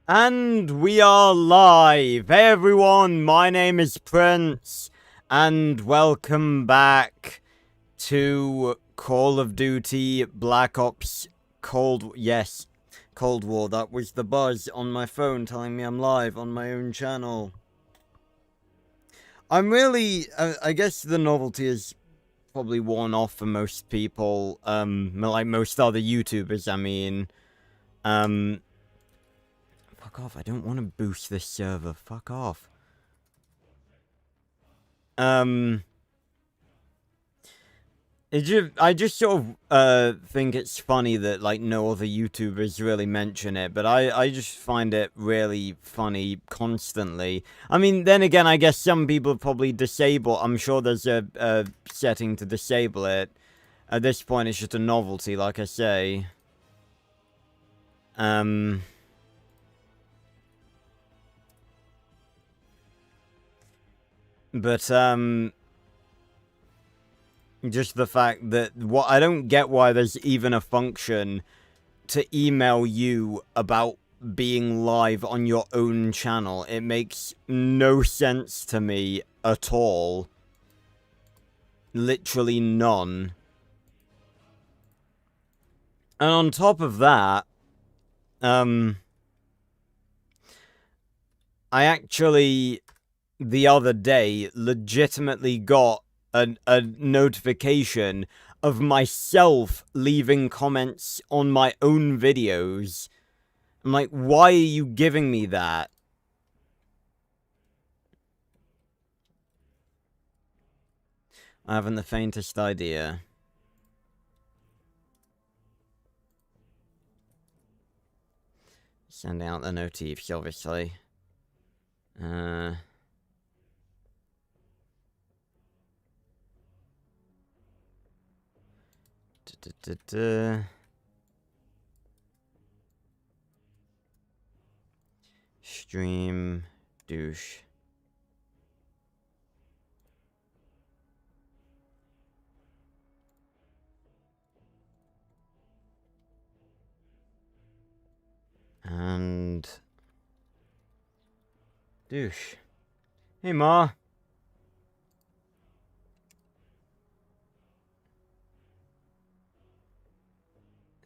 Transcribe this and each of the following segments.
And we are live! Hey everyone, my name is Prince, and welcome back to Call of Duty Black Ops Cold War. That was the buzz on my phone telling me I'm live on my own channel. I'm really, I guess the novelty is probably worn off for most people, like most other YouTubers, I mean. Fuck off, I don't want to boost this server, fuck off. I just sort of, think it's funny that, like, no other YouTubers really mention it, but I just find it really funny constantly. I mean, then again, I guess some people probably disable, I'm sure there's a setting to disable it. At this point, it's just a novelty, like I say. But, just the fact that, I don't get why there's even a function to email you about being live on your own channel. It makes no sense to me at all. Literally none. And on top of that, I actually, the other day, legitimately got a notification of myself leaving comments on my own videos. I'm like, why are you giving me that? I haven't the faintest idea. Sending out the notifs, obviously. Stream douche. And douche. Hey, Ma.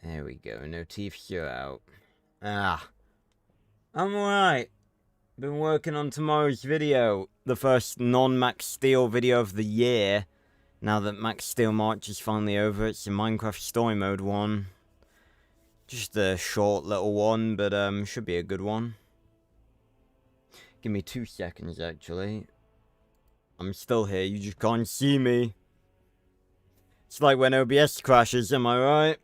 There we go. No teeth, you're out. Ah. I'm alright. Been working on tomorrow's video. The first non-Max Steel video of the year. Now that Max Steel March is finally over, it's the Minecraft Story Mode one. Just a short little one, but should be a good one. Give me 2 seconds, actually. I'm still here, you just can't see me. It's like when OBS crashes, am I right?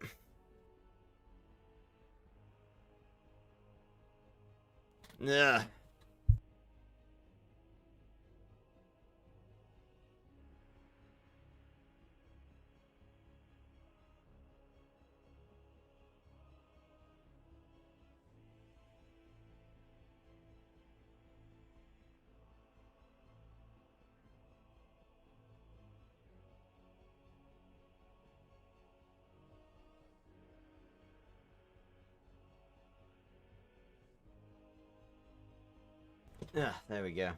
Yeah. Ah, there we go.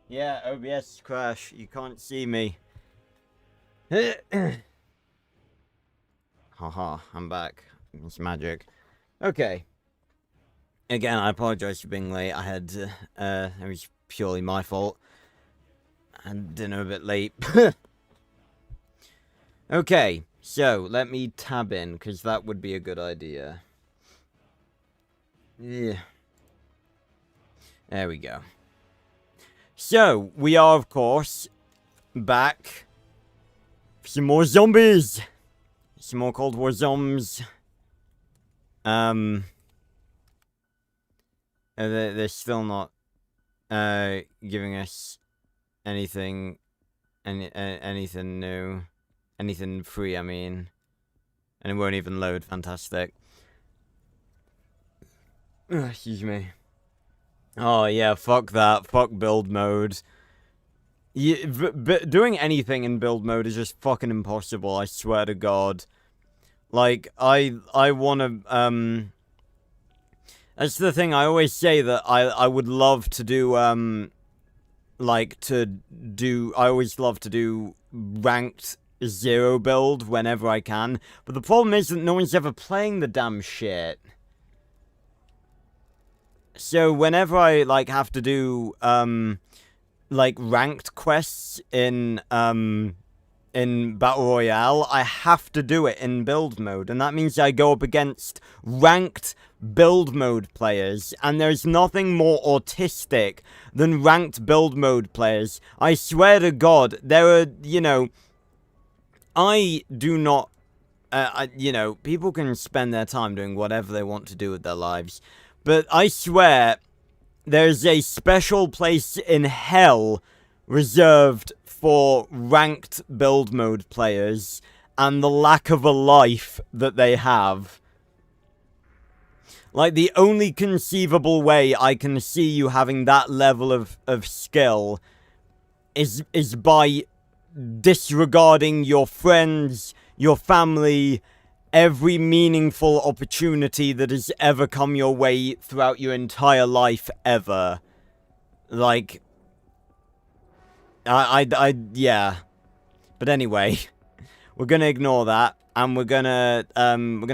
Yeah, OBS crash. You can't see me. Haha, I'm back. It's magic. Okay. Again, I apologize for being late. I had, it was purely my fault. I had dinner a bit late. Okay, so let me tab in, because that would be a good idea. Yeah. There we go. So, we are, of course, back for some more zombies. Some more Cold War zombies. They're still not, giving us anything, anything new. Anything free, I mean. And it won't even load, fantastic. Excuse me. Oh, yeah, fuck that. Fuck build mode. Yeah, doing anything in build mode is just fucking impossible, I swear to God. Like, I wanna, That's the thing, I always say that I would love to do, I always love to do ranked 0 build whenever I can, but the problem is that no one's ever playing the damn shit. So whenever I, like, have to do, like, ranked quests in Battle Royale, I have to do it in build mode, and that means I go up against ranked build mode players, and there's nothing more autistic than ranked build mode players. I swear to God, there are, you know, I do not, you know, people can spend their time doing whatever they want to do with their lives, but I swear, there's a special place in hell reserved for ranked build mode players and the lack of a life that they have. Like, the only conceivable way I can see you having that level of skill is by disregarding your friends, your family, every meaningful opportunity that has ever come your way throughout your entire life ever. Like, yeah. But anyway, we're gonna ignore that, and we're gonna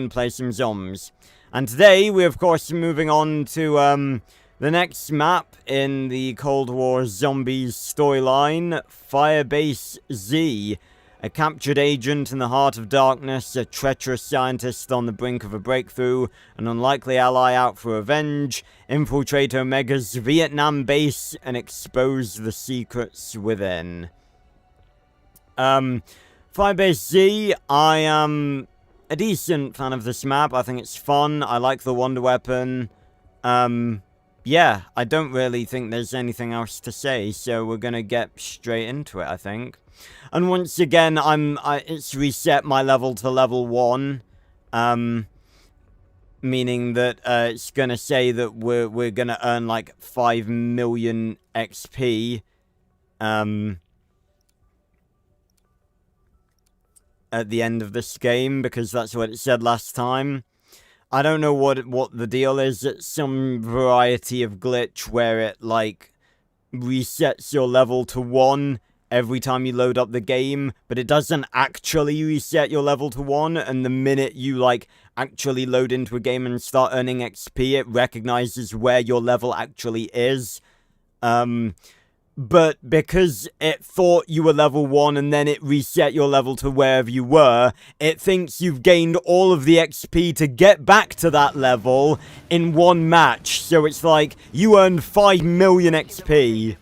play some zombies. And today, we're of course moving on to, the next map in the Cold War Zombies storyline, Firebase Z. A captured agent in the heart of darkness, a treacherous scientist on the brink of a breakthrough, an unlikely ally out for revenge, infiltrate Omega's Vietnam base and expose the secrets within. Firebase Z, I am a decent fan of this map. I think it's fun. I like the wonder weapon. Yeah, I don't really think there's anything else to say, so we're gonna get straight into it, I think. And once again, it's reset my level to level 1, meaning that it's gonna say that we're gonna earn like 5 million XP, at the end of this game, because that's what it said last time. I don't know what the deal is. It's some variety of glitch where it, like, resets your level to 1 every time you load up the game, but it doesn't actually reset your level to 1, and the minute you, like, actually load into a game and start earning XP, it recognizes where your level actually is. But because it thought you were level 1 and then it reset your level to wherever you were, it thinks you've gained all of the XP to get back to that level in one match. So it's like, you earned 5 million XP.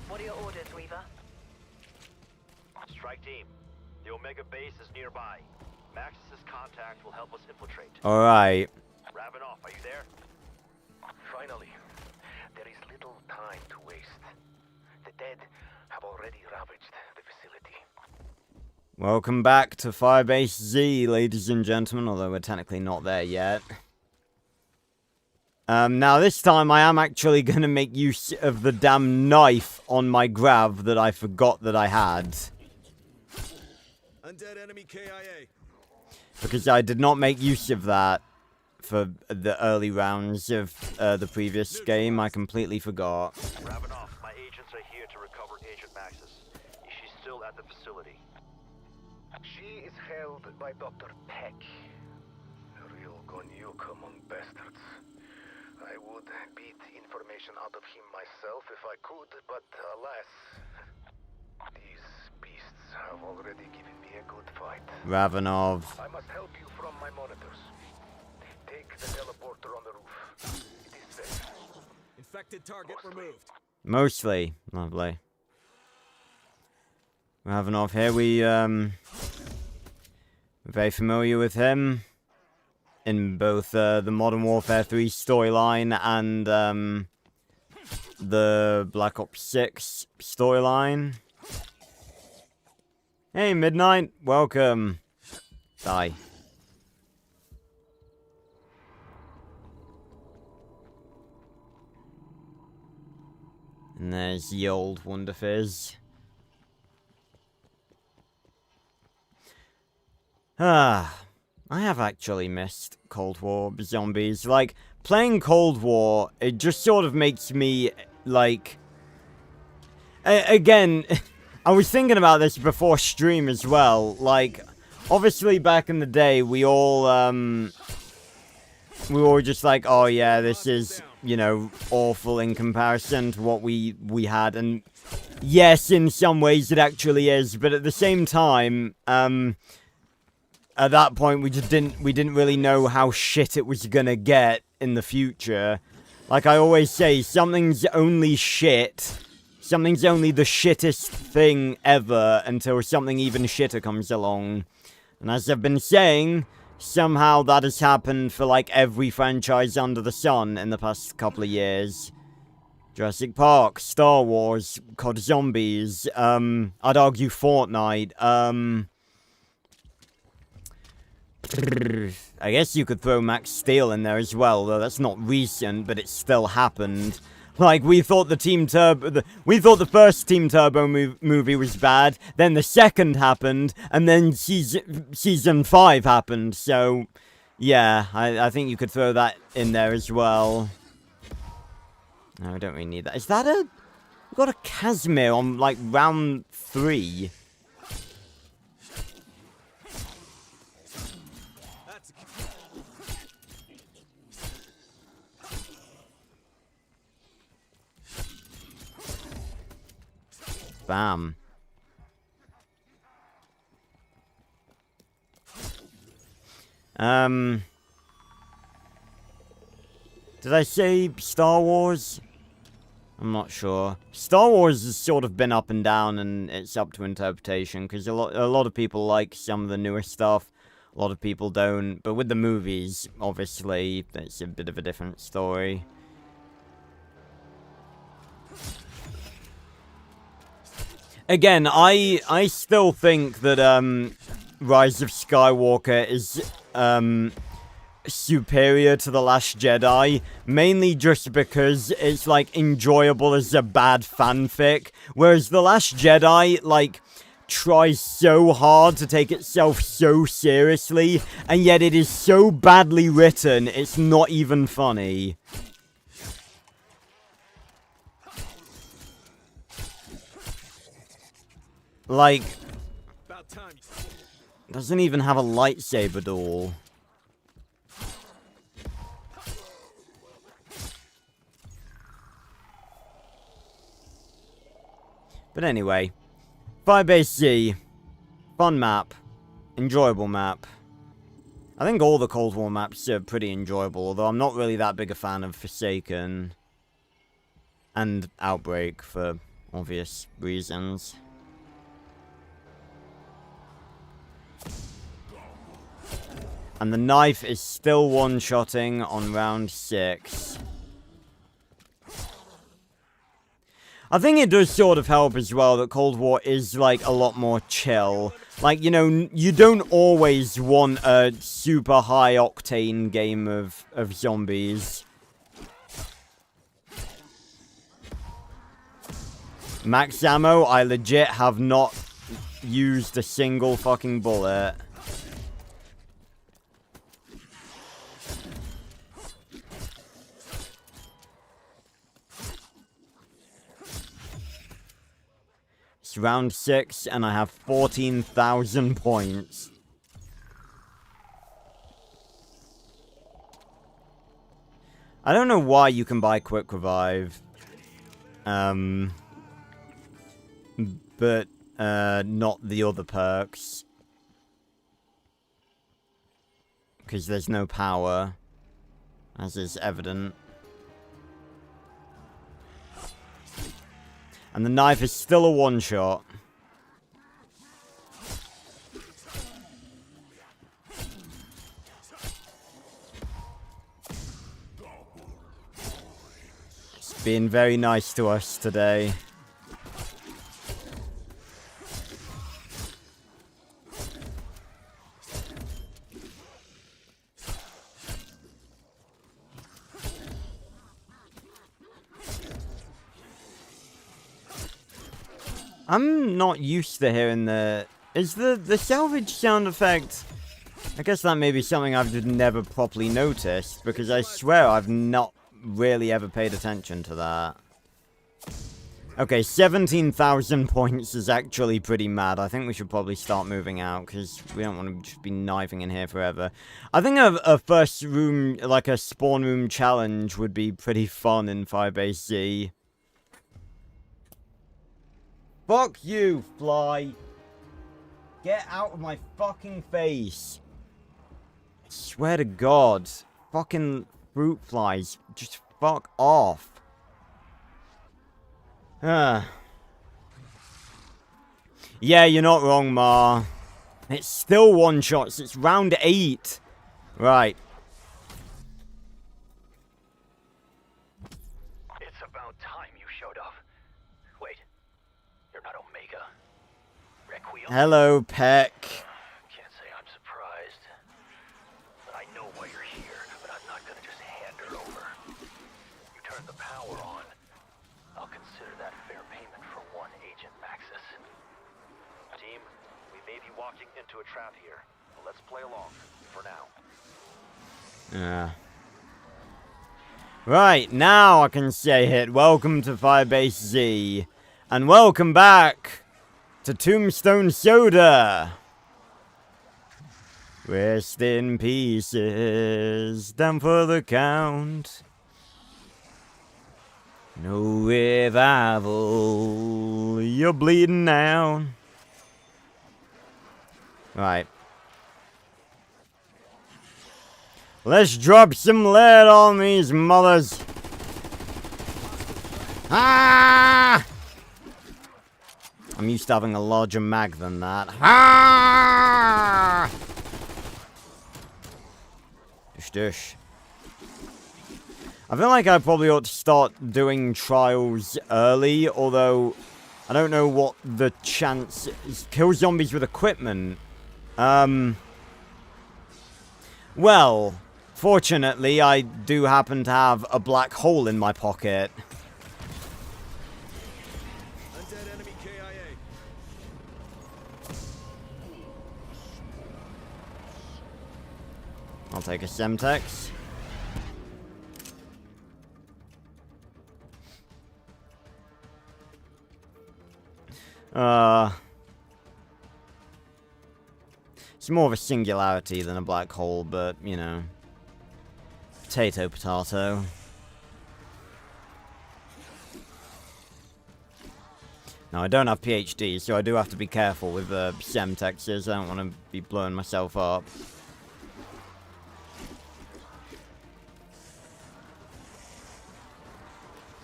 What are your orders, Weaver? Strike team, the Omega base is nearby. Max's contact will help us infiltrate. Alright. Ravenoff, are you there? Finally, there is little time to waste. The dead have already ravaged the facility. Welcome back to Firebase Z, ladies and gentlemen, although we're technically not there yet. Now this time I am actually going to make use of the damn knife on my grav that I forgot that I had. Undead enemy KIA. Because I did not make use of that for the early rounds of the previous game. I completely forgot. Ravenoff, my agents are here to recover Agent Maxis. Is she still at the facility? She is held by Dr. Peck. A real Gonyuk among bastards. I would beat information out of him myself if I could, but alas, these beasts have already given me a good fight. Ravenov. I must help you from my monitors. Take the teleporter on the roof. It is safe. Infected target removed. Mostly. Lovely. Ravenov here, we're very familiar with him in both the Modern Warfare 3 storyline and the Black Ops 6 storyline. Hey, Midnight, welcome. Die. And there's the old Wonder Fizz. I have actually missed Cold War zombies. Like, playing Cold War, it just sort of makes me, like... again, I was thinking about this before stream as well. Like, obviously back in the day, we all were just like, oh yeah, this is, you know, awful in comparison to what we had. And yes, in some ways it actually is. But at the same time, at that point, we didn't really know how shit it was gonna get in the future. Like I always say, something's only shit. Something's only the shittest thing ever until something even shitter comes along. And as I've been saying, somehow that has happened for like every franchise under the sun in the past couple of years. Jurassic Park, Star Wars, COD Zombies, I'd argue Fortnite, I guess you could throw Max Steel in there as well, though that's not recent, but it still happened. Like, we thought the first Team Turbo movie was bad, then the second happened, and then season 5 happened, so, yeah, I think you could throw that in there as well. No, I don't really need that. Is that a... We got a Casimir on, like, round 3. Bam. Did I say Star Wars? I'm not sure. Star Wars has sort of been up and down, and it's up to interpretation, because a lot of people like some of the newer stuff, a lot of people don't, but with the movies, obviously, it's a bit of a different story. Again, I still think that, Rise of Skywalker is, superior to The Last Jedi, mainly just because it's, like, enjoyable as a bad fanfic, whereas The Last Jedi, like, tries so hard to take itself so seriously, and yet it is so badly written, it's not even funny. Like, doesn't even have a lightsaber duel. But anyway, Firebase Z, fun map, enjoyable map. I think all the Cold War maps are pretty enjoyable, although I'm not really that big a fan of Forsaken and Outbreak for obvious reasons. And the knife is still one-shotting on round 6. I think it does sort of help as well that Cold War is, like, a lot more chill. Like, you know, you don't always want a super high-octane game of zombies. Max ammo, I legit have not used a single fucking bullet. It's round 6 and I have 14,000 points. I don't know why you can buy Quick Revive. But not the other perks. Because there's no power, as is evident. And the knife is still a one-shot. It's been very nice to us today. I'm not used to hearing the... Is the salvage sound effect I guess that may be something I've just never properly noticed, because I swear I've not really ever paid attention to that. Okay, 17,000 points is actually pretty mad. I think we should probably start moving out, because we don't want to just be knifing in here forever. I think a first room, like a spawn room challenge would be pretty fun in Firebase Z. Fuck you, fly! Get out of my fucking face! I swear to God. Fucking fruit flies. Just fuck off. Yeah, you're not wrong, Ma. It's still one-shots. It's round 8. Right. It's about time you showed up. Wait, you're not Omega. Requiem? Hello, Peck. Can't say I'm surprised. But I know why you're here, but I'm not gonna just hand her over. You turn the power on. I'll consider that fair payment for one Agent Maxis. Team, we may be walking into a trap here, but let's play along, for now. Right, now I can say it. Welcome to Firebase Z. And welcome back to Tombstone Soda. Rest in pieces, down for the count. No revival, you're bleeding now. Right. Let's drop some lead on these mothers. Ah! I'm used to having a larger mag than that. Ah! Dush. I feel like I probably ought to start doing trials early, although I don't know what the chance is. Kill zombies with equipment. Well, fortunately, I do happen to have a black hole in my pocket. Undead enemy KIA. I'll take a Semtex. It's more of a singularity than a black hole, but, you know. Potato, potato. Now, I don't have PhD, so I do have to be careful with Semtexes. I don't want to be blowing myself up.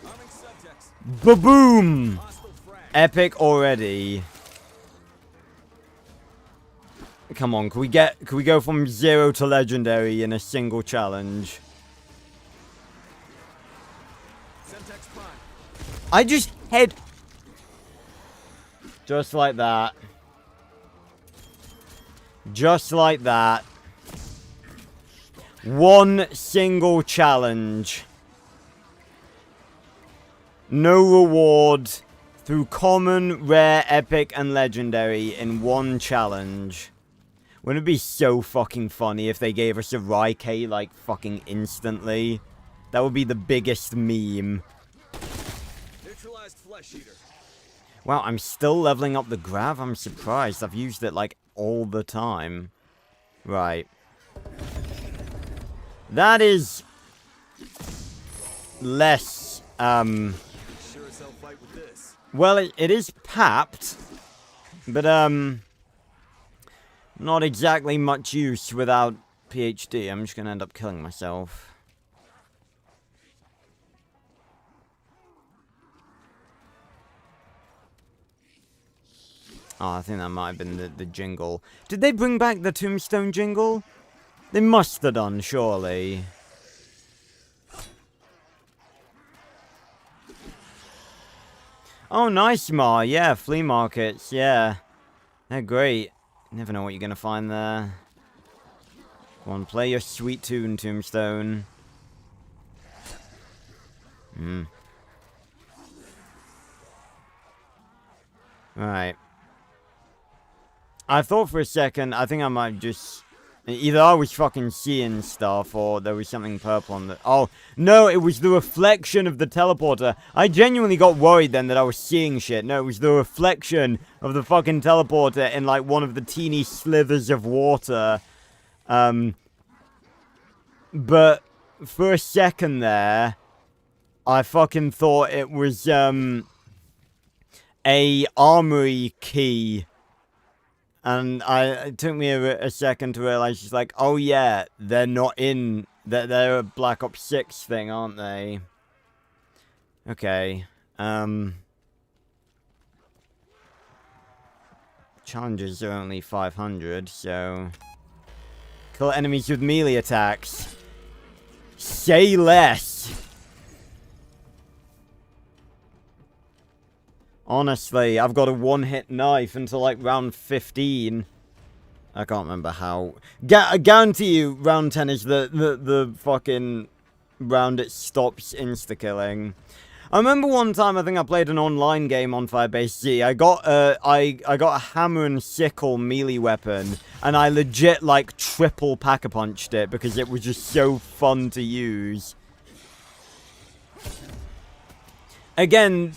Arming subjects. Ba-boom! Hostile frag. Epic already. Come on, can we go from 0 to legendary in a single challenge? Semtex prime. I just head... Just like that. Just like that. One single challenge. No reward. Through common, rare, epic, and legendary in one challenge. Wouldn't it be so fucking funny if they gave us a Raikei, like, fucking instantly? That would be the biggest meme. Neutralized flesh eater. Wow, I'm still leveling up the grav? I'm surprised. I've used it, like, all the time. Right. That is... less, Sure as hell fight with this. well, it is papped. But, not exactly much use without PhD. I'm just gonna end up killing myself. Oh, I think that might have been the jingle. Did they bring back the Tombstone jingle? They must have done, surely. Oh, nice, Ma. Yeah, flea markets. Yeah. They're great. Never know what you're gonna find there. Come on, play your sweet tune, Tombstone. Right. I thought for a second, I think I might just Either I was fucking seeing stuff, or there was something purple on the... Oh, no, it was the reflection of the teleporter. I genuinely got worried then that I was seeing shit. No, it was the reflection of the fucking teleporter in, like, one of the teeny slithers of water. But for a second there, I fucking thought it was, a armory key. And it took me a second to realize, she's like, oh yeah, they're not in, they're a Black Ops 6 thing, aren't they? Okay, challenges are only 500, so... Kill enemies with melee attacks. Say less! Honestly, I've got a one-hit knife until, like, round 15. I can't remember how. I guarantee you, round 10 is the fucking round it stops insta-killing. I remember one time, I think I played an online game on Firebase Z. I got a hammer and sickle melee weapon, and I legit, like, triple pack-a-punched it, because it was just so fun to use. Again,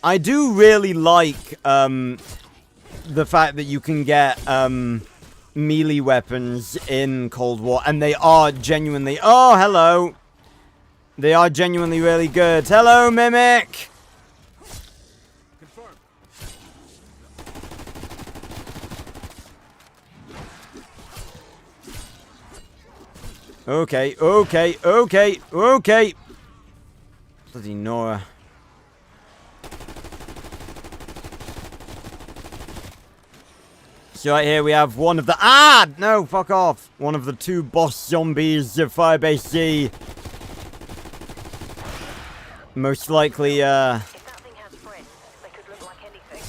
I do really like, the fact that you can get, melee weapons in Cold War, and they are genuinely... Oh, hello! They are genuinely really good. Hello, Mimic! Confirmed. Okay. Bloody Nora. So right here we have one of the... Ah! No, fuck off! One of the two boss zombies of Firebase Z. Most likely, If that thing has friends, they could look like anything.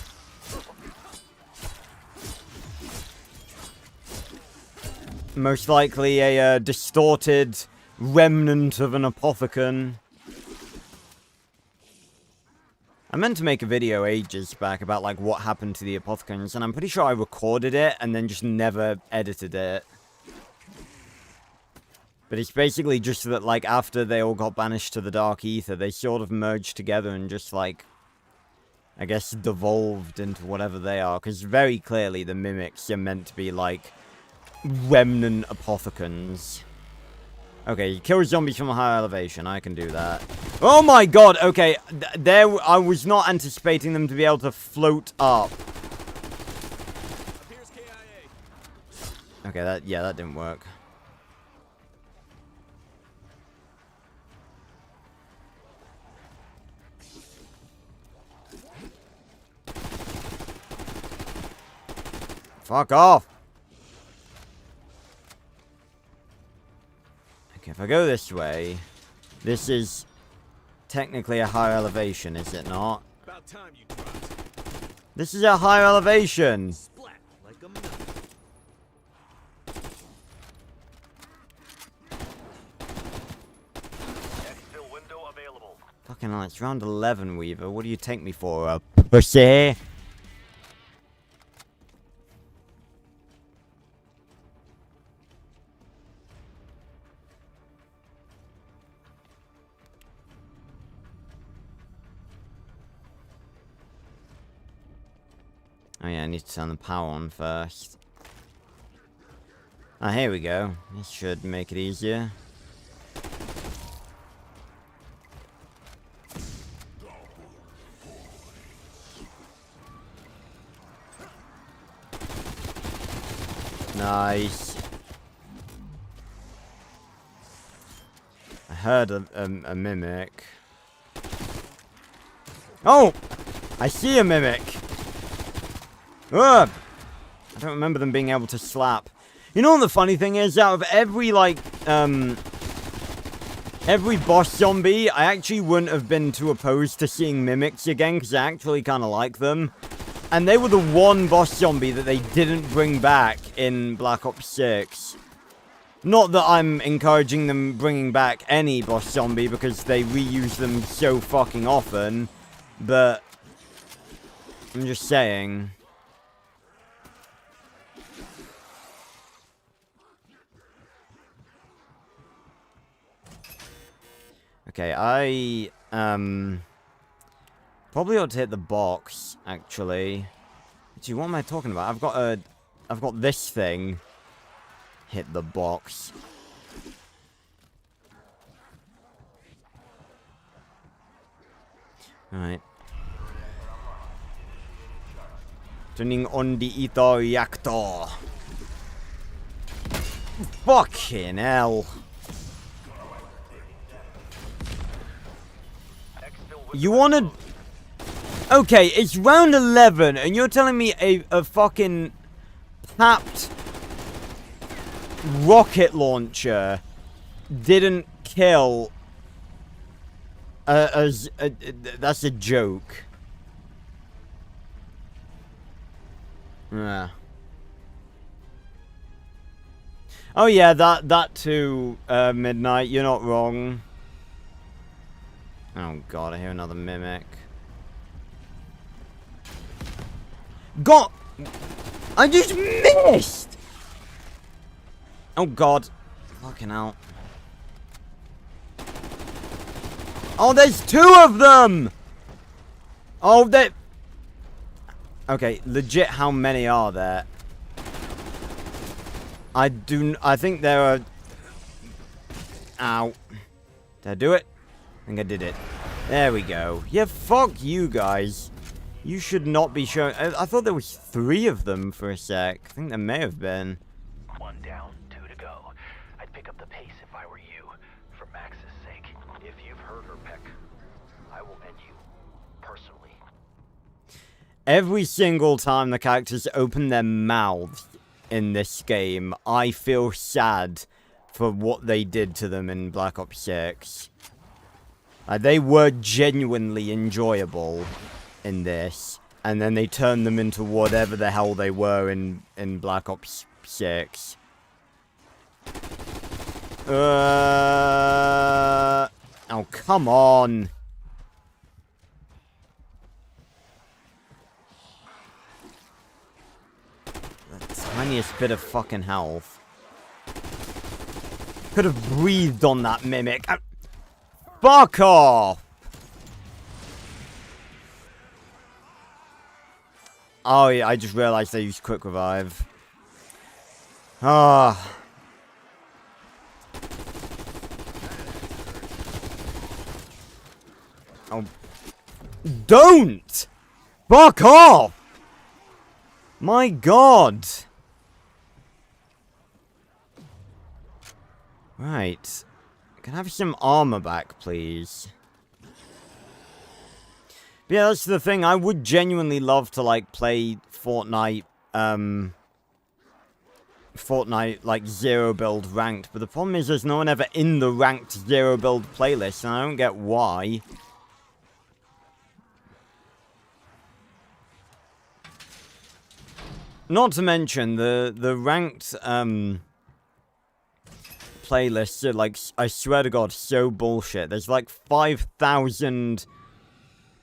most likely a distorted remnant of an apothecon. I meant to make a video ages back about, like, what happened to the apothecons, and I'm pretty sure I recorded it and then just never edited it. But it's basically just that, like, after they all got banished to the Dark Ether, they sort of merged together and just, like, I guess devolved into whatever they are. Because very clearly the mimics are meant to be, like, remnant apothecons. Okay, kill zombies from a higher elevation. I can do that. Oh my god! Okay, I was not anticipating them to be able to float up. Appears KIA. Okay, that didn't work. Fuck off! Okay, if I go this way, this is technically a higher elevation, is it not? About time you dropped. This is a higher elevation! Splat like a nut. Exfil window available. Fucking hell, it's round 11, Weaver. What do you take me for, a pussy? Oh yeah, I need to turn the power on first. Ah, here we go. This should make it easier. Nice. I heard a mimic. Oh! I see a mimic! Ugh! I don't remember them being able to slap. You know what the funny thing is? Out of every, like, every boss zombie, I actually wouldn't have been too opposed to seeing mimics again, because I actually kind of like them. And they were the one boss zombie that they didn't bring back in Black Ops 6. Not that I'm encouraging them bringing back any boss zombie, because they reuse them so fucking often. But I'm just saying. Okay, I, probably ought to hit the box, actually. Gee, what am I talking about? I've got this thing. Hit the box. Alright. Turning on the ether reactor. Fucking hell. You wanna... Okay, it's round 11, and you're telling me a fucking tapped rocket launcher didn't kill that's a joke. Yeah. Oh yeah, that too, Midnight, you're not wrong. Oh god, I hear another mimic. God! I just missed! Oh god. Fucking hell. Oh, there's two of them! Oh, they... Okay, legit, how many are there? I think there are... Ow. Did I do it? I think I did it. There we go. Yeah, fuck you guys. You should not be showing... I thought there was 3 of them for a sec. I think there may have been. 1 down, 2 to go. I'd pick up the pace if I were you, for Max's sake. If you've hurt her, Peck, I will end you personally. Every single time the characters open their mouths in this game, I feel sad for what they did to them in Black Ops 6. They were genuinely enjoyable in this, and then they turned them into whatever the hell they were in Black Ops 6. Oh, come on. The tiniest bit of fucking health. Could have breathed on that mimic. Fuck off! Oh yeah, I just realized they used quick revive. Ah. Oh. Don't! Fuck off! My god! Right. Can I have some armor back, please? But yeah, that's the thing. I would genuinely love to, like, play Fortnite, like, zero build ranked. But the problem is there's no one ever in the ranked zero build playlist, and I don't get why. Not to mention, the ranked, playlists are, like, I swear to God, so bullshit. There's, like, 5,000...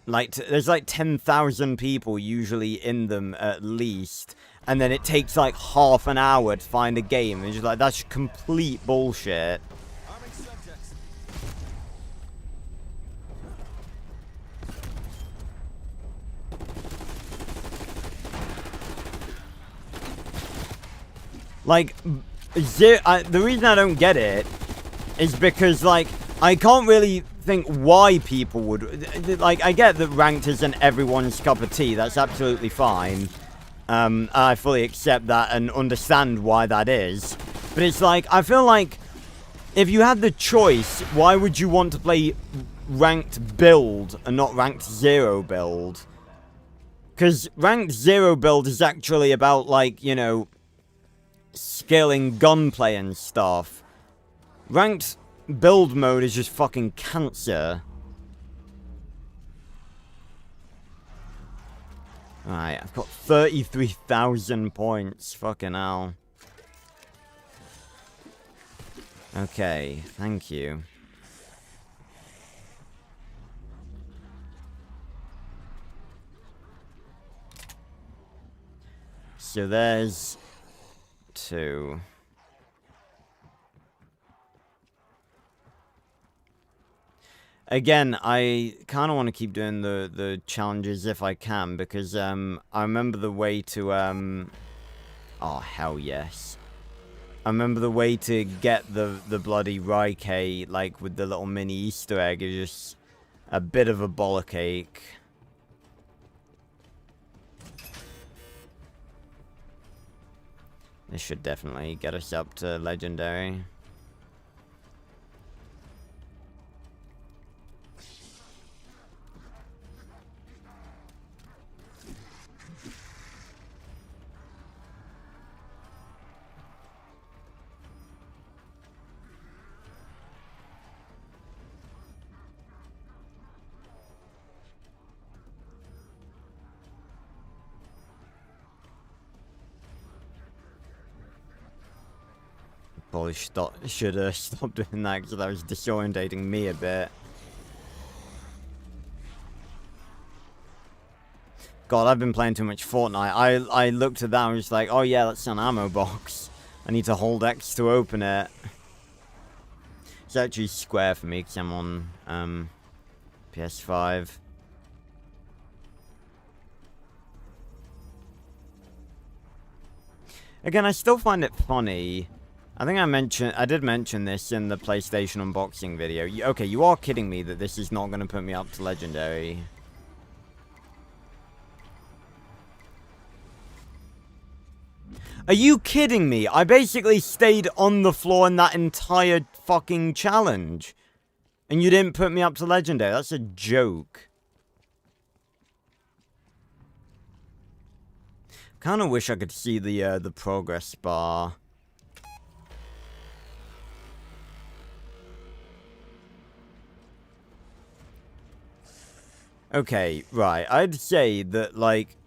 Like, there's like 10,000 people usually in them at least. And then it takes like half an hour to find a game. And just like, that's complete bullshit. Like, the reason I don't get it is because, like, I can't really think why people would... Like, I get that ranked isn't everyone's cup of tea. That's absolutely fine. I fully accept that and understand why that is. But it's like, I feel like if you had the choice, why would you want to play ranked build and not ranked zero build? Because ranked zero build is actually about, like, you know, scaling gunplay and stuff. Ranked build mode is just fucking cancer. Alright, I've got 33,000 points. Fucking hell. Okay, thank you. So there's 2. again, I kind of want to keep doing the challenges if I can, because I remember the way to oh hell yes. I remember the way to get the bloody Rike, like with the little mini Easter egg, is just a bit of a bollock ache. This should definitely get us up to legendary. Probably should have stopped doing that because that was disorientating me a bit. God, I've been playing too much Fortnite. I looked at that and was like, oh yeah, that's an ammo box. I need to hold X to open it. It's actually square for me because I'm on PS5. Again, I still find it funny. I think I did mention this in the PlayStation unboxing video. Okay, you are kidding me that this is not going to put me up to legendary. Are you kidding me? I basically stayed on the floor in that entire fucking challenge. And you didn't put me up to legendary. That's a joke. Kinda wish I could see the progress bar. Okay, right. I'd say that, like,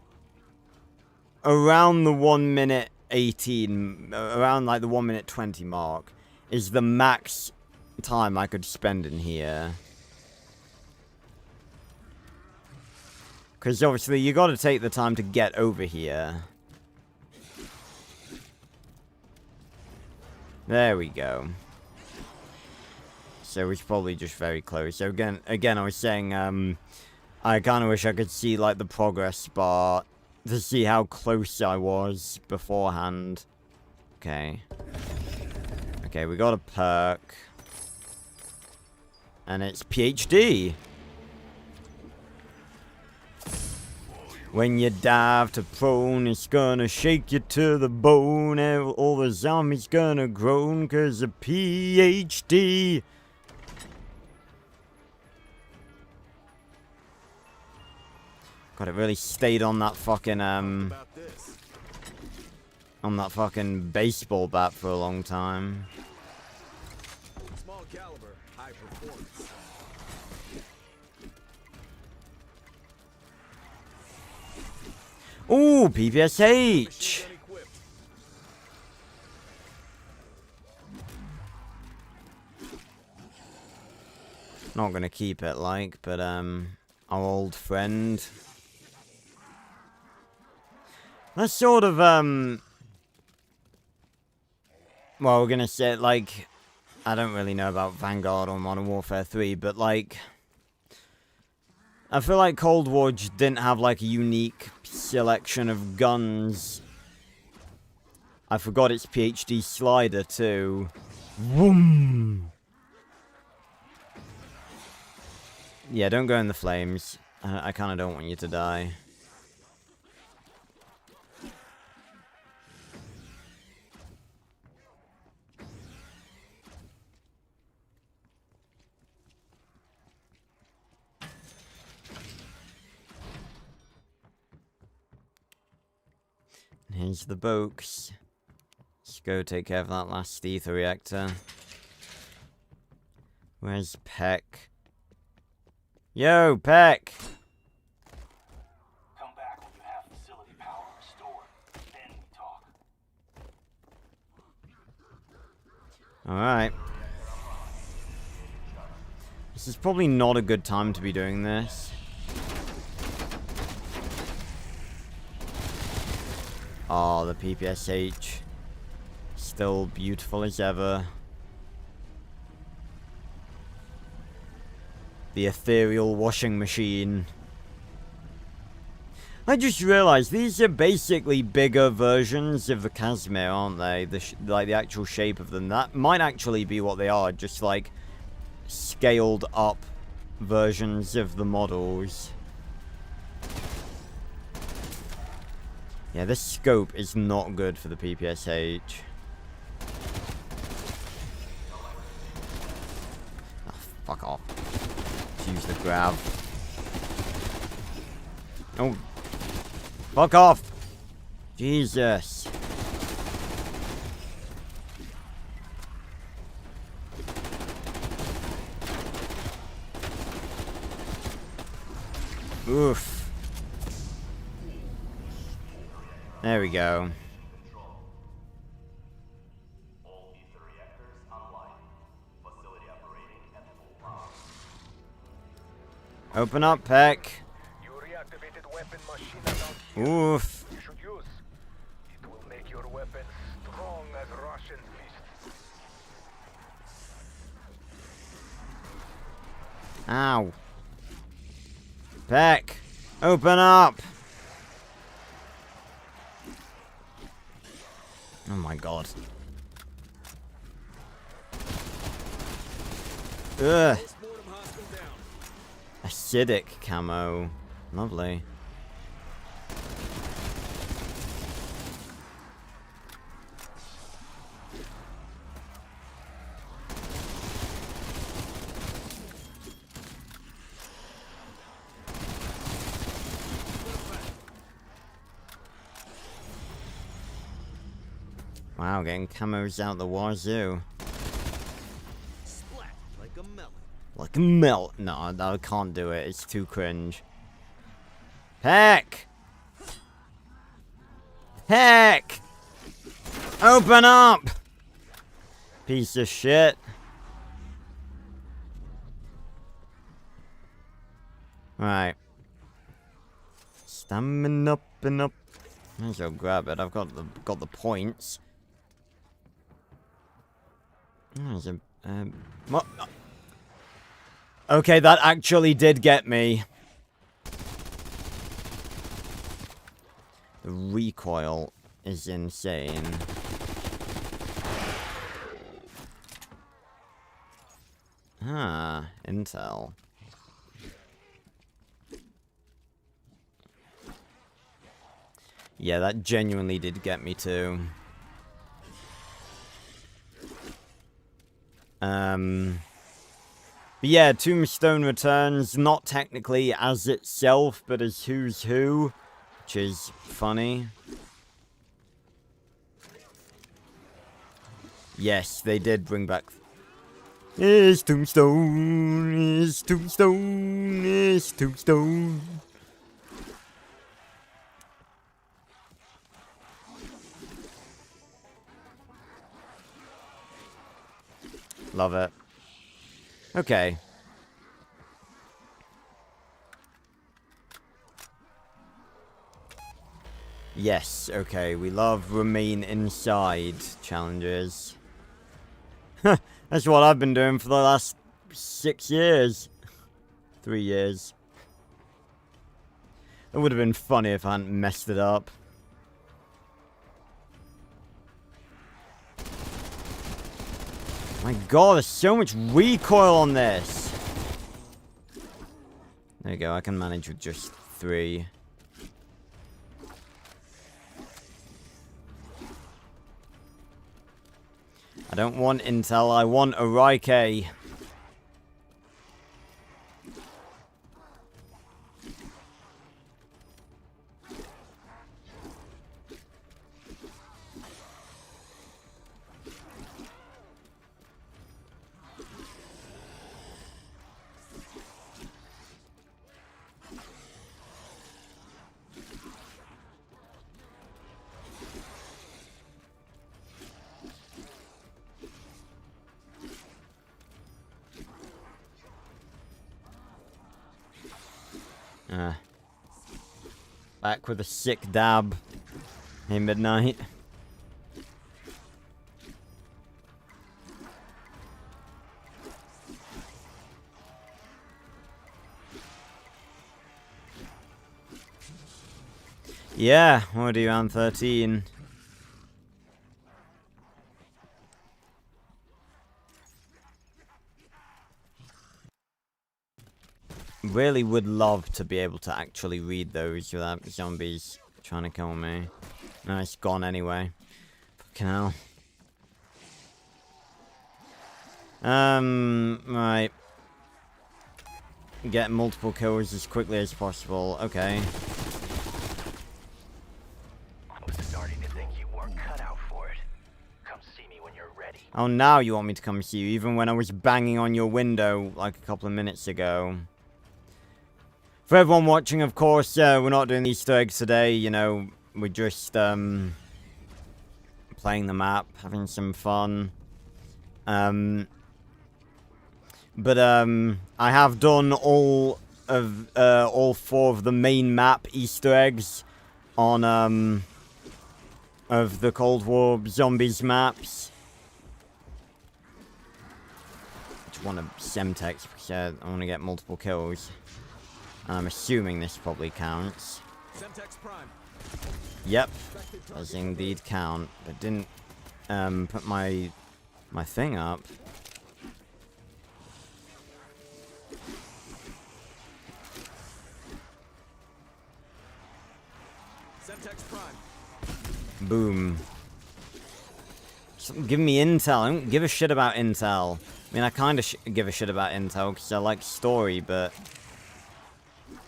around the 1 minute 18, around, like, the 1 minute 20 mark is the max time I could spend in here. Because, obviously, you gotta take the time to get over here. There we go. So, it's probably just very close. So, again, I was saying, I kind of wish I could see, like, the progress bar to see how close I was beforehand. Okay. Okay, we got a perk. And it's PhD. When you dive to prone, it's gonna shake you to the bone. All the zombies gonna groan 'cause of PhD. God, it really stayed on that fucking, on that fucking baseball bat for a long time. Small caliber, high performance. Ooh, PPSH! Not gonna keep it, like, but, our old friend. That's sort of, well, we're gonna say, like, I don't really know about Vanguard or Modern Warfare 3, but, like, I feel like Cold War just didn't have, like, a unique selection of guns. I forgot its PhD slider, too. Vroom! Yeah, don't go in the flames. I kind of don't want you to die. Here's the box. Let's go take care of that last ether reactor. Where's Peck? Yo, Peck! Come back when you have facility power restored. Then we talk. Alright. This is probably not a good time to be doing this. Oh, the PPSH. Still beautiful as ever. The ethereal washing machine. I just realized these are basically bigger versions of the Casimir, aren't they? Like the actual shape of them. That might actually be what they are, just like scaled up versions of the models. Yeah, this scope is not good for the PPSH. Oh, fuck off. Let's use the grab. Oh. Fuck off! Jesus. Oof. There we go. Open up, Peck. You reactivated weapon machine around here. Oof. You should use. It will make your weapon strong as Russian fists. Ow. Peck. Open up. Oh my god. Ugh. Postmortem hostile down. Acidic camo. Lovely. Wow, getting camos out the wazoo. Splat like a melon. Like a melt. No, I can't do it. It's too cringe. Heck! Heck! Open up! Piece of shit. Right. Stamming up and up. Might as well grab it. I've got the points. There's a what? Okay, that actually did get me. The recoil is insane. Ah, intel. Yeah, that genuinely did get me too. But yeah, Tombstone returns, not technically as itself, but as Who's Who, which is funny. Yes, they did bring back... It's Tombstone, it's Tombstone, it's Tombstone. Love it. Okay. Yes, okay. We love remain inside challenges. That's what I've been doing for the last 6 years. 3 years. It would have been funny if I hadn't messed it up. My god, there's so much recoil on this. There you go, I can manage with just 3. I don't want intel, I want a Rike. Back with a sick dab. Hey, midnight. Yeah, already around 13. Really would love to be able to actually read those without zombies trying to kill me. No, it's gone anyway. Fucking hell. Right. Get multiple kills as quickly as possible. Okay. I was starting to think you weren't cut out for it. Come see me when you're ready. Oh, now you want me to come see you, even when I was banging on your window like a couple of minutes ago. For everyone watching, of course, we're not doing Easter eggs today, you know, we're just, playing the map, having some fun. But I have done all 4 of the main map Easter eggs on, of the Cold War Zombies maps. Just want to Semtex because I want to get multiple kills. And I'm assuming this probably counts. Semtex Prime. Yep, does indeed count. But didn't put my thing up. Semtex Prime. Boom. Just give me intel. I don't give a shit about intel. I mean, I kind of give a shit about intel because I like story, but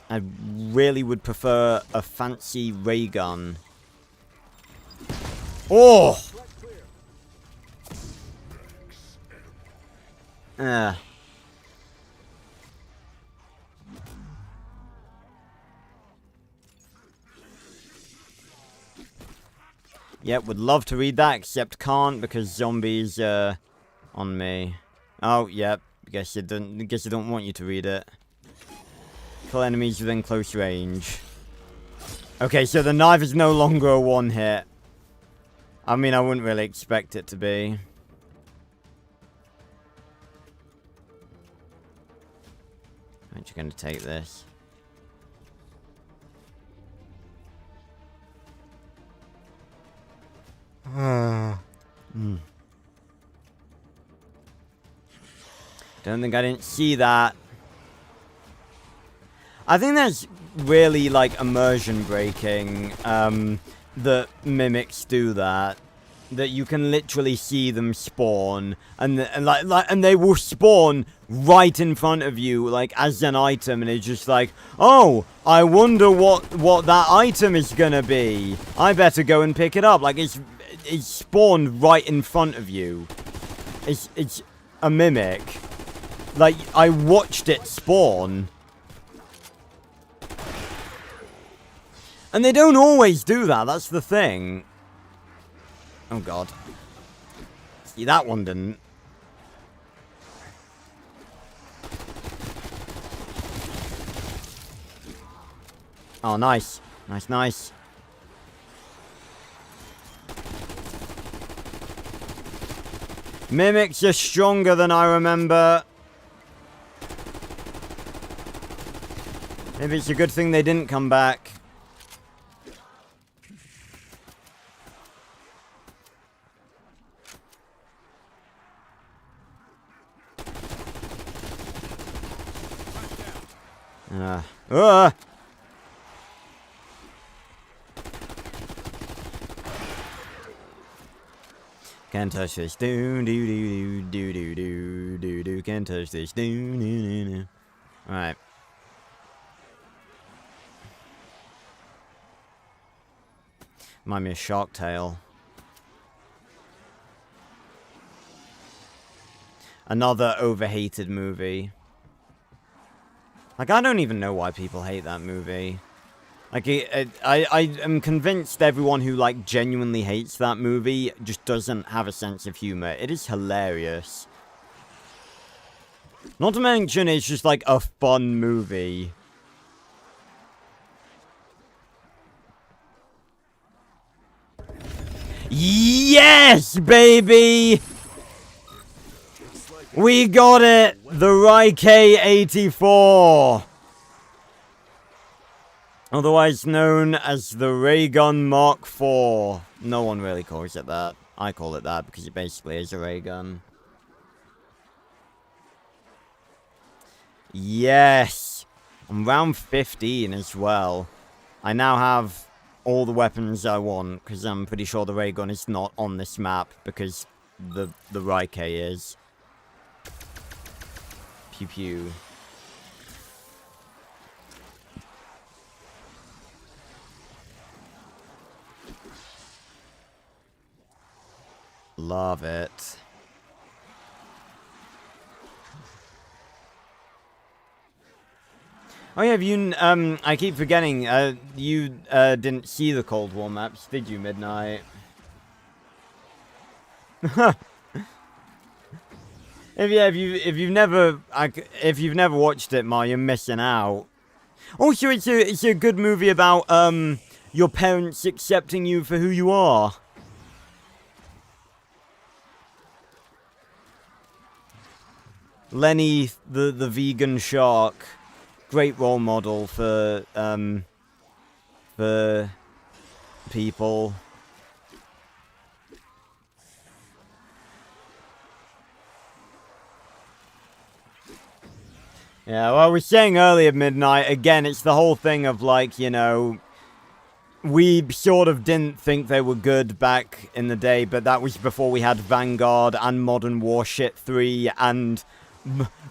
I really would prefer a fancy ray gun. Oh! Yep, would love to read that, except can't because zombies on me. Oh, yep. Guess you don't want you to read it. Kill enemies within close range. Okay, so the knife is no longer a one-hit. I mean, I wouldn't really expect it to be. Aren't you going to take this? Don't think I didn't see that. I think that's really like immersion breaking, that mimics do that. That you can literally see them spawn, and they will spawn right in front of you, like as an item, and it's just like, oh, I wonder what that item is gonna be. I better go and pick it up. Like it's spawned right in front of you. It's a mimic. Like I watched it spawn. And they don't always do that, that's the thing. Oh god. See, that one didn't. Oh, nice. Nice, nice. Mimics are stronger than I remember. Maybe it's a good thing they didn't come back. Can't touch this. Do do do do do do do do. Can't touch this. Do do do. All right. Remind me of Shark Tale. Another overhated movie. Like, I don't even know why people hate that movie. Like, I am convinced everyone who, like, genuinely hates that movie just doesn't have a sense of humor. It is hilarious. Not to mention, it's just, like, a fun movie. Yes, baby! We got it! The Rike 84! Otherwise known as the Ray Gun Mark IV. No one really calls it that. I call it that because it basically is a ray gun. Yes! I'm round 15 as well. I now have all the weapons I want, because I'm pretty sure the ray gun is not on this map, because the Rike is. Pew pew. Love it. Oh yeah, I keep forgetting, you, didn't see the Cold War maps, did you, Midnight? If you've never watched it, Ma, you're missing out. Also, it's a good movie about, your parents accepting you for who you are. Lenny, the vegan shark. Great role model for people. Yeah, well, I was saying earlier, Midnight, again, it's the whole thing of, like, you know, we sort of didn't think they were good back in the day, but that was before we had Vanguard and Modern Warship 3 and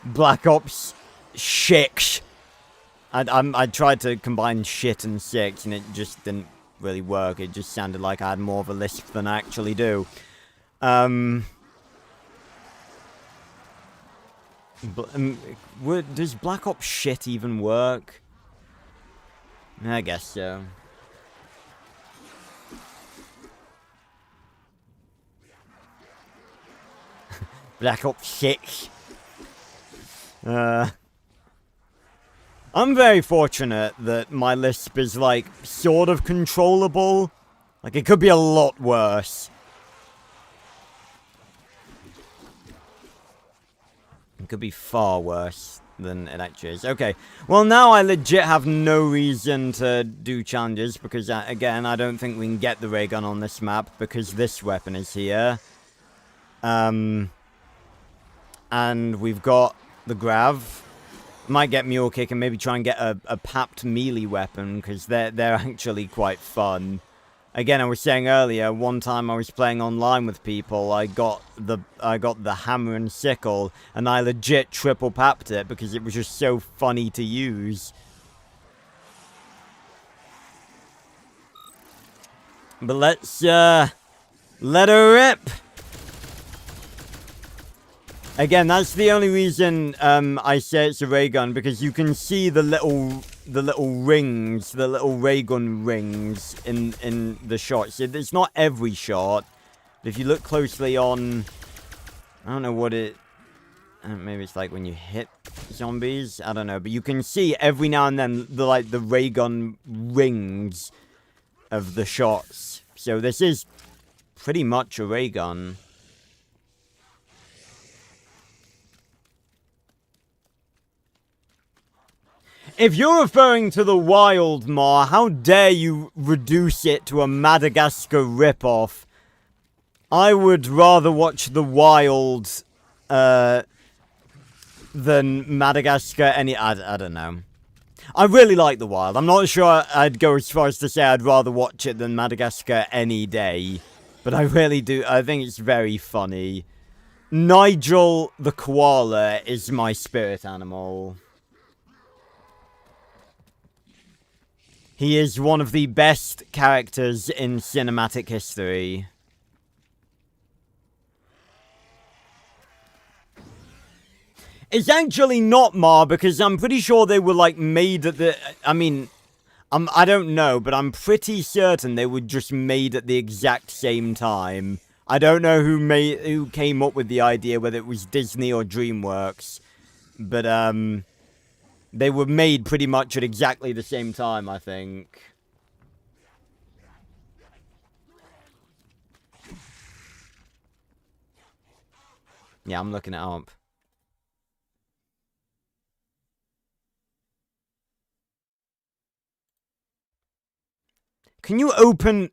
Black Ops 6. I tried to combine shit and 6, and it just didn't really work. It just sounded like I had more of a lisp than I actually do. Does Black Ops shit even work? I guess so. Black Ops 6. I'm very fortunate that my lisp is, like, sort of controllable. Like, it could be a lot worse. It could be far worse than it actually is. Okay, well, now I legit have no reason to do challenges, because, again, I don't think we can get the ray gun on this map, because this weapon is here. And we've got the Grav. Might get Mule Kick and maybe try and get a papped melee weapon, because they're actually quite fun. Again, I was saying earlier, one time I was playing online with people, I got the hammer and sickle, and I legit triple papped it because it was just so funny to use. But let's let her rip. Again, that's the only reason I say it's a ray gun, because you can see the little rings, the little ray gun rings in the shots. It's not every shot. If you look closely on, I don't know what it. Maybe it's like when you hit zombies. I don't know, but you can see every now and then the ray gun rings of the shots. So this is pretty much a ray gun. If you're referring to the Wild, Ma, how dare you reduce it to a Madagascar ripoff? I would rather watch the Wild than Madagascar I don't know. I really like the Wild. I'm not sure I'd go as far as to say I'd rather watch it than Madagascar any day. But I really do. I think it's very funny. Nigel the koala is my spirit animal. He is one of the best characters in cinematic history. It's actually not, Ma, because I'm pretty sure they were, like, made at the... I mean, I don't know, but I'm pretty certain they were just made at the exact same time. I don't know who came up with the idea, whether it was Disney or DreamWorks. But, they were made pretty much at exactly the same time, I think. Yeah, I'm looking it up. Can you open...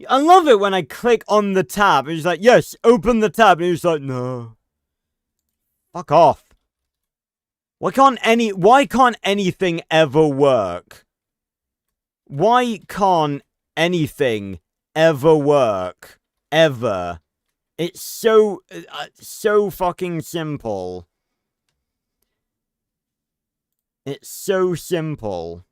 I love it when I click on the tab. It's like, yes, open the tab. And it's like, no. Fuck off. Why can't anything ever work? Why can't anything ever work? Ever. It's so fucking simple. It's so simple.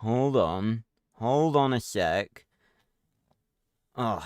Hold on. Hold on a sec. Oh.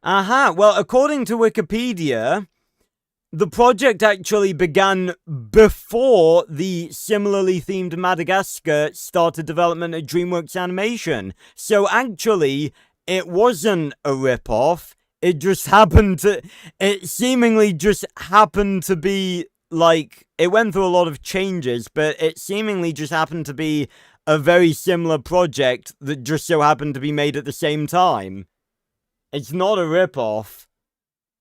Aha, well, according to Wikipedia, the project actually began before the similarly themed Madagascar started development at DreamWorks Animation. So actually, it wasn't a rip-off. It just happened to... It seemingly just happened to be, like... It went through a lot of changes, but it seemingly just happened to be a very similar project that just so happened to be made at the same time. It's not a rip-off.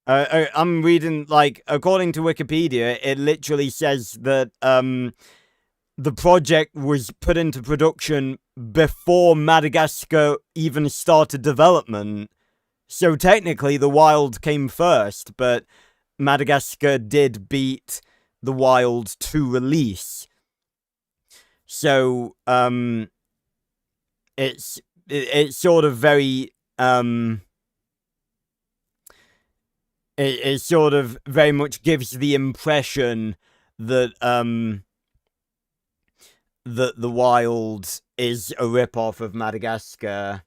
I'm reading, like, according to Wikipedia, it literally says that, the project was put into production before Madagascar even started development. So technically, The Wild came first, but Madagascar did beat The Wild to release. So, it's sort of very, It sort of very much gives the impression that that The Wild is a rip-off of Madagascar.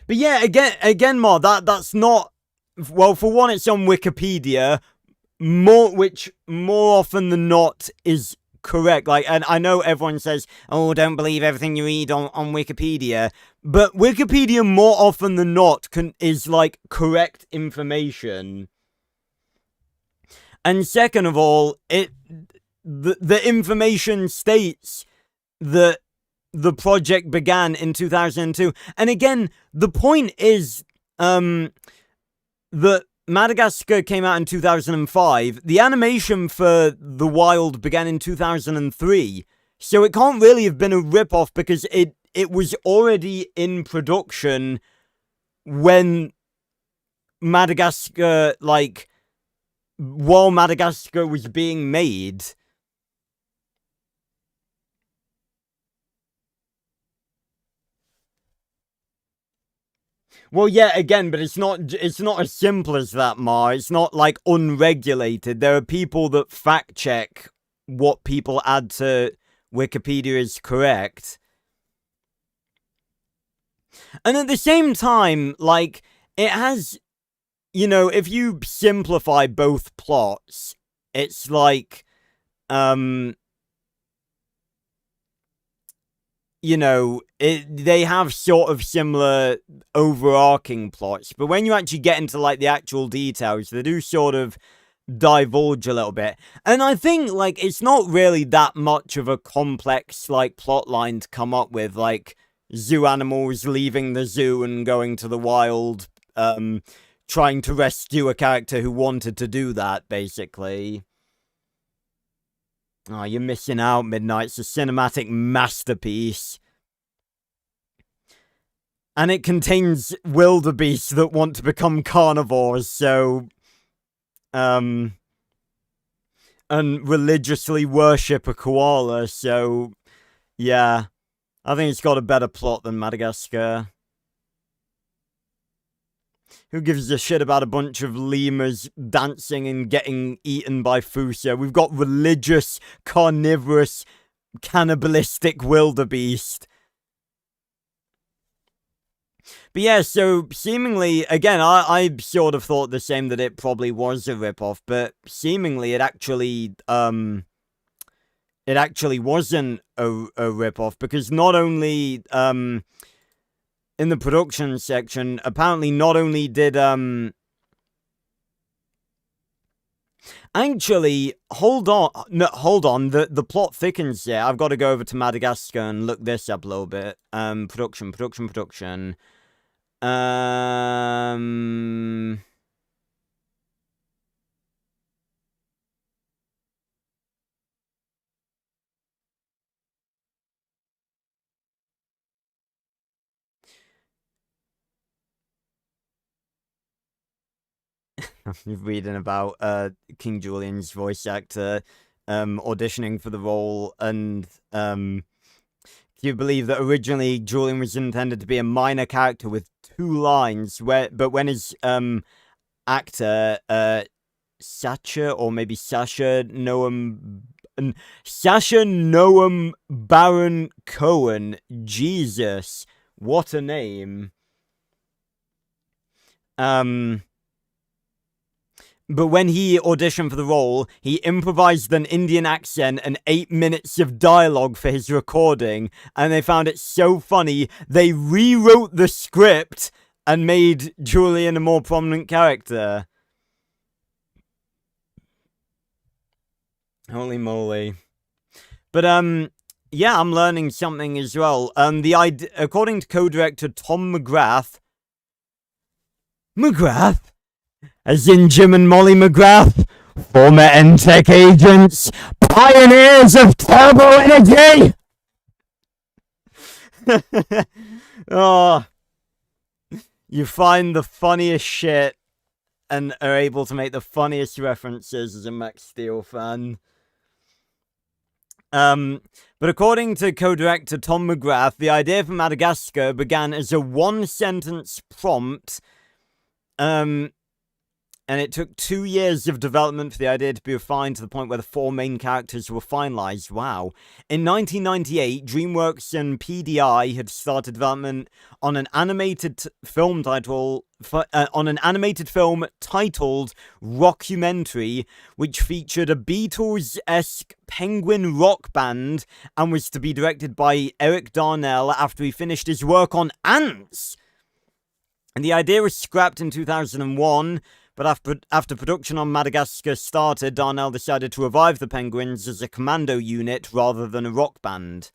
But yeah, again, Ma, that's not... Well, for one, it's on Wikipedia, which more often than not is correct. Like, and I know everyone says, oh, don't believe everything you read on Wikipedia, but Wikipedia more often than not is like correct information. And second of all, the information states that the project began in 2002. And again, the point is that Madagascar came out in 2005. The animation for The Wild began in 2003. So it can't really have been a rip-off because it was already in production when Madagascar, like, while Madagascar was being made. Well, yeah, again, but it's not as simple as that, Ma. It's not, like, unregulated. There are people that fact-check what people add to Wikipedia is correct. And at the same time, like, it has, you know, if you simplify both plots, it's like, you know, they have sort of similar overarching plots, but when you actually get into, like, the actual details, they do sort of divulge a little bit. And I think, like, it's not really that much of a complex, like, plot line to come up with, like, zoo animals leaving the zoo and going to the wild, trying to rescue a character who wanted to do that, basically. Oh, you're missing out, Midnight. It's a cinematic masterpiece. And it contains wildebeests that want to become carnivores, so... and religiously worship a koala, so... Yeah. I think it's got a better plot than Madagascar. Who gives a shit about a bunch of lemurs dancing and getting eaten by Fusa? We've got religious, carnivorous, cannibalistic wildebeest. But yeah, so seemingly, again, I sort of thought the same, that it probably was a ripoff, but seemingly it actually wasn't a ripoff, because not only, in the production section, apparently not only did, actually, hold on, the plot thickens here. I've got to go over to Madagascar and look this up a little bit. Production. I'm reading about King Julian's voice actor auditioning for the role, and do you believe that originally Julian was intended to be a minor character with 2 lines, but when his actor Sacha, or maybe Sasha Noam Baron Cohen, Jesus, what a name. But when he auditioned for the role, he improvised an Indian accent and 8 minutes of dialogue for his recording, and they found it so funny, they rewrote the script and made Julian a more prominent character. Holy moly. But, yeah, I'm learning something as well. According to co-director Tom McGrath, as in Jim and Molly McGrath, former NTech agents, pioneers of turbo energy! Oh, you find the funniest shit and are able to make the funniest references as a Max Steel fan. But according to co-director Tom McGrath, the idea for Madagascar began as a 1-sentence prompt, and it took 2 years of development for the idea to be refined to the point where the 4 main characters were finalized. Wow. In 1998, DreamWorks and PDI had started development on an animated film titled Rockumentary, which featured a Beatles-esque penguin rock band and was to be directed by Eric Darnell after he finished his work on Ants. And the idea was scrapped in 2001, but after production on Madagascar started, Darnell decided to revive the Penguins as a commando unit rather than a rock band.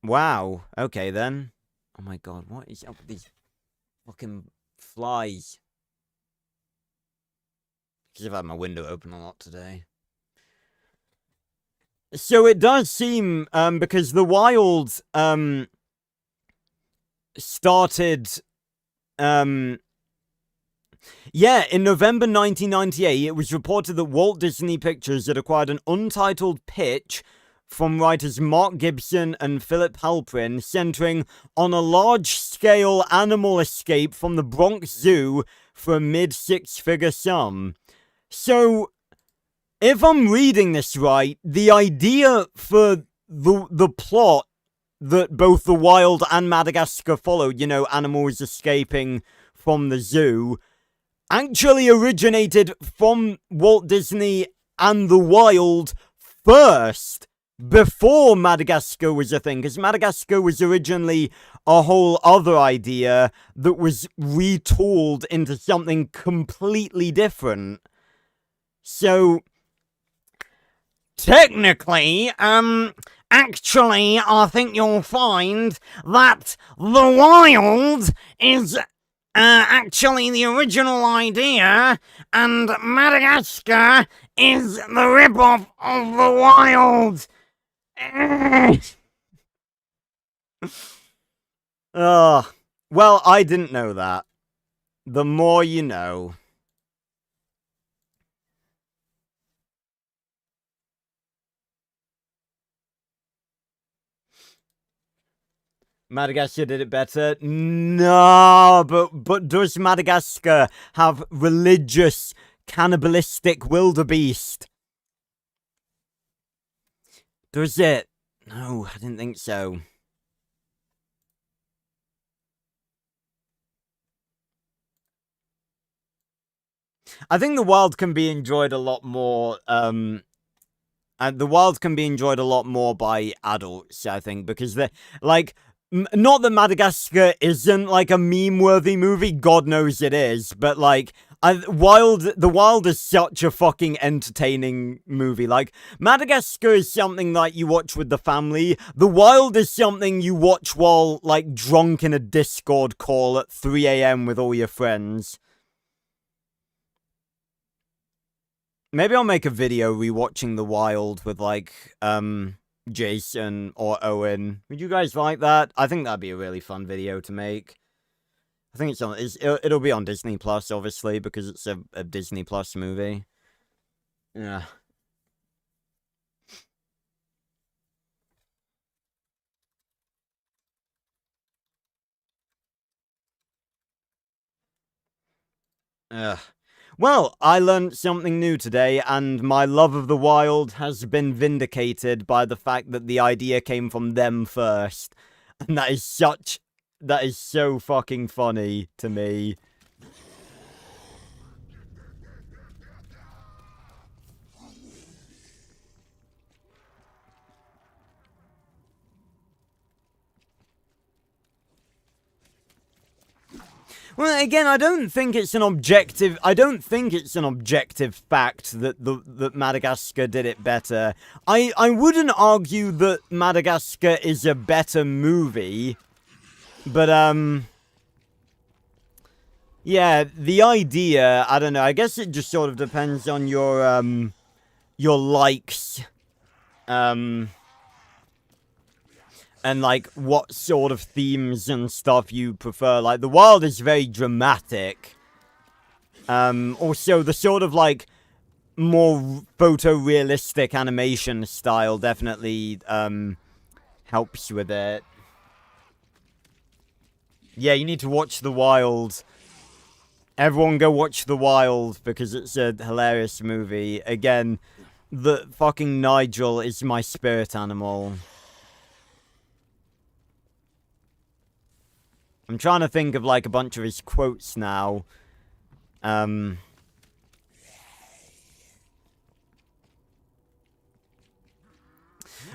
Wow. Okay, then. Oh my god, what is up with these fucking flies? Because I've had my window open a lot today. So it does seem, because the Wild, started... Yeah, in November 1998, it was reported that Walt Disney Pictures had acquired an untitled pitch from writers Mark Gibson and Philip Halprin, centering on a large-scale animal escape from the Bronx Zoo for a mid-6-figure sum. So, if I'm reading this right, the idea for the plot that both the Wild and Madagascar followed, you know, animals escaping from the zoo, actually originated from Walt Disney and the Wild first, before Madagascar was a thing, because Madagascar was originally a whole other idea that was retooled into something completely different. So, technically, actually, I think you'll find that the Wild is actually the original idea, and Madagascar is the ripoff of the Wild. Well, I didn't know that. The more you know. Madagascar did it better. No, but does Madagascar have religious, cannibalistic wildebeest? Does it? No, I didn't think so. I think the wild can be enjoyed a lot more, the wild can be enjoyed a lot more by adults, I think, because they're, like, not that Madagascar isn't, like, a meme-worthy movie, God knows it is, but, like, The Wild is such a fucking entertaining movie. Like, Madagascar is something that you watch with the family. The Wild is something you watch while, like, drunk in a Discord call at 3 a.m. with all your friends. Maybe I'll make a video rewatching The Wild with, like, Jason or Owen. Would you guys like that? I think that'd be a really fun video to make. I think it'll be on Disney Plus, obviously, because it's a Disney Plus movie. Yeah. Ugh. Well, I learned something new today, and my love of the wild has been vindicated by the fact that the idea came from them first. And that is so fucking funny to me. Well, again, I don't think it's an objective fact that Madagascar did it better. I wouldn't argue that Madagascar is a better movie, but yeah, the idea, I don't know, I guess it just sort of depends on your likes, and, like, what sort of themes and stuff you prefer. Like, The Wild is very dramatic. Also, the sort of, like, more photorealistic animation style definitely, helps with it. Yeah, you need to watch The Wild. Everyone go watch The Wild, because it's a hilarious movie. Again, the fucking Nigel is my spirit animal. I'm trying to think of, like, a bunch of his quotes now. And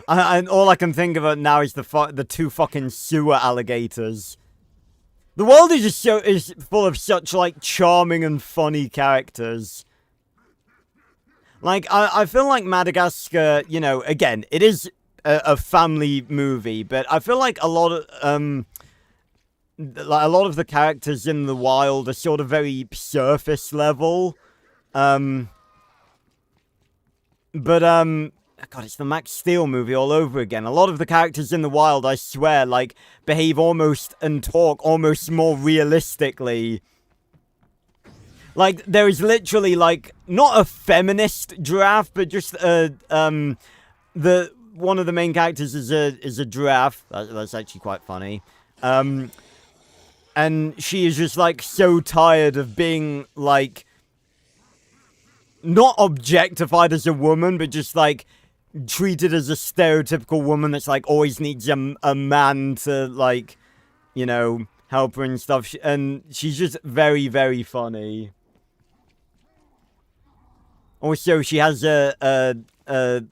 all I can think of now is the two fucking sewer alligators. The world is just is full of such, like, charming and funny characters. Like, I feel like Madagascar, you know, again, it is a family movie, but I feel like a lot of the characters in The Wild are sort of very surface level. God, it's the Max Steel movie all over again. A lot of the characters in The Wild, I swear, like, behave almost and talk almost more realistically. Like, there is literally, like, not a feminist giraffe, but just one of the main characters is a giraffe. That's actually quite funny. And she is just, like, so tired of being, like, not objectified as a woman, but just, like, treated as a stereotypical woman that's, like, always needs a man to, like, you know, help her and stuff. And she's just very, very funny. Also, she has a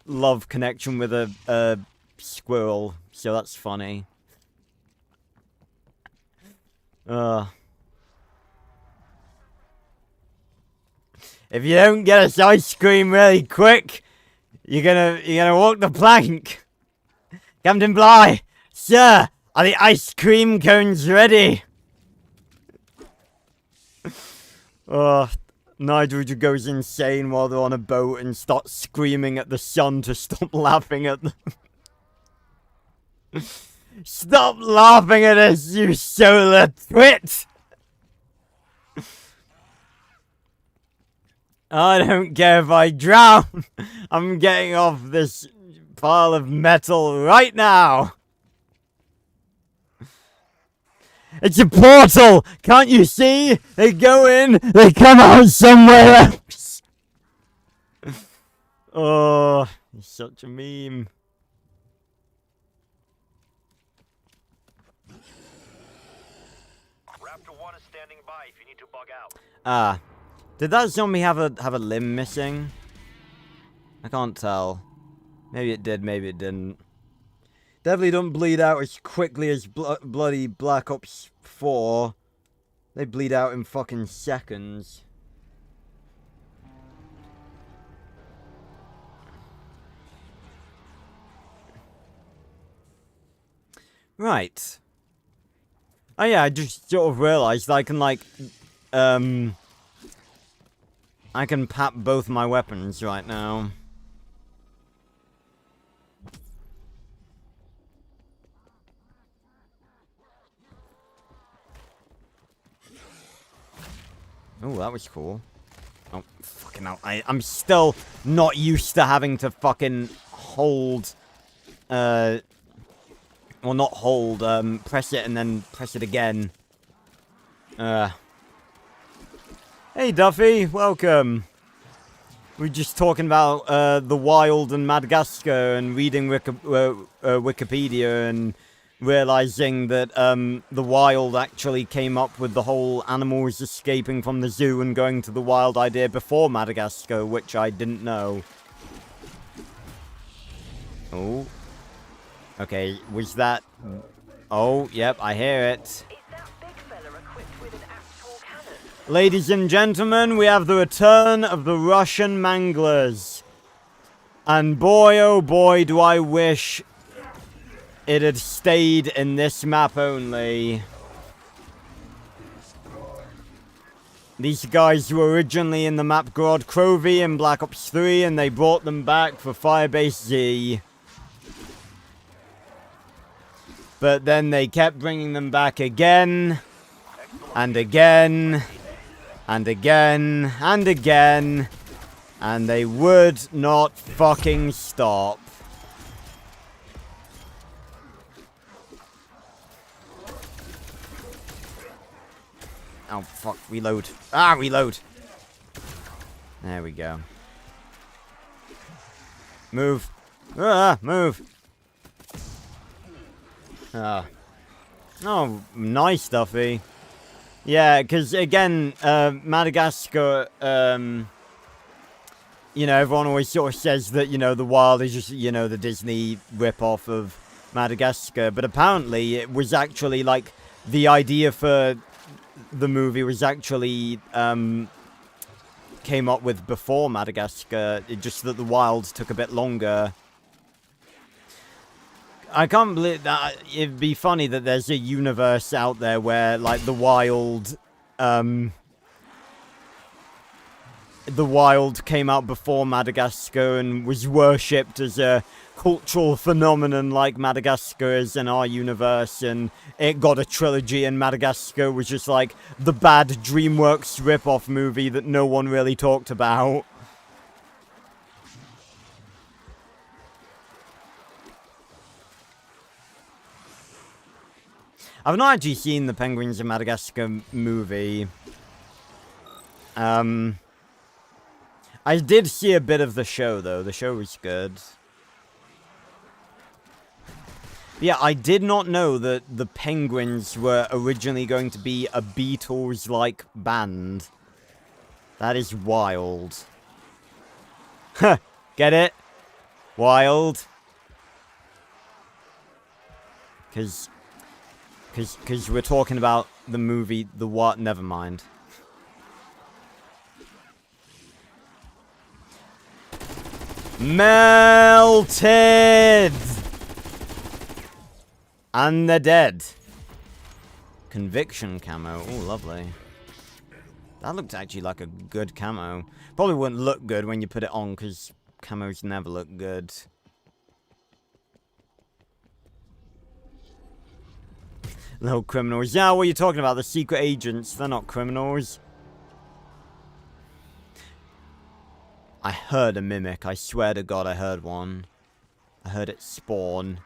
love connection with a squirrel, so that's funny. If you don't get us ice cream really quick, you're gonna walk the plank. Captain Bligh, sir, are the ice cream cones ready? Nigel just goes insane while they're on a boat and starts screaming at the sun to stop laughing at them. Stop laughing at us, you solar twit! I don't care if I drown. I'm getting off this pile of metal right now. It's a portal! Can't you see? They go in, they come out somewhere else! Oh, he's such a meme. Raptor 1 is standing by if you need to bug out. Ah. Did that zombie have a limb missing? I can't tell. Maybe it did, maybe it didn't. Definitely don't bleed out as quickly as bloody Black Ops 4. They bleed out in fucking seconds. Right. Oh yeah, I just sort of realized I can like, I can pap both my weapons right now. Oh, that was cool. Oh, fucking hell. I'm still not used to having to fucking hold, well, not hold, press it and then press it again. Hey, Duffy, welcome. We're just talking about, the wild and Madagascar and reading Wikipedia and realizing that, the wild actually came up with the whole animals escaping from the zoo and going to the wild idea before Madagascar, which I didn't know. Oh. Okay, was that... Oh, yep, I hear it. Is that big fella equipped with an actual cannon? Ladies and gentlemen, we have the return of the Russian Manglers. And boy, oh boy, do I wish it had stayed in this map only. These guys were originally in the map Gorod Krovi in Black Ops 3, and they brought them back for Firebase Z. But then they kept bringing them back again, and again, and again, and again, and they would not fucking stop. Oh, fuck, reload. Ah, reload. There we go. Move. Ah, move. Ah. Oh, nice, Duffy. Yeah, because, again, Madagascar, you know, everyone always sort of says that, you know, the wild is just, you know, the Disney rip-off of Madagascar. But apparently it was actually, like, the idea for the movie was actually came up with before Madagascar. It just that the wild took a bit longer. I can't believe that. It'd be funny that there's a universe out there where like the wild came out before Madagascar and was worshipped as a cultural phenomenon like Madagascar is in our universe, and it got a trilogy, and Madagascar was just like the bad DreamWorks rip-off movie that no one really talked about. I've not actually seen the Penguins of Madagascar movie. I did see a bit of the show, though. The show was good. Yeah, I did not know that the Penguins were originally going to be a Beatles-like band. That is wild. Huh, get it? Wild. Because we're talking about the movie, The What? Never mind. Melted! And they're dead. Conviction camo. Oh, lovely. That looked actually like a good camo. Probably wouldn't look good when you put it on, because camos never look good. No criminals. Yeah, what are you talking about? The secret agents. They're not criminals. I heard a mimic. I swear to God I heard one. I heard it spawn.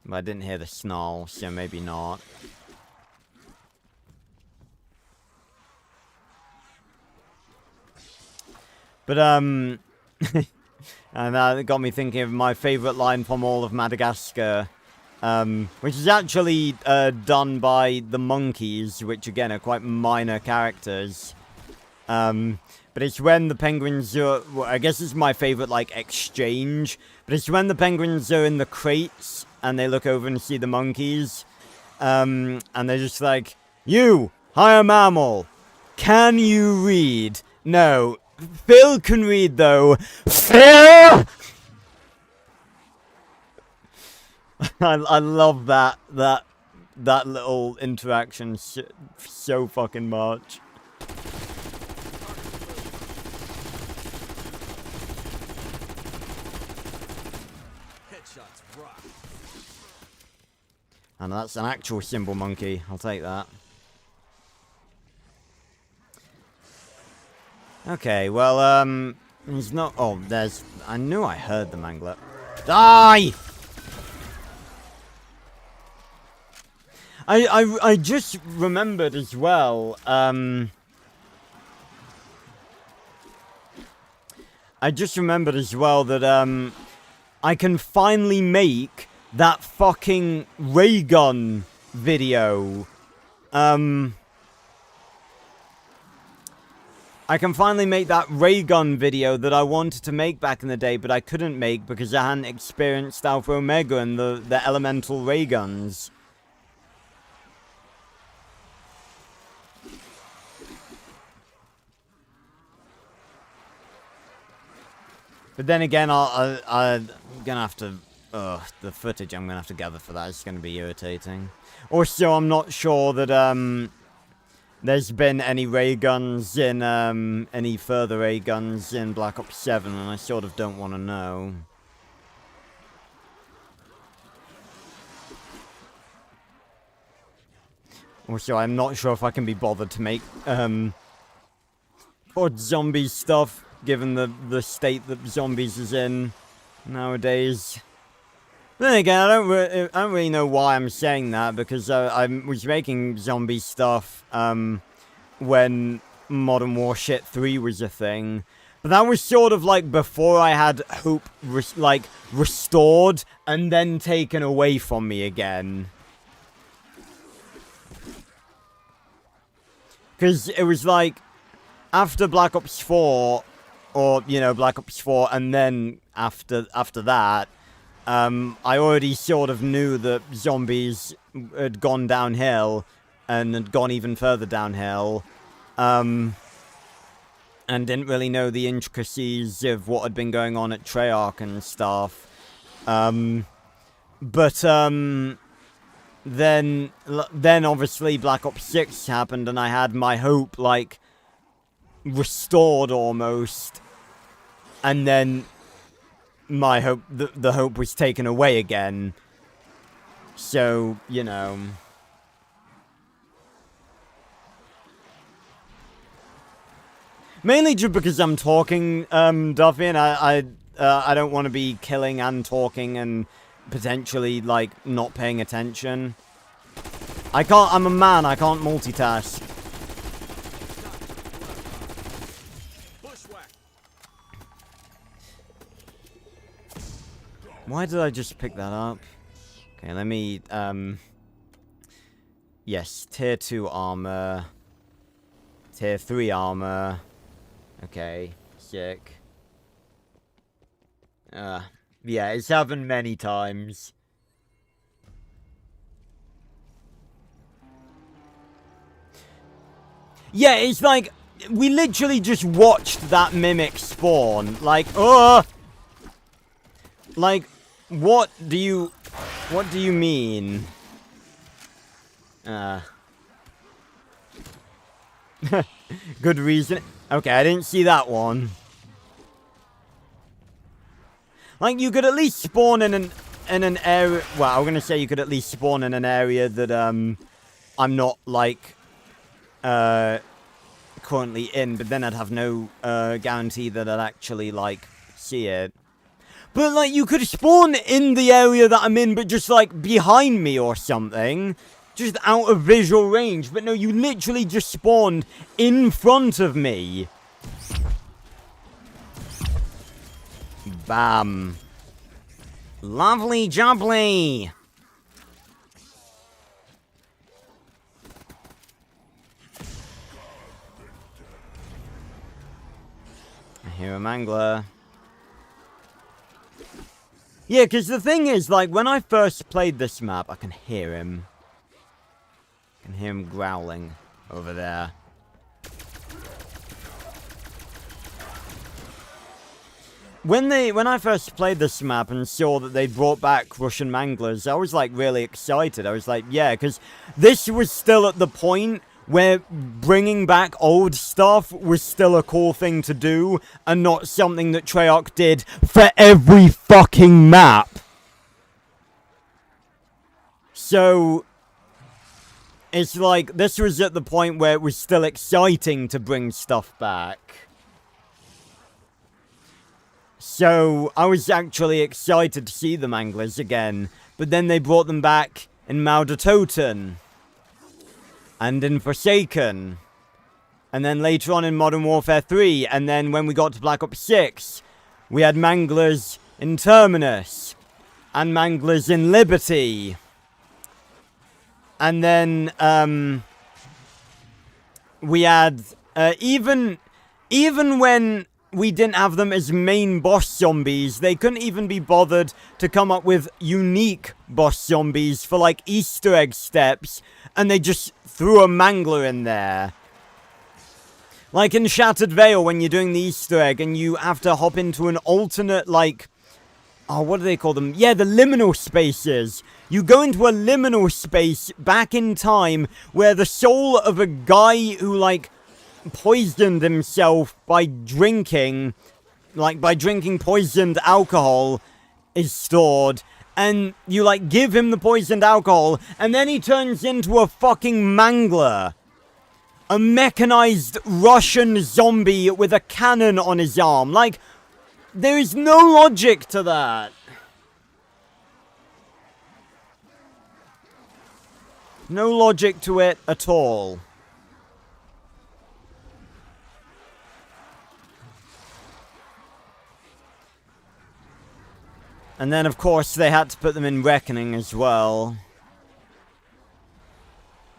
But I didn't hear the snarl, so maybe not. But, and that got me thinking of my favourite line from all of Madagascar, which is actually done by the monkeys, which again are quite minor characters. But it's when the penguins are, well, I guess it's my favourite, like, exchange, but it's when the penguins are in the crates, and they look over and see the monkeys, and they're just like, "You, higher mammal, can you read?" No, Phil can read, though. Phil! I love that little interaction so fucking much. Headshots rock. And that's an actual symbol monkey. I'll take that. Okay, well, he's not... Oh, there's... I knew I heard the mangler. Die! I just remembered as well, I just remembered as well that, I can finally make that fucking ray gun video. I can finally make that ray gun video that I wanted to make back in the day, but I couldn't make because I hadn't experienced Alpha Omega and the elemental ray guns. But then again, I'm gonna have to... the footage I'm gonna have to gather for that is gonna be irritating. Also, I'm not sure that, there's been any ray guns in, any further ray guns in Black Ops 7, and I sort of don't want to know. Also, I'm not sure if I can be bothered to make, or zombie stuff, given the state that zombies is in nowadays. But then again, I don't really know why I'm saying that, because I was making zombie stuff when Modern Warship 3 was a thing. But that was sort of like before I had hope restored and then taken away from me again. Because it was like after Black Ops 4, or, you know, Black Ops 4, and then after that, I already sort of knew that zombies had gone downhill, and had gone even further downhill, and didn't really know the intricacies of what had been going on at Treyarch and stuff. Then obviously Black Ops 6 happened, and I had my hope, like, restored almost, and then my hope, the hope was taken away again. So, you know. Mainly just because I'm talking, Duffy, and I don't want to be killing and talking and potentially, like, not paying attention. I'm a man, I can't multitask. Why did I just pick that up? Okay, let me, yes, tier 2 armor. Tier 3 armor. Okay, sick. Yeah, it's happened many times. Yeah, it's like, we literally just watched that mimic spawn. Like, like, what do you mean? Good reason. Okay, I didn't see that one. Like, you could at least spawn in an area... Well, I'm gonna say you could at least spawn in an area that, I'm not, like, currently in, but then I'd have no, guarantee that I'd actually, like, see it. But, like, you could spawn in the area that I'm in, but just, like, behind me or something. Just out of visual range. But no, you literally just spawned in front of me. Bam. Lovely jubbly. I hear a mangler. Yeah, because the thing is, like, when I first played this map, I can hear him. I can hear him growling over there. When I first played this map and saw that they brought back Russian manglers, I was, like, really excited. I was like, yeah, because this was still at the point where bringing back old stuff was still a cool thing to do, and not something that Treyarch did for every fucking map. So, it's like, this was at the point where it was still exciting to bring stuff back. So, I was actually excited to see the manglers again, but then they brought them back in Maudertoten. And in Forsaken. And then later on in Modern Warfare 3. And then when we got to Black Ops 6, we had manglers in Terminus. And manglers in Liberty. And then, we had, even when we didn't have them as main boss zombies, they couldn't even be bothered to come up with unique boss zombies for, like, Easter egg steps. And they just threw a mangler in there. Like in Shattered Veil, when you're doing the Easter egg and you have to hop into an alternate, like... Oh, what do they call them? Yeah, the liminal spaces. You go into a liminal space back in time where the soul of a guy who, like, poisoned himself by drinking... Like, by drinking poisoned alcohol is stored. And you, like, give him the poisoned alcohol, and then he turns into a fucking mangler. A mechanized Russian zombie with a cannon on his arm. Like, there is no logic to that. No logic to it at all. And then, of course, they had to put them in Reckoning as well.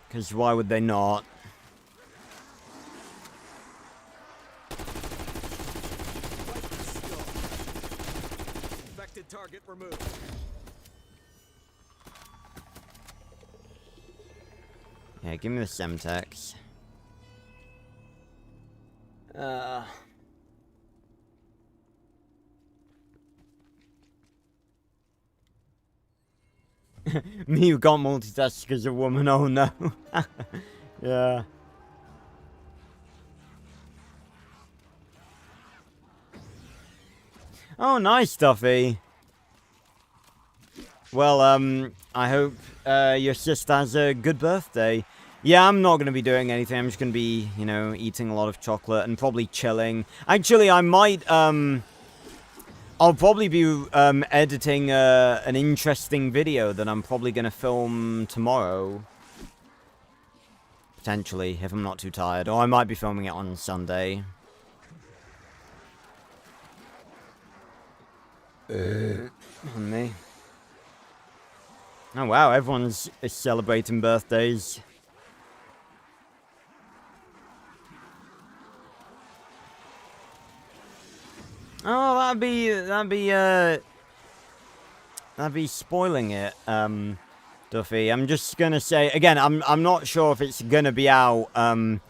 Because why would they not? Infected target removed. Yeah, give me the Semtex. Me who can't multitask because a woman, oh no. Yeah. Oh, nice, Duffy. Well, I hope your sister has a good birthday. Yeah, I'm not going to be doing anything. I'm just going to be, you know, eating a lot of chocolate and probably chilling. Actually, I might, I'll probably be editing an interesting video that I'm probably going to film tomorrow. Potentially, if I'm not too tired. Or I might be filming it on Sunday. On me. Oh wow, everyone's celebrating birthdays. Oh, that'd be spoiling it, Duffy. I'm just gonna say again. I'm not sure if it's gonna be out. I'm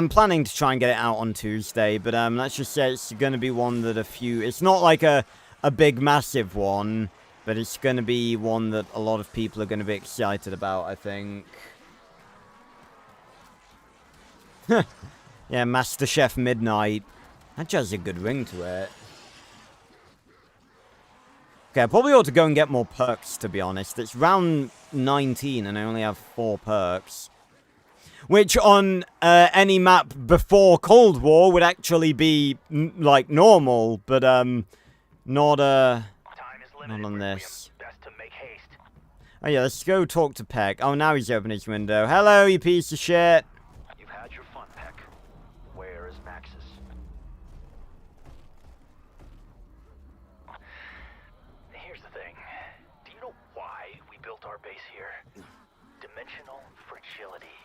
planning to try and get it out on Tuesday, but let's just say it's gonna be one that it's not like a big massive one, but it's gonna be one that a lot of people are gonna be excited about, I think. Yeah, MasterChef Midnight. That just has a good ring to it. Okay, I probably ought to go and get more perks, to be honest. It's round 19 and I only have 4 perks. Which on any map before Cold War would actually be, like, normal. But, Not Time is not limited, on Requiem. this. Best to make haste. Oh yeah, let's go talk to Peck. Oh, now he's opened his window. Hello, you piece of shit. You've had your fun, Peck. Where is Maxis? Here's the thing. Do you know why we built our base here? Dimensional fragility.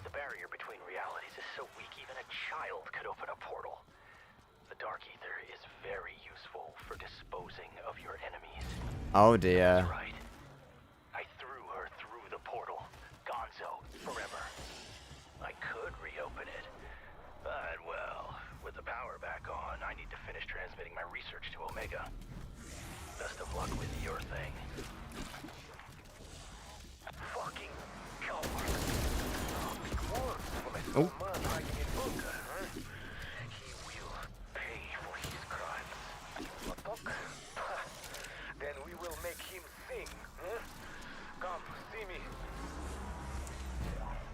The barrier between realities is so weak even a child could open a portal. The Dark Ether is very useful for disposing of your enemies. Oh dear. That's right. I threw her through the portal. Gonzo, forever. I could reopen it. But, well, with the power back on, I need to finish transmitting my research to Omega. Best of luck with your thing. Fucking coward. Big words from a Oh. small man hiding in bunker, huh? He will pay for his crimes. Matok? Ha. Then we will make him sing, huh? Come, see me.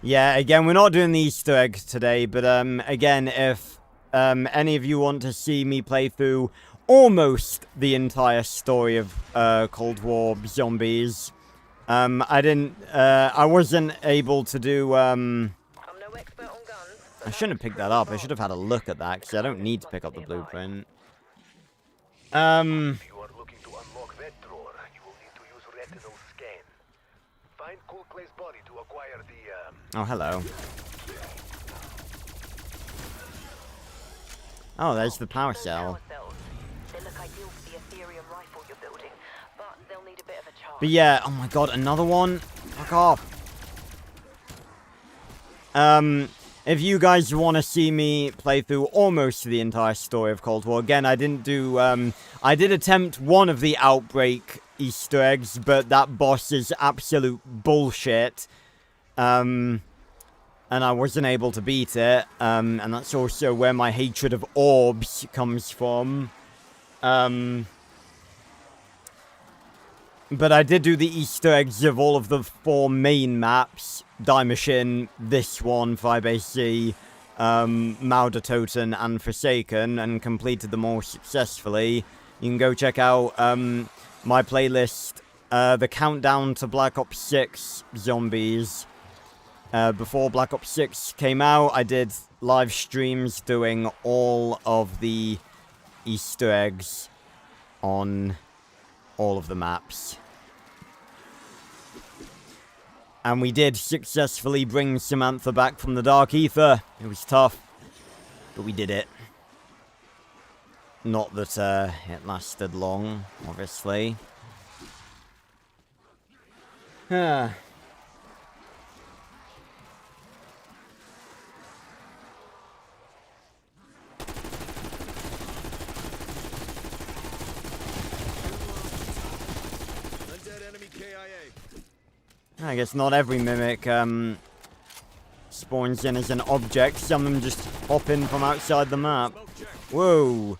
Yeah, again, we're not doing the Easter egg today, but again, if any of you want to see me play through almost the entire story of Cold War Zombies, I wasn't able to do I'm no expert on guns. but I shouldn't have picked that up. I should have had a look at that, because I don't need to pick up the blueprint. If you are looking to unlock that drawer, you will need to use retinal scan. Find Cool Clay's body to acquire the, Oh, hello. Oh, there's the power those cell. power cells, they look ideal for the Ethereum rifle you're building, but they'll need a bit of a charge. But yeah, oh my god, another one? Fuck off. If you guys want to see me play through almost the entire story of Cold War, again, I didn't do, I did attempt one of the Outbreak Easter eggs, but that boss is absolute bullshit. And I wasn't able to beat it, and that's also where my hatred of orbs comes from. But I did do the Easter eggs of all of the 4 main maps. Die Machine, this one, Firebase Z, Maudertoten, and Forsaken, and completed them all successfully. You can go check out my playlist, the Countdown to Black Ops 6 Zombies. Before Black Ops 6 came out, I did live streams doing all of the Easter eggs on all of the maps. And we did successfully bring Samantha back from the Dark Ether. It was tough, but we did it. Not that it lasted long, obviously. Ah. Undead enemy KIA. I guess not every mimic spawns in as an object. Some of them just hop in from outside the map. Smoke check. Whoa.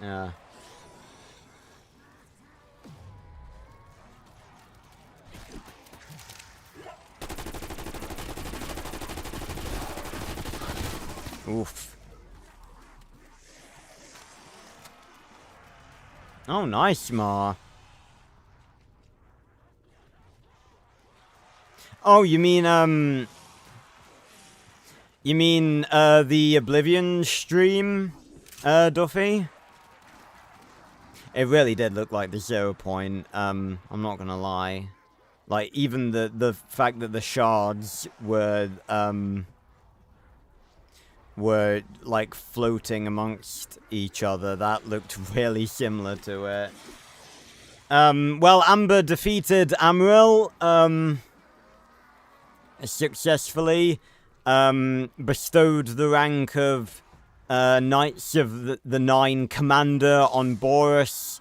Yeah. Oof. Oh, nice, Ma. Oh, you mean, the Oblivion stream, Duffy? It really did look like the 0 point, I'm not gonna lie. Like, even the fact that the shards were, like, floating amongst each other, that looked really similar to it. Well, Amber defeated Amril, successfully, bestowed the rank of Knights of the Nine Commander on Boris,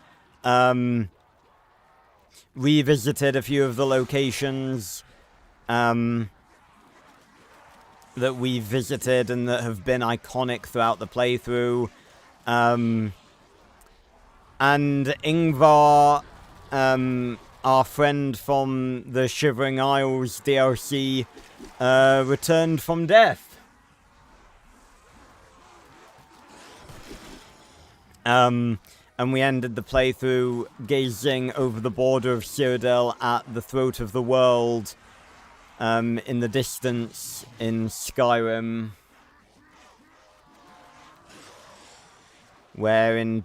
revisited a few of the locations that we visited and that have been iconic throughout the playthrough, and Ingvar, our friend from the Shivering Isles DLC, returned from death. And we ended the playthrough gazing over the border of Cyrodiil at the throat of the world, in the distance in Skyrim, where in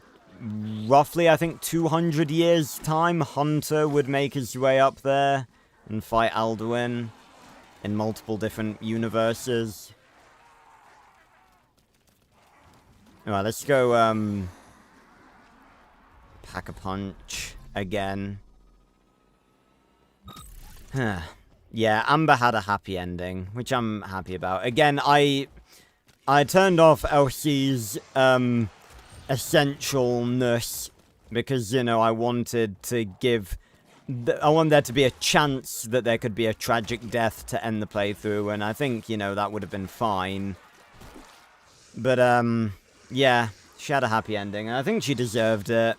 roughly, I think, 200 years' time, Hunter would make his way up there and fight Alduin in multiple different universes. Alright, let's go, pack a punch again. Yeah, Amber had a happy ending, which I'm happy about. Again, I turned off Elsie's, essentialness because, you know, I wanted to give... I want there to be a chance that there could be a tragic death to end the playthrough, and I think, you know, that would have been fine. But, yeah, she had a happy ending, and I think she deserved it.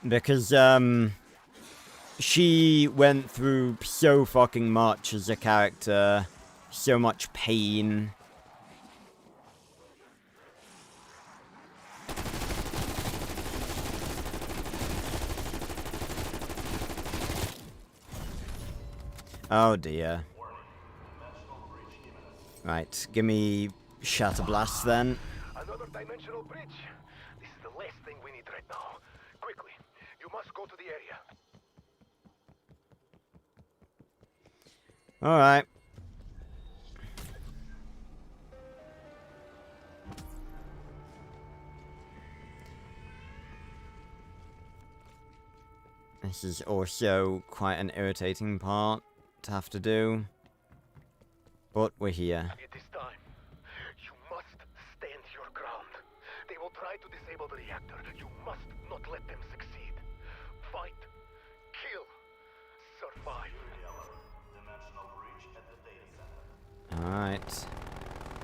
Because, she went through so fucking much as a character, so much pain. Oh dear. Right, give me Shatter Blast then. Another dimensional bridge. This is the last thing we need right now. Quickly, you must go to the area. Alright. This is also quite an irritating part to have to do. But we're here. It is time. You must stand your ground. They will try to disable the reactor. You must not let them succeed. Fight. Kill. Survive. Dimensional breach at the data center. Alright.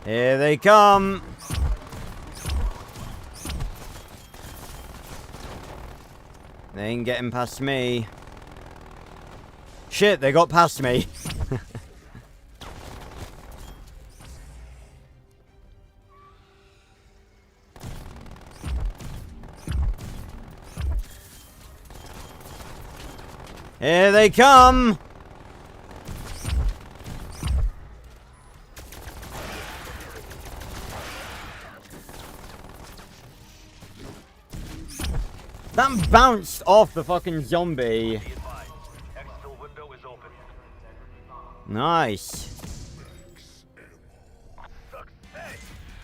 Here they come! They ain't getting past me. Shit, they got past me. Here they come! That bounced off the fucking zombie. Exfil window is open. Nice. Success!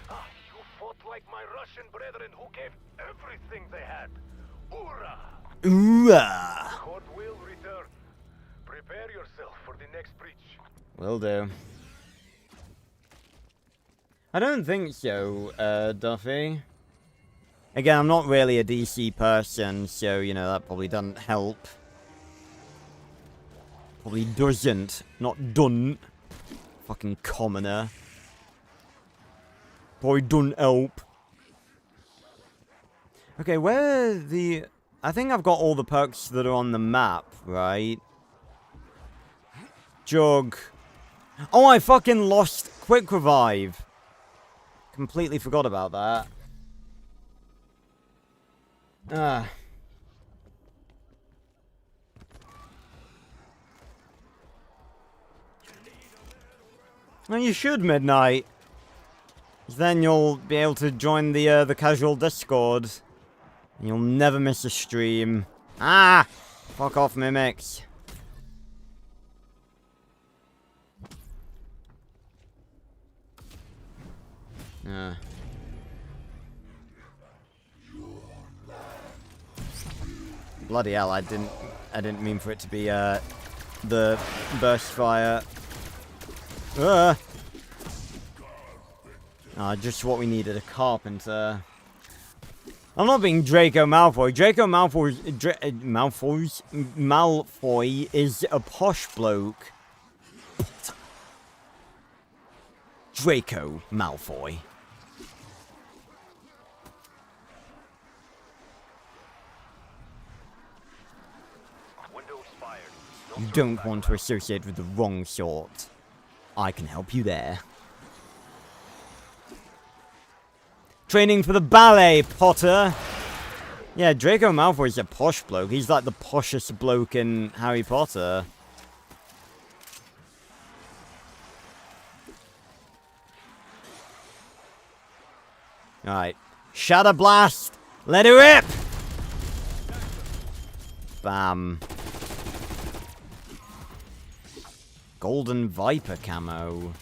You fought like my Russian brethren who gave everything they had. Ura! Ooh. Court will return. Prepare yourself for the next breach. Will do. I don't think so, Duffy. Again, I'm not really a DC person, so, you know, that probably doesn't help. Probably doesn't. Not done. Fucking commoner. Probably doesn't help. Okay, where are the... I think I've got all the perks that are on the map, right? Jug. Oh, I fucking lost Quick Revive. Completely forgot about that. Ah. Well, you should, Midnight. Then you'll be able to join the casual Discord. You'll never miss a stream. Ah! Fuck off, mimics. Bloody hell, I didn't mean for it to be the burst fire. Just what we needed, a carpenter. I'm not being Draco Malfoy. Malfoy is a posh bloke. Draco Malfoy. You don't want to associate with the wrong sort. I can help you there. Training for the ballet, Potter. Yeah, Draco Malfoy's a posh bloke. He's like the poshest bloke in Harry Potter. Alright. Shatter Blast! Let it rip! Bam. Golden Viper camo.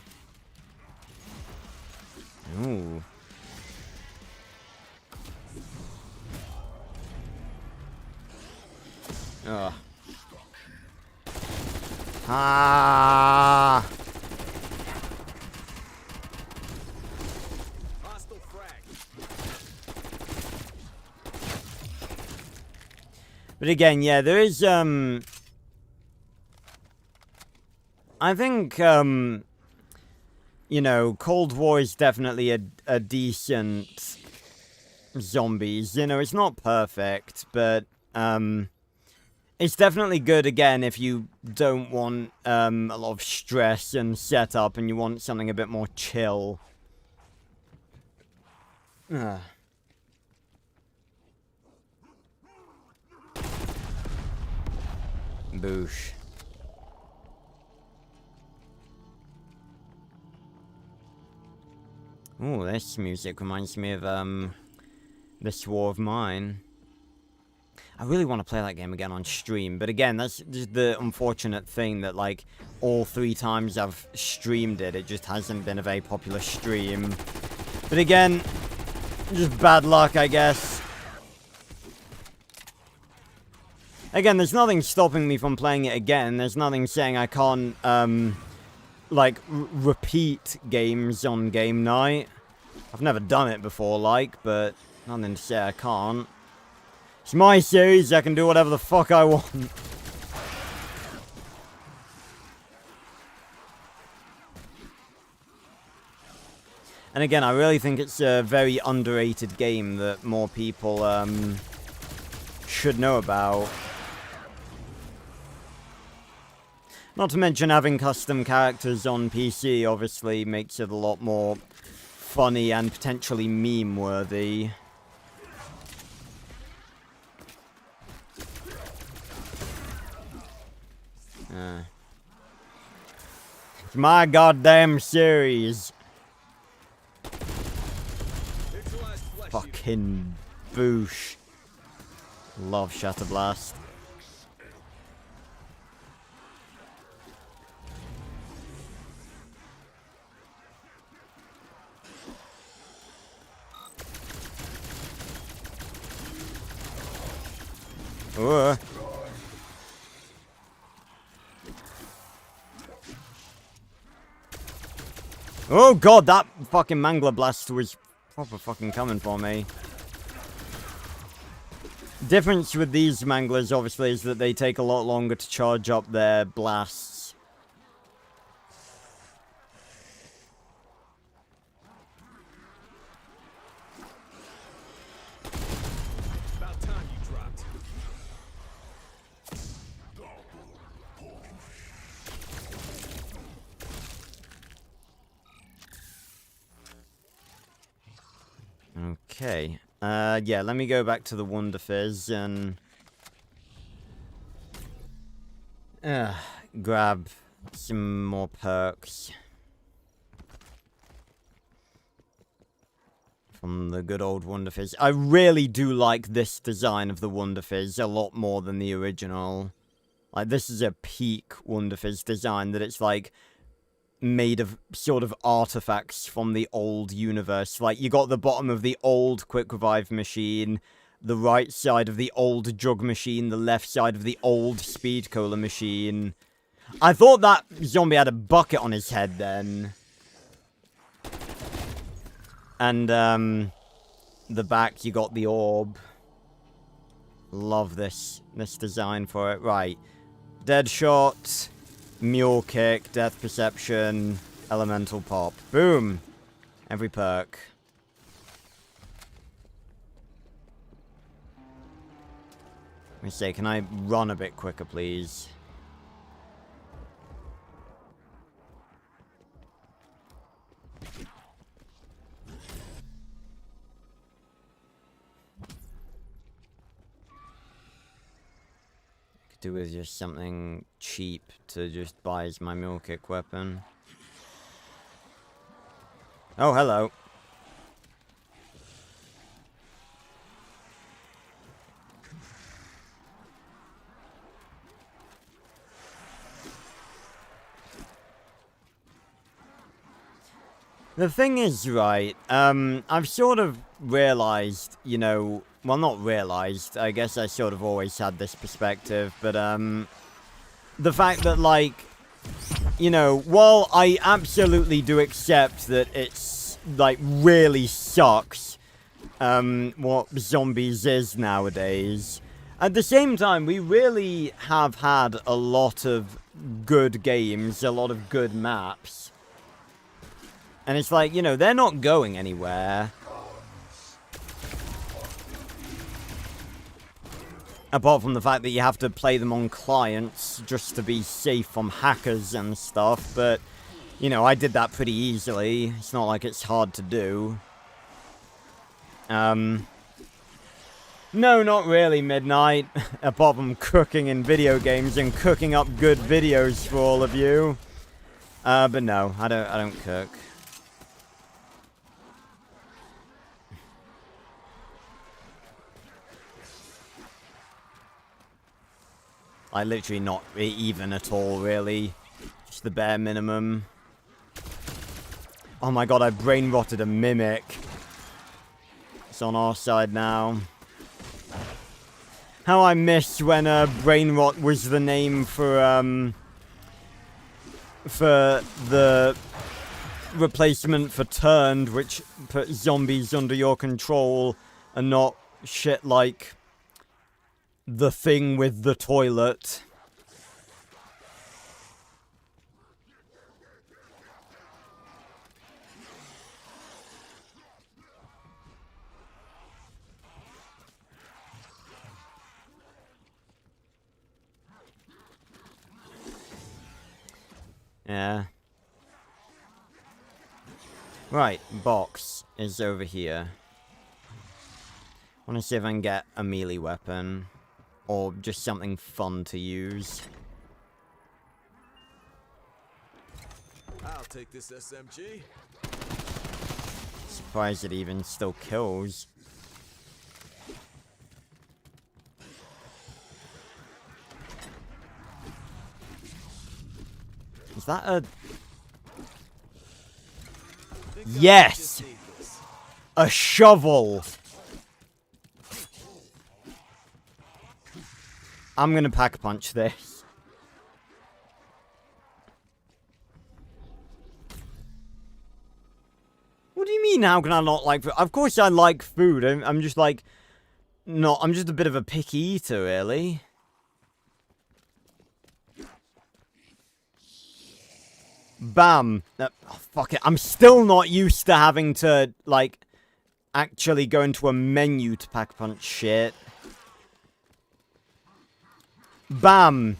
Ooh. Ugh. Ah! Hostile frag. But again, yeah, there is, I think, you know, Cold War is definitely a decent zombies. You know, it's not perfect, but, it's definitely good, again, if you don't want, a lot of stress and setup and you want something a bit more chill. Ugh. Boosh. Ooh, this music reminds me of, This War of Mine. I really want to play that game again on stream, but again, that's just the unfortunate thing that, like, all 3 times I've streamed it, it just hasn't been a very popular stream. But again, just bad luck, I guess. Again, there's nothing stopping me from playing it again. There's nothing saying I can't, like, repeat games on game night. I've never done it before, like, but nothing to say I can't. It's my series, I can do whatever the fuck I want. And again, I really think it's a very underrated game that more people, should know about. Not to mention having custom characters on PC obviously makes it a lot more funny and potentially meme-worthy. It's my goddamn series. Fucking boosh. Love Shatter Blast. Ooh. Oh god, that fucking Mangler Blast was proper fucking coming for me. Difference with these Manglers, obviously, is that they take a lot longer to charge up their blasts. About time you dropped. Okay. Yeah, let me go back to the Wonder Fizz and grab some more perks from the good old Wonder Fizz. I really do like this design of the Wonder Fizz a lot more than the original. Like, this is a peak Wonder Fizz design that it's like made of sort of artifacts from the old universe. Like, you got the bottom of the old Quick Revive machine, the right side of the old Jug machine, the left side of the old Speed Cola machine. I thought that zombie had a bucket on his head then. And, the back, you got the orb. Love this design for it. Right. Deadshot, Mule Kick, Death Perception, Elemental Pop. Boom! Every perk. Let me say, can I run a bit quicker, please? Could do with just something cheap to just buy as my mule kick weapon. Oh, hello. The thing is, right, I've sort of realized, you know, well, not realized, I guess I sort of always had this perspective, but, the fact that, like, you know, while I absolutely do accept that it's, like, really sucks, what zombies is nowadays, at the same time, we really have had a lot of good games, a lot of good maps. And it's like, you know, they're not going anywhere. Apart from the fact that you have to play them on clients just to be safe from hackers and stuff. But, you know, I did that pretty easily. It's not like it's hard to do. No, not really, Midnight. Apart from cooking in video games and cooking up good videos for all of you. But no, I don't cook. I literally not even at all, really. Just the bare minimum. Oh my god, I brain rotted a mimic. It's on our side now. How I missed when brain rot was the name for the replacement for turned, which put zombies under your control and not shit like the thing with the toilet. Yeah. Right, box is over here. I want to see if I can get a melee weapon. Or just something fun to use. I'll take this SMG. Surprised it even still kills. Is that a... Yes! A shovel! I'm gonna pack-a-punch this. What do you mean, how can I not like food? Of course I like food. I'm just like... No, I'm just a bit of a picky eater, really. Bam. Oh, fuck it. I'm still not used to having to, like, actually go into a menu to pack-a-punch shit. Bam!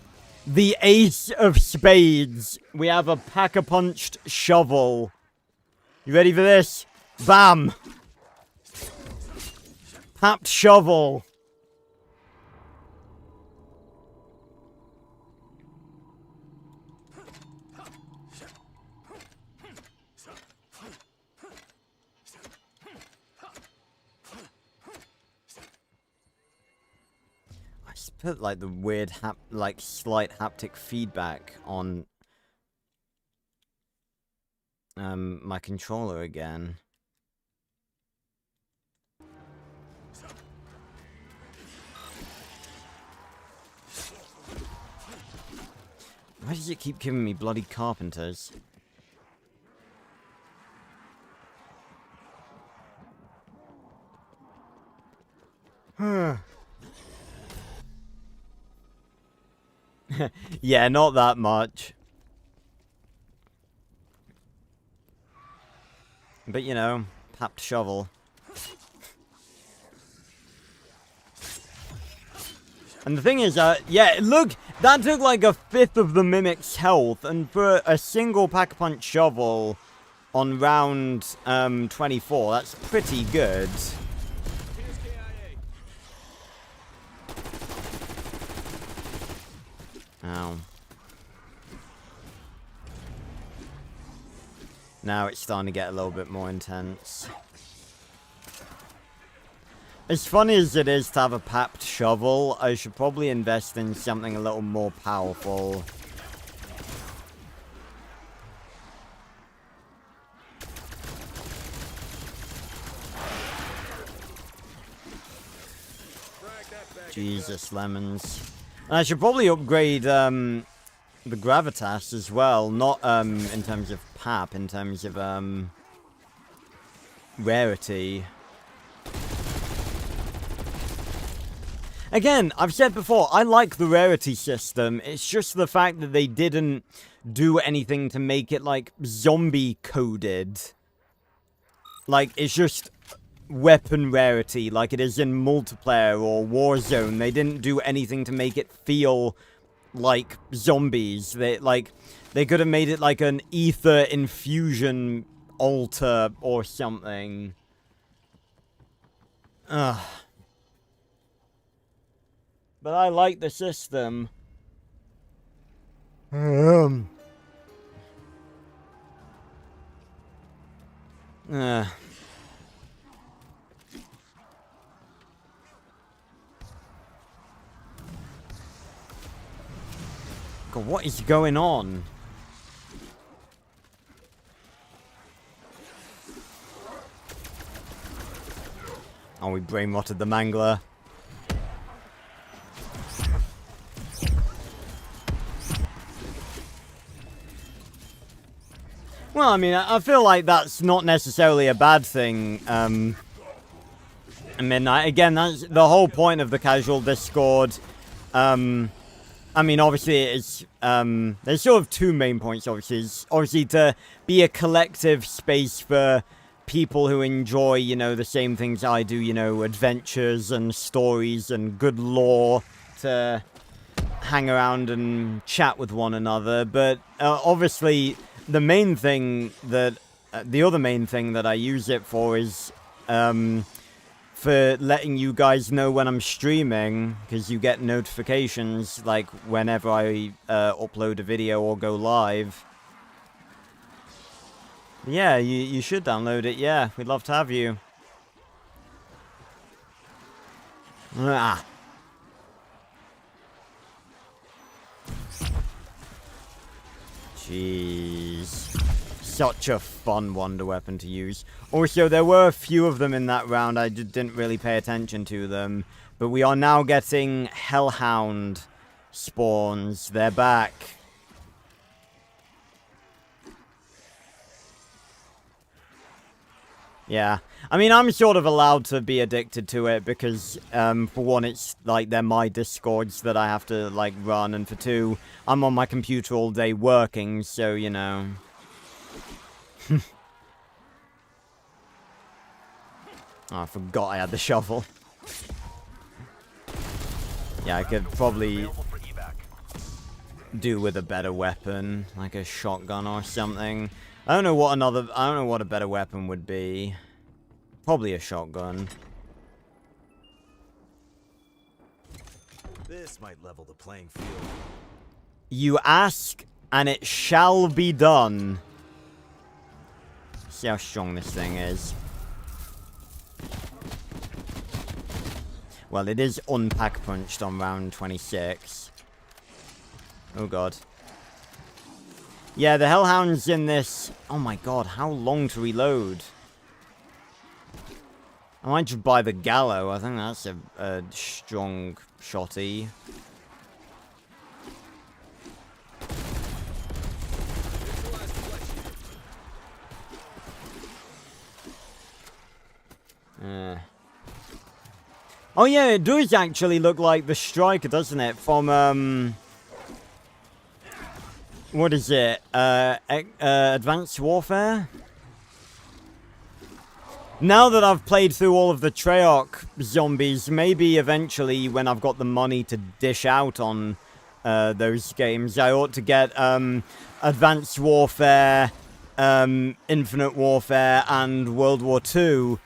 The ace of spades. We have a pack-a-punched shovel. You ready for this? Bam! Papped shovel. Put like the weird like slight haptic feedback on my controller again. Why does it keep giving me bloody carpenters? Yeah, not that much. But, you know, papped shovel. And the thing is, yeah, look, that took like a fifth of the Mimic's health, and for a single pack-a-punch shovel on round 24, that's pretty good. Ow. Now it's starting to get a little bit more intense. As funny as it is to have a papped shovel, I should probably invest in something a little more powerful. Jesus, lemons. And I should probably upgrade the gravitas as well. Not in terms of pap, in terms of rarity. Again, I've said before, I like the rarity system. It's just the fact that they didn't do anything to make it, like, zombie-coded. Like, it's just weapon rarity, like it is in multiplayer or Warzone. They didn't do anything to make it feel like zombies. They could have made it like an ether infusion altar or something. Ugh. But I like the system. God, what is going on? Oh, we brain rotted the mangler. Well, I mean, I feel like that's not necessarily a bad thing. I mean, again, that's the whole point of the casual Discord. I mean, obviously, it's, there's sort of two main points, obviously. It's obviously to be a collective space for people who enjoy, you know, the same things I do, you know, adventures and stories and good lore, to hang around and chat with one another. But, obviously, the main thing that, the other main thing that I use it for is, for letting you guys know when I'm streaming, because you get notifications, like, whenever I upload a video or go live. Yeah, you should download it, yeah. We'd love to have you. Ah. Jeez. Such a fun wonder weapon to use. Also, there were a few of them in that round. I didn't really pay attention to them. But we are now getting Hellhound spawns. They're back. Yeah. I mean, I'm sort of allowed to be addicted to it because, for one, it's, like, they're my Discords that I have to, like, run. And for two, I'm on my computer all day working, so, you know. Oh, I forgot I had the shovel. Yeah, I could probably do with a better weapon, like a shotgun or something. I don't know what a better weapon would be. Probably a shotgun. This might level the playing field. You ask, and it shall be done. See how strong this thing is. Well, it is unpack punched on round 26. Oh god. Yeah, the Hellhounds in this... Oh my god, how long to reload? I might just buy the Gallo. I think that's a strong shotty. Oh yeah, it does actually look like the Striker, doesn't it? From, what is it? Advanced Warfare? Now that I've played through all of the Treyarch zombies, maybe eventually when I've got the money to dish out on those games, I ought to get Advanced Warfare, Infinite Warfare, and World War II,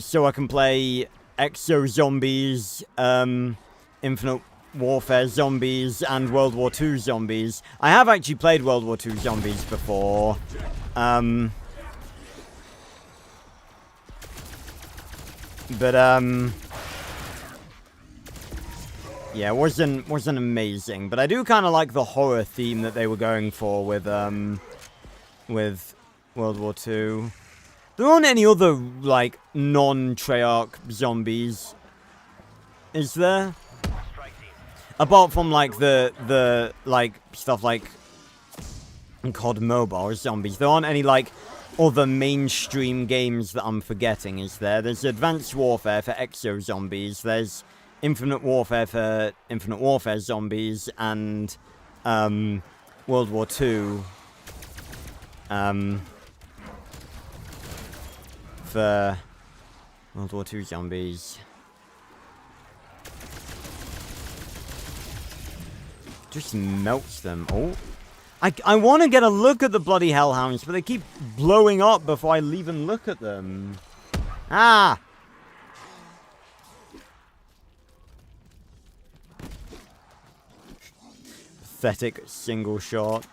so I can play Exo Zombies, Infinite Warfare zombies and World War II zombies. I have actually played World War II zombies before. Yeah, it wasn't amazing, but I do kind of like the horror theme that they were going for with World War II. There aren't any other, like, non-Treyarch zombies, is there? Apart from, like, the like, stuff like COD Mobile zombies. There aren't any, like, other mainstream games that I'm forgetting, is there? There's Advanced Warfare for Exo Zombies. There's Infinite Warfare for Infinite Warfare Zombies. And, World War II. For World War II Zombies. Just melts them. Oh. I want to get a look at the bloody hellhounds, but they keep blowing up before I even look at them. Ah! Pathetic single shot.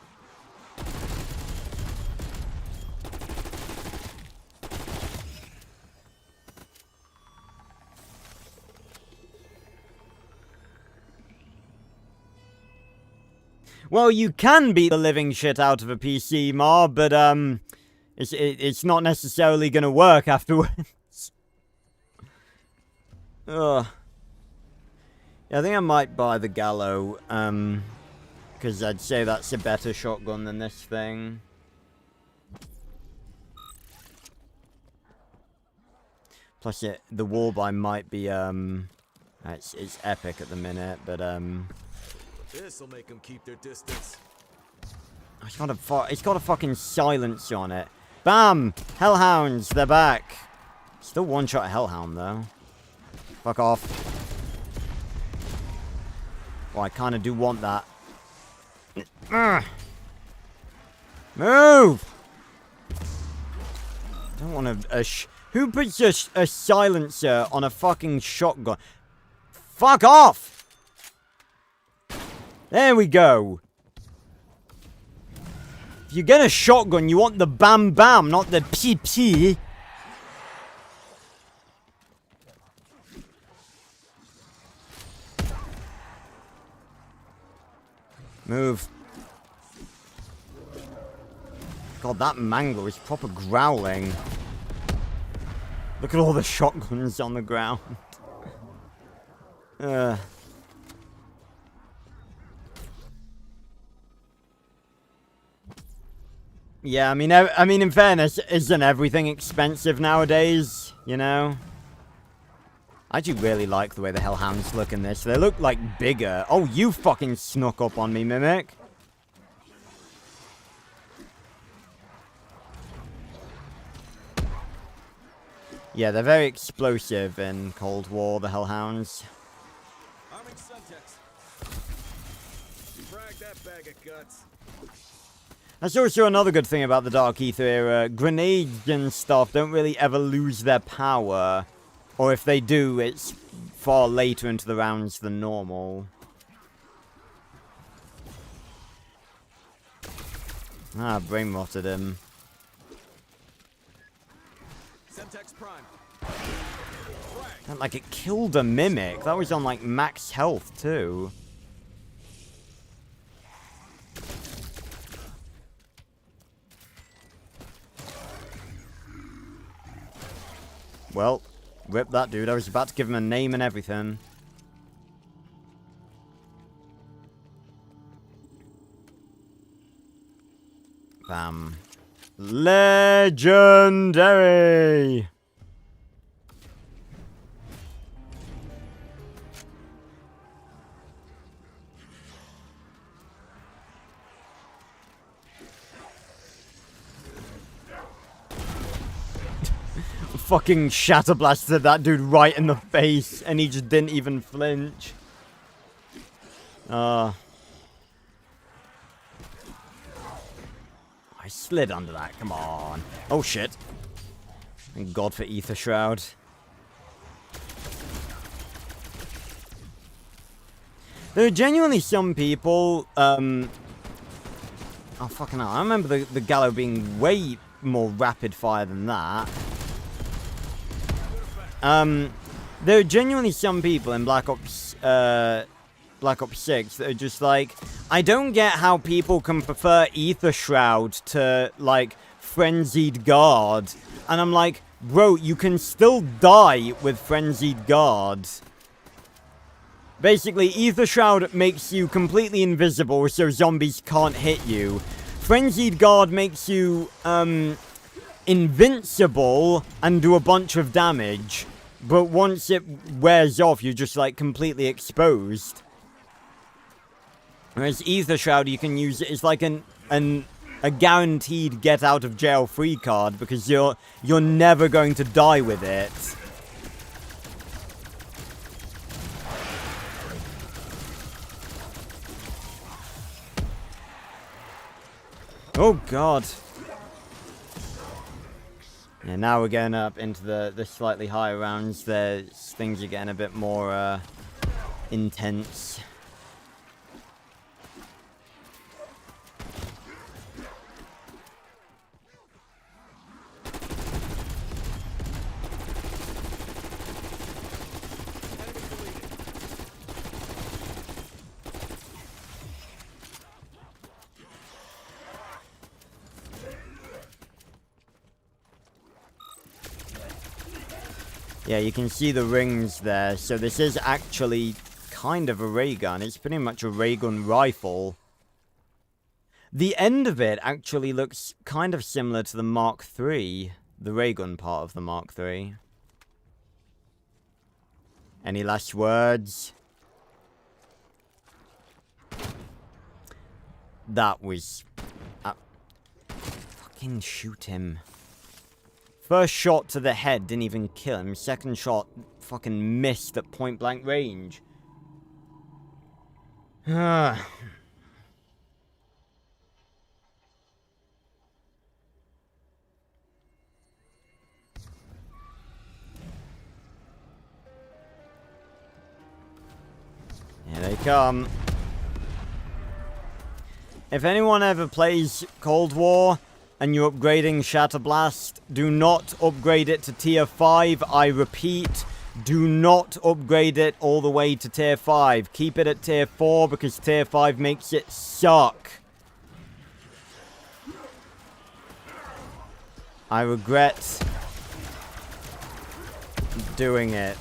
Well, you can beat the living shit out of a PC mob, but, it's not necessarily gonna work afterwards. Ugh. Yeah, I think I might buy the Gallo, because I'd say that's a better shotgun than this thing. Plus, the wallby might be, it's epic at the minute, but, This'll make them keep their distance. It's got a fucking silencer on it. Bam! Hellhounds, they're back. Still one shot a Hellhound, though. Fuck off. Well, I kind of do want that. Move! I don't want who puts a silencer on a fucking shotgun? Fuck off! There we go. If you get a shotgun, you want the bam bam, not the pee pee. Move. God, that mangle is proper growling. Look at all the shotguns on the ground. Yeah, I mean, in fairness, isn't everything expensive nowadays? You know? I do really like the way the Hellhounds look in this. They look, like, bigger. Oh, you fucking snuck up on me, Mimic. Yeah, they're very explosive in Cold War, the Hellhounds. Arming Suntex. Frag that bag of guts. That's also another good thing about the Dark Ether era. Grenades and stuff don't really ever lose their power. Or if they do, it's far later into the rounds than normal. Ah, brain rotted him. Semtex Prime. Like, it killed a Mimic. That was on, like, max health, too. Well, rip that dude. I was about to give him a name and everything. Bam. Legendary! Fucking shatterblasted that dude right in the face, and he just didn't even flinch. I slid under that, come on. Oh shit. Thank God for Ether Shroud. There are genuinely some people, oh fucking hell, I remember the Gallo being way more rapid fire than that. There are genuinely some people in Black Ops 6 that are just like, I don't get how people can prefer Ether Shroud to, like, Frenzied Guard. And I'm like, bro, you can still die with Frenzied Guard. Basically, Ether Shroud makes you completely invisible so zombies can't hit you. Frenzied Guard makes you, invincible and do a bunch of damage. But once it wears off, you're just, like, completely exposed. Whereas Ether Shroud, you can use it as, like, a guaranteed get-out-of-jail-free card, because you're never going to die with it. Oh, God. Yeah, now we're getting up into the slightly higher rounds. Things are getting a bit more intense. Yeah, you can see the rings there. So this is actually kind of a ray gun. It's pretty much a ray gun rifle. The end of it actually looks kind of similar to the Mark III. The ray gun part of the Mark III. Any last words? That was... fucking shoot him. First shot to the head didn't even kill him. Second shot fucking missed at point blank range. Yeah, they come. If anyone ever plays Cold War and you're upgrading Shatterblast, do not upgrade it to tier 5. I repeat, do not upgrade it all the way to tier 5. Keep it at tier 4 because tier 5 makes it suck. I regret doing it.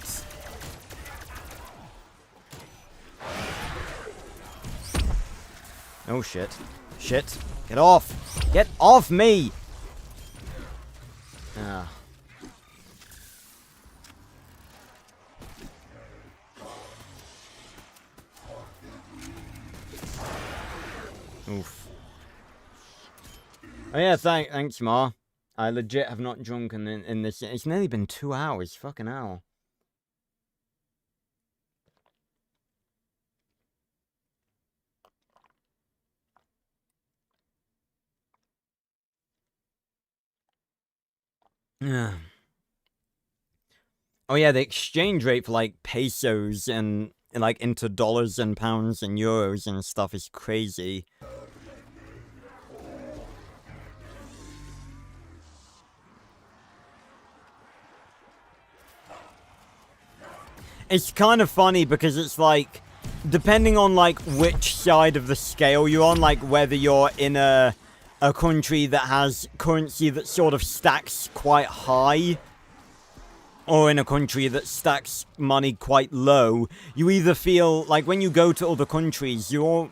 Oh shit. Shit. Get off! Get off me! Ah. Oof. Oh yeah, thanks, Ma. I legit have not drunk in this. It's nearly been 2 hours. Fucking hell. Yeah. Oh yeah, the exchange rate for like pesos and like into dollars and pounds and euros and stuff is crazy. It's kind of funny because it's like, depending on like which side of the scale you're on, like whether you're in a country that has currency that sort of stacks quite high, or in a country that stacks money quite low, you either feel like when you go to other countries, you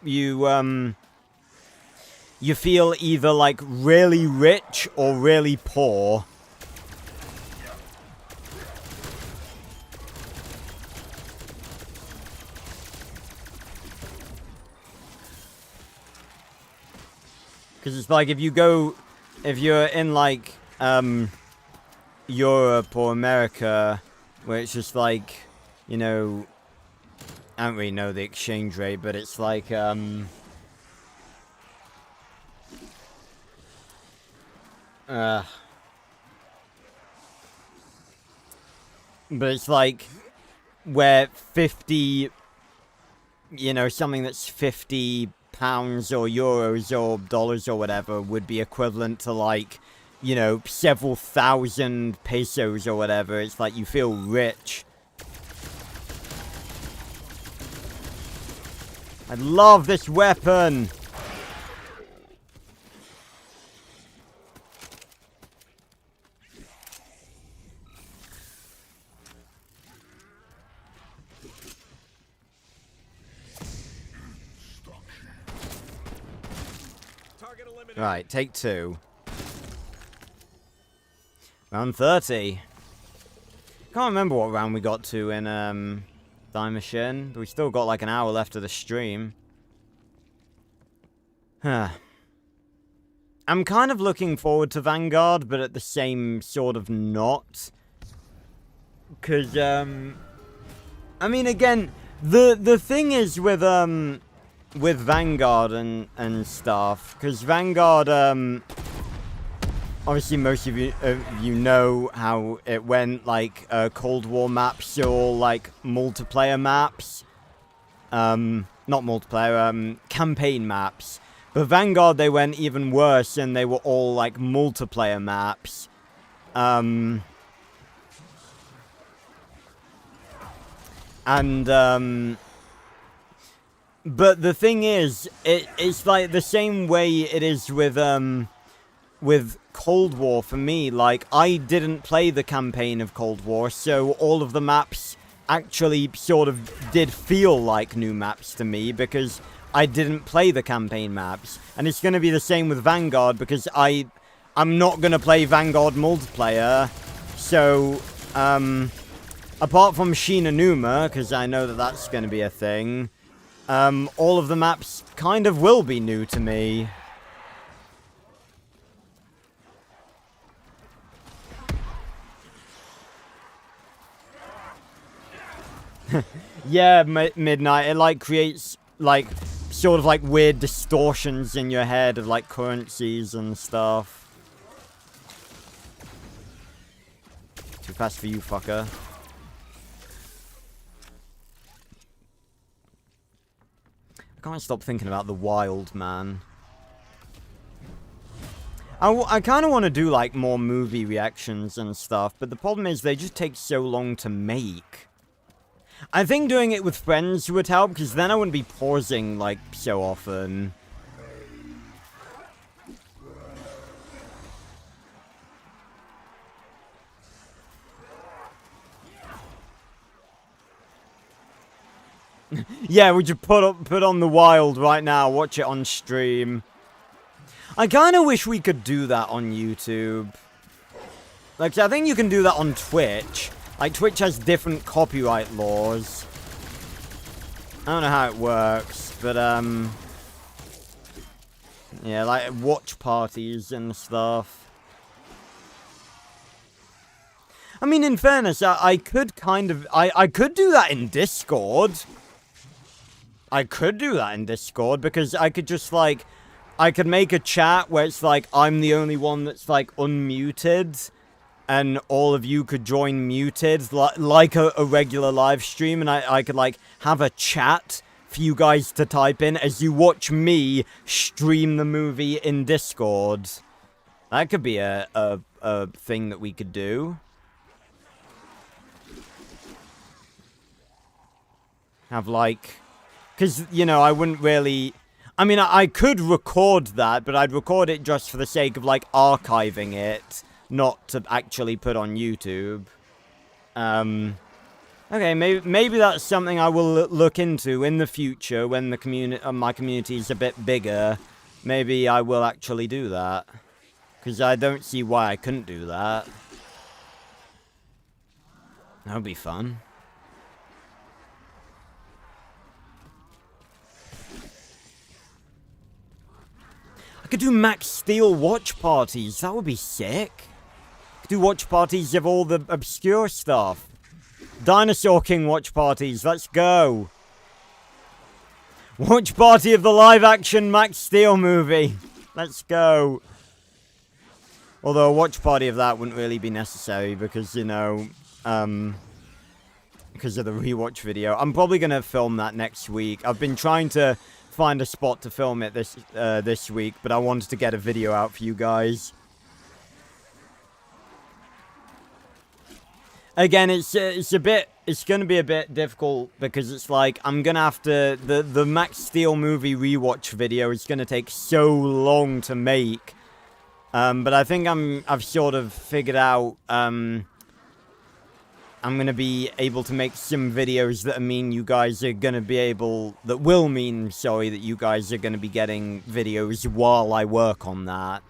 feel either like really rich or really poor. Because it's like if you're in like Europe or America, where it's just like, you know, I don't really know the exchange rate, but it's like but it's like where 50 you know, something that's 50 pounds or euros or dollars or whatever would be equivalent to, like, you know, several thousand pesos or whatever. It's like you feel rich. I love this weapon. Right, take 2. Round 30. Can't remember what round we got to in Time Machine, but we still got like an hour left of the stream. Huh. I'm kind of looking forward to Vanguard, but at the same sort of not. Cause I mean, again, the thing is with Vanguard and stuff, because Vanguard, obviously most of you know how it went, like, Cold War maps are all, like, multiplayer maps. Not multiplayer, campaign maps. But Vanguard, they went even worse, and they were all, like, multiplayer maps. But the thing is, it's like the same way it is with Cold War for me. Like, I didn't play the campaign of Cold War, so all of the maps actually sort of did feel like new maps to me because I didn't play the campaign maps. And it's going to be the same with Vanguard because I'm not going to play Vanguard multiplayer. So, apart from Shinanuma, because I know that that's going to be a thing, all of the maps kind of will be new to me. Yeah, Midnight, it, like, creates, like, sort of, like, weird distortions in your head of, like, currencies and stuff. Too fast for you, fucker. I can't stop thinking about the Wild, man. I kind of want to do, like, more movie reactions and stuff, but the problem is they just take so long to make. I think doing it with friends would help, because then I wouldn't be pausing, like, so often. Yeah, we should put on the Wild right now, watch it on stream. I kind of wish we could do that on YouTube. Like, I think you can do that on Twitch. Like, Twitch has different copyright laws. I don't know how it works, but, yeah, like, watch parties and stuff. I mean, in fairness, I could kind of... I could do that in Discord. I could do that in Discord, because I could just, like... I could make a chat where it's, like, I'm the only one that's, like, unmuted... And all of you could join muted, like a regular live stream, and I could, like, have a chat for you guys to type in as you watch me stream the movie in Discord. That could be a thing that we could do. Have, like... Because, you know, I wouldn't really... I mean, I could record that, but I'd record it just for the sake of, like, archiving it. Not to actually put on YouTube. Okay, maybe that's something I will look into in the future when the my community is a bit bigger. Maybe I will actually do that. Because I don't see why I couldn't do that. That would be fun. I could do Max Steel watch parties. That would be sick. Do watch parties of all the obscure stuff. Dinosaur King watch parties, let's go. Watch party of the live-action Max Steel movie. Let's go. Although a watch party of that wouldn't really be necessary because, you know, kind because of the rewatch video. I'm probably going to film that next week. I've been trying to find a spot to film it this week, but I wanted to get a video out for you guys. Again, it's going to be a bit difficult because it's like I'm going to have to the Max Steel movie rewatch video is going to take so long to make. But I think I've sort of figured out I'm going to be able to make some videos that mean you guys are going to be able that you guys are going to be getting videos while I work on that.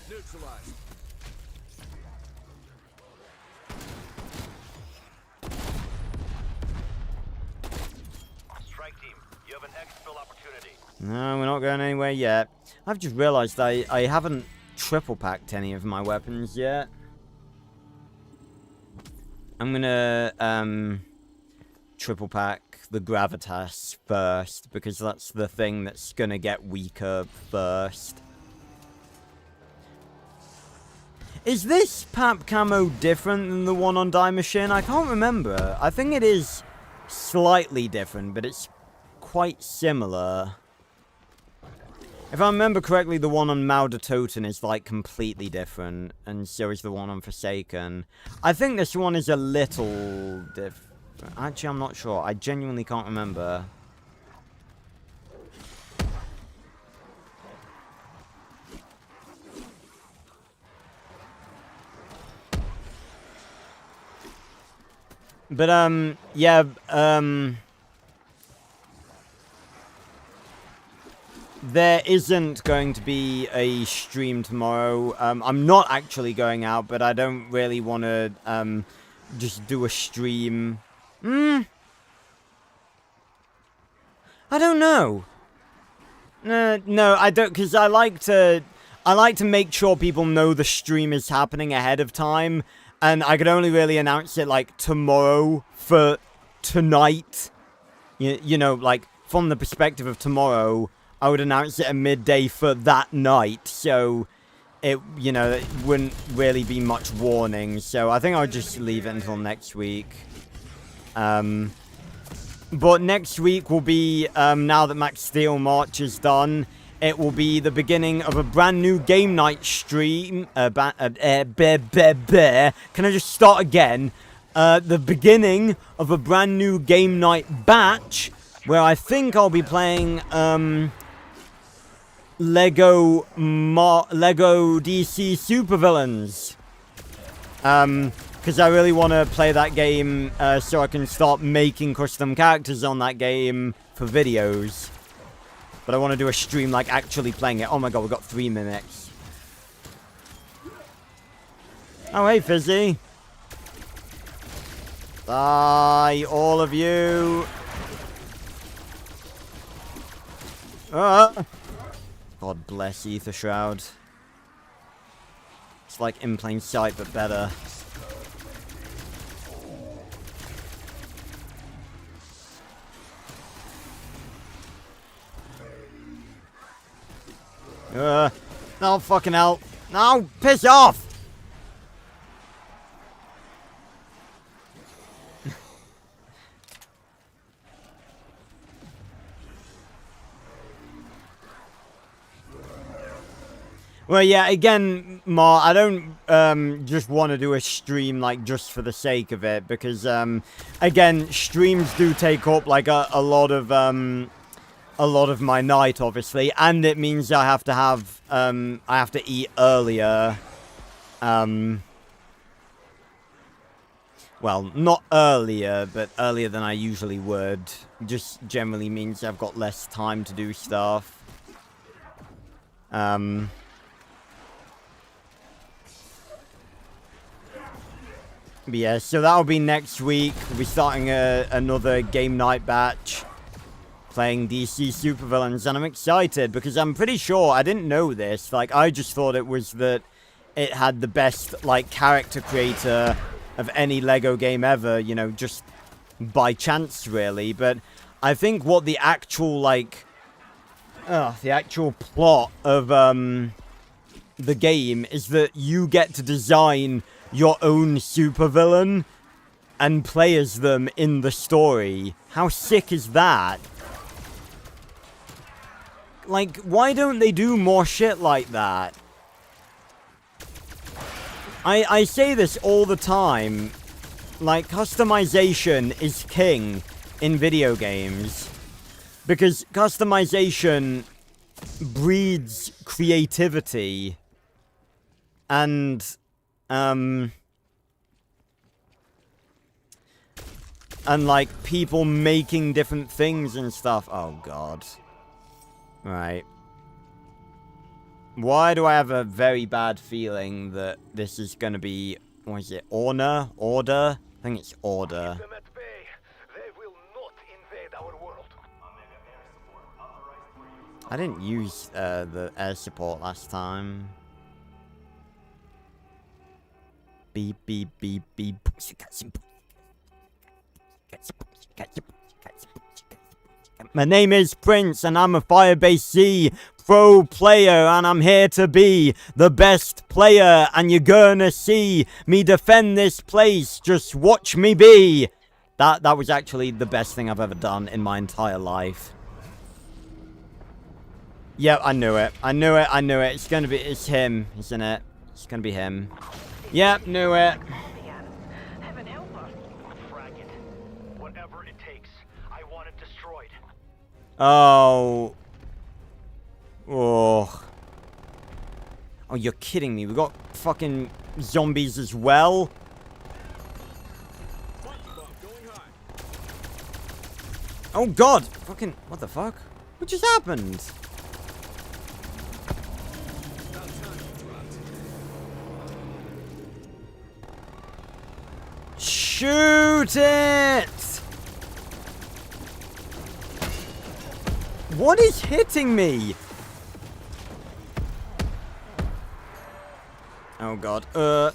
Neutralized. Strike team, you have an exfil opportunity. No, we're not going anywhere yet. I've just realized I haven't triple packed any of my weapons yet. I'm gonna triple pack the gravitas first because that's the thing that's gonna get weaker first. Is this PAP camo different than the one on Die Machine? I can't remember. I think it is slightly different, but it's quite similar. If I remember correctly, the one on Mauder Toten is, like, completely different, and so is the one on Forsaken. I think this one is a little different. Actually, I'm not sure. I genuinely can't remember. But, yeah, there isn't going to be a stream tomorrow. I'm not actually going out, but I don't really want to, just do a stream. I don't know. No, I don't, because I like to make sure people know the stream is happening ahead of time, and I could only really announce it, like, tomorrow for tonight. You know, like, from the perspective of tomorrow, I would announce it at midday for that night, so it wouldn't really be much warning, so I think I'll just leave it until next week. But next week will be, now that Max Steel March is done, it will be the beginning of a brand new game night stream. Can I just start again? The beginning of a brand new game night batch, where I think I'll be playing, Lego DC Supervillains. Because I really want to play that game so I can start making custom characters on that game for videos. But I want to do a stream like actually playing it. Oh my god, we've got 3 minutes. Oh, hey, Fizzy. Bye, all of you. God bless Ether Shroud. It's like in plain sight, but better. No, fucking hell. No, piss off! Well, yeah, again, Ma, I don't just want to do a stream, like, just for the sake of it, because, again, streams do take up, like, a lot of my night, obviously, and it means I have to have, I have to eat earlier. Well, not earlier, but earlier than I usually would. Just generally means I've got less time to do stuff. But yeah, so that'll be next week. We'll be starting another game night batch. Playing DC Supervillains, and I'm excited because I'm pretty sure, I didn't know this, like, I just thought it was that it had the best, like, character creator of any LEGO game ever, you know, just by chance, really, but I think what the actual, like, the actual plot of, the game is that you get to design your own supervillain and play as them in the story. How sick is that? Like, why don't they do more shit like that? I say this all the time. Like, customization is king in video games. Because customization breeds creativity. And, like, people making different things and stuff. Oh, God. Right. Why do I have a very bad feeling that this is going to be... What is it? Order? I think it's Order. Keep them at bay. They will not invade our world. I didn't use the air support last time. Beep, beep, beep, beep. My name is Prince, and I'm a Firebase Z pro player, and I'm here to be the best player, and you're gonna see me defend this place. Just watch me be. That was actually the best thing I've ever done in my entire life. Yep, I knew it. It's gonna be, it's him, isn't it? It's gonna be him. Yep, knew it. Heaven help us. Frag it. Whatever it takes. I want it destroyed. Oh. Oh. Oh, you're kidding me. We got fucking zombies as well? Oh, God. Fucking, what the fuck? What just happened? Shoot it! What is hitting me? Oh God. Do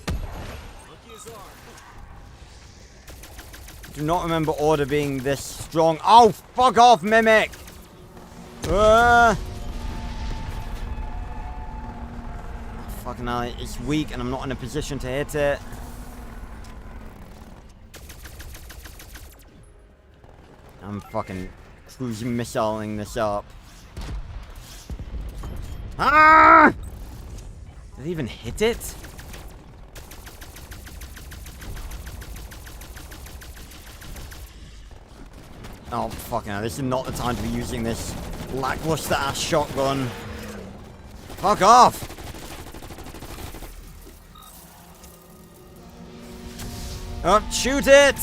not remember Order being this strong. Oh, fuck off, Mimic! Fucking hell, it's weak and I'm not in a position to hit it. I'm fucking cruising missiling this up. Ah! Did it even hit it? Oh, fucking hell. This is not the time to be using this lackluster ass shotgun. Fuck off! Oh, shoot it!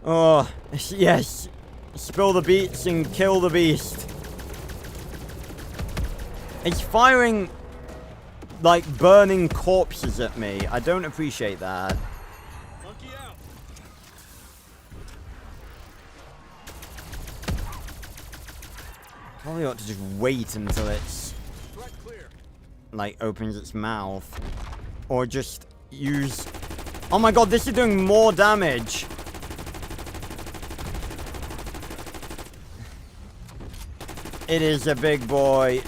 Oh, yes. Spill the beats and kill the beast. It's firing, like, burning corpses at me. I don't appreciate that. Probably ought to just wait until it's, like, opens its mouth. Or just use... Oh my God, this is doing more damage. It is a big boy.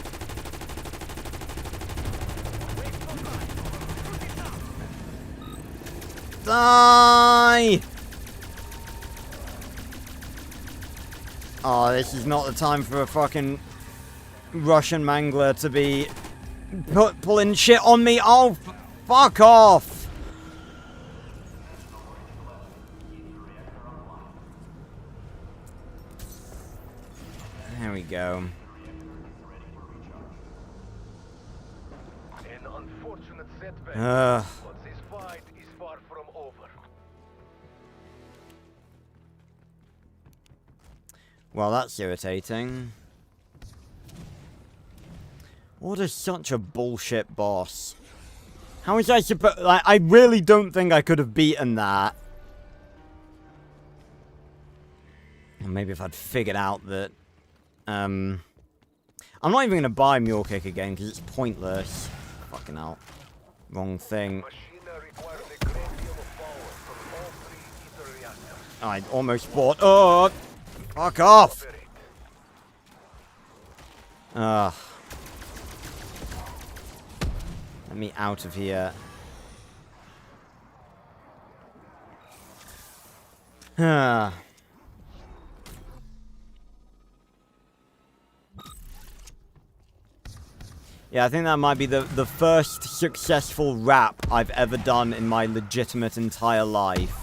Die! Oh, this is not the time for a fucking Russian mangler to be pulling shit on me. Oh, fuck off! There we go. An unfortunate setback, Ugh. but this fight is far from over. Well, that's irritating. Order's such a bullshit boss. How was I supposed... Like, I really don't think I could have beaten that. Or maybe if I'd figured out that... I'm not even going to buy Mule Kick again, because it's pointless. Fucking hell. Wrong thing. Machina requires a great deal of power from all three ether reactors. I almost bought... Oh! Fuck off! Operate. Ugh. Let me out of here. Yeah, I think that might be the first successful rap I've ever done in my legitimate entire life.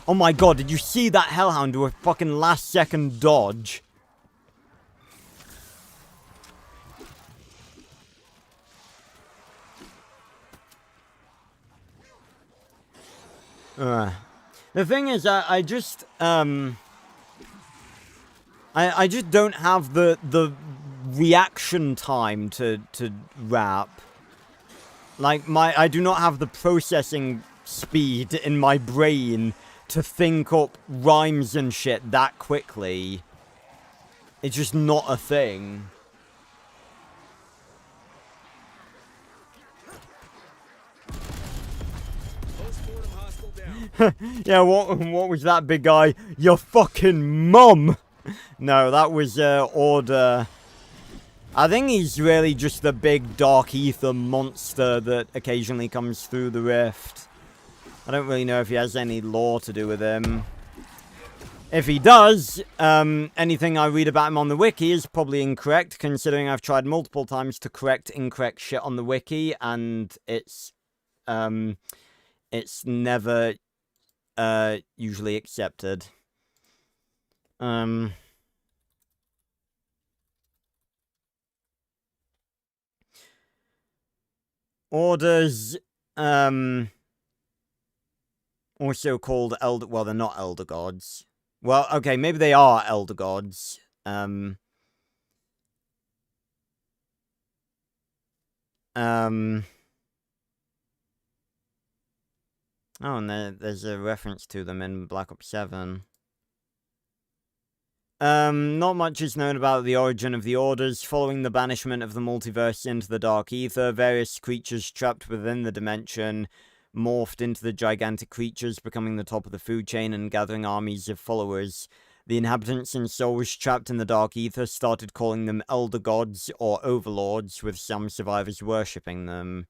Oh my god, did you see that Hellhound do a fucking last second dodge? The thing is, I just don't have the reaction time to rap. Like, I do not have the processing speed in my brain to think up rhymes and shit that quickly. It's just not a thing. Yeah, what was that, big guy? Your fucking mum! No, that was, Order. I think he's really just the big dark ether monster that occasionally comes through the rift. I don't really know if he has any lore to do with him. If he does, anything I read about him on the wiki is probably incorrect, considering I've tried multiple times to correct incorrect shit on the wiki, and it's never usually accepted. Orders, also called Elder... Well, they're not Elder Gods. Well, okay, maybe they are Elder Gods. Oh, and there's a reference to them in Black Ops 7. Not much is known about the origin of the Orders. Following the banishment of the multiverse into the Dark Ether, various creatures trapped within the dimension morphed into the gigantic creatures, becoming the top of the food chain and gathering armies of followers. The inhabitants and souls trapped in the Dark Ether started calling them Elder Gods or Overlords, with some survivors worshipping them.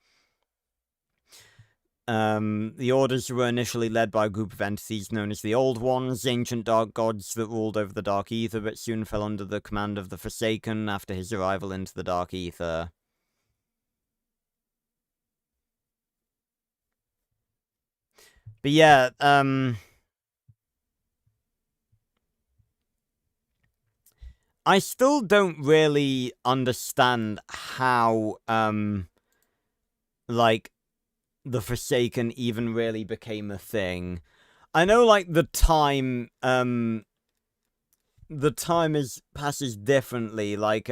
The Orders were initially led by a group of entities known as the Old Ones, ancient dark gods that ruled over the Dark Ether, but soon fell under the command of the Forsaken after his arrival into the Dark Ether. But yeah, I still don't really understand how, like, the Forsaken even really became a thing. I know, like, the time passes differently, like,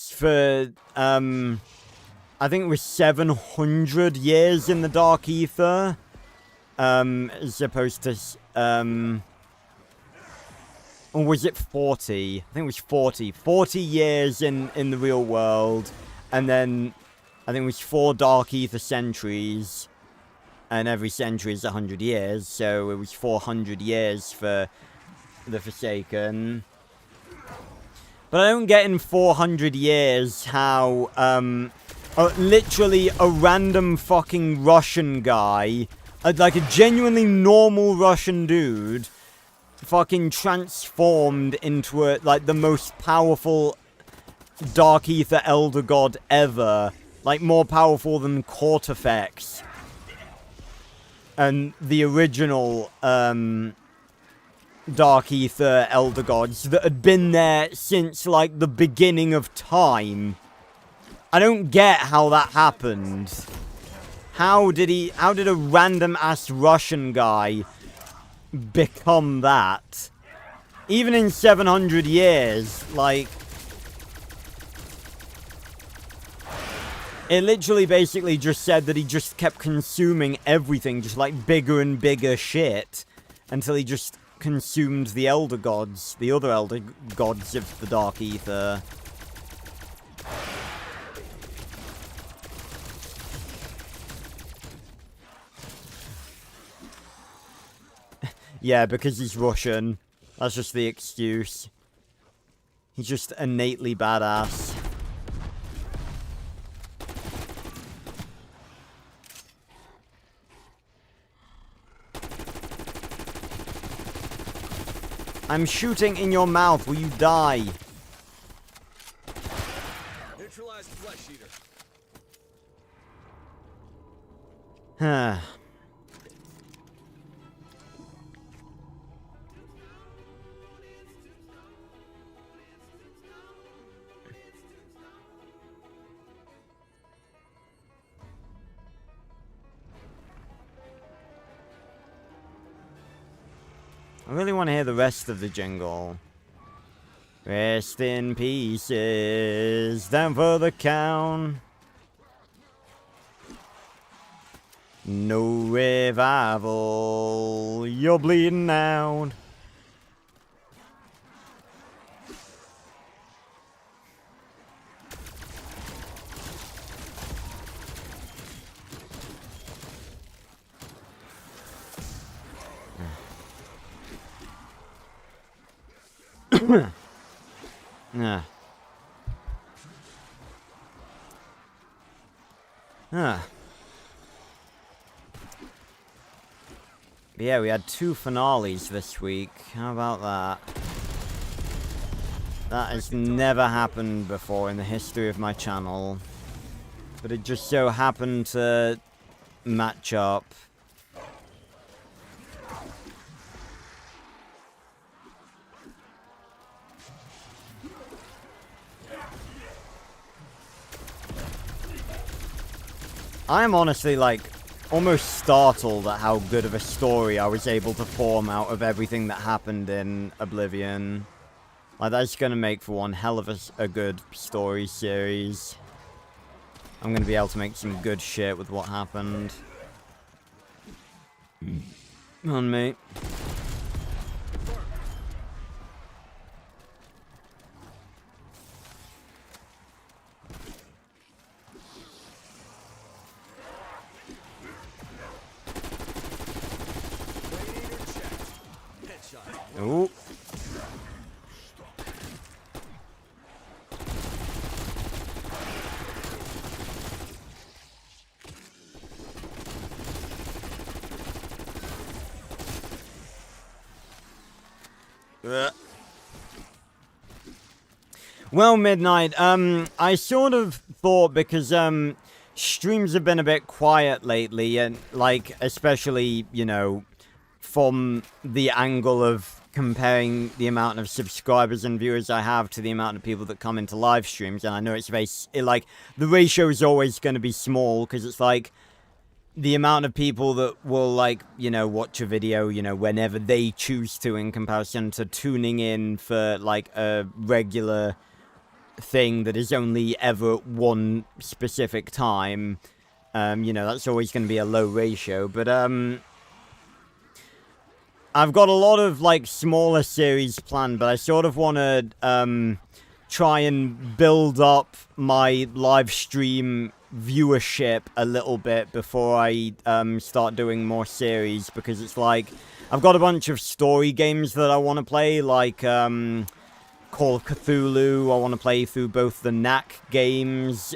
for, I think it was 700 years in the Dark Ether, as opposed to, or was it 40? I think it was 40. 40 years in the real world, and then I think it was 4 Dark Ether centuries, and every century is 100 years, so it was 400 years for the Forsaken. But I don't get in 400 years how, literally a random fucking Russian guy, like a genuinely normal Russian dude, fucking transformed into like the most powerful Dark Ether Elder God ever. Like, more powerful than Cortifex and the original, Dark Ether Elder Gods that had been there since, like, the beginning of time. I don't get how that happened. How did a random-ass Russian guy become that? Even in 700 years, like... It literally basically just said that he just kept consuming everything, just like bigger and bigger shit, until he just consumed the Elder Gods, the other Elder Gods of the Dark Ether. Yeah, because he's Russian. That's just the excuse. He's just innately badass. I'm shooting in your mouth. Will you die? Neutralized flesh eater. Huh. I really want to hear the rest of the jingle. Rest in pieces, down for the count. No revival, you're bleeding out. Yeah. Huh. But yeah, we had 2 finales this week. How about that? That has never happened before in the history of my channel. But it just so happened to match up. I'm honestly, like, almost startled at how good of a story I was able to form out of everything that happened in Oblivion. Like, that's gonna make for one hell of a good story series. I'm gonna be able to make some good shit with what happened. Come on, mate. Ooh. Well, Midnight, I sort of thought because, streams have been a bit quiet lately, and, like, especially, you know, from the angle of comparing the amount of subscribers and viewers I have to the amount of people that come into live streams, and I know it's very, like, the ratio is always going to be small, because it's like, the amount of people that will, like, you know, watch a video, you know, whenever they choose to, in comparison to tuning in for, like, a regular thing that is only ever one specific time, you know, that's always going to be a low ratio, but, I've got a lot of, like, smaller series planned, but I sort of want to, try and build up my live stream viewership a little bit before I, start doing more series, because it's like, I've got a bunch of story games that I want to play, like, Call of Cthulhu. I want to play through both the Knack games,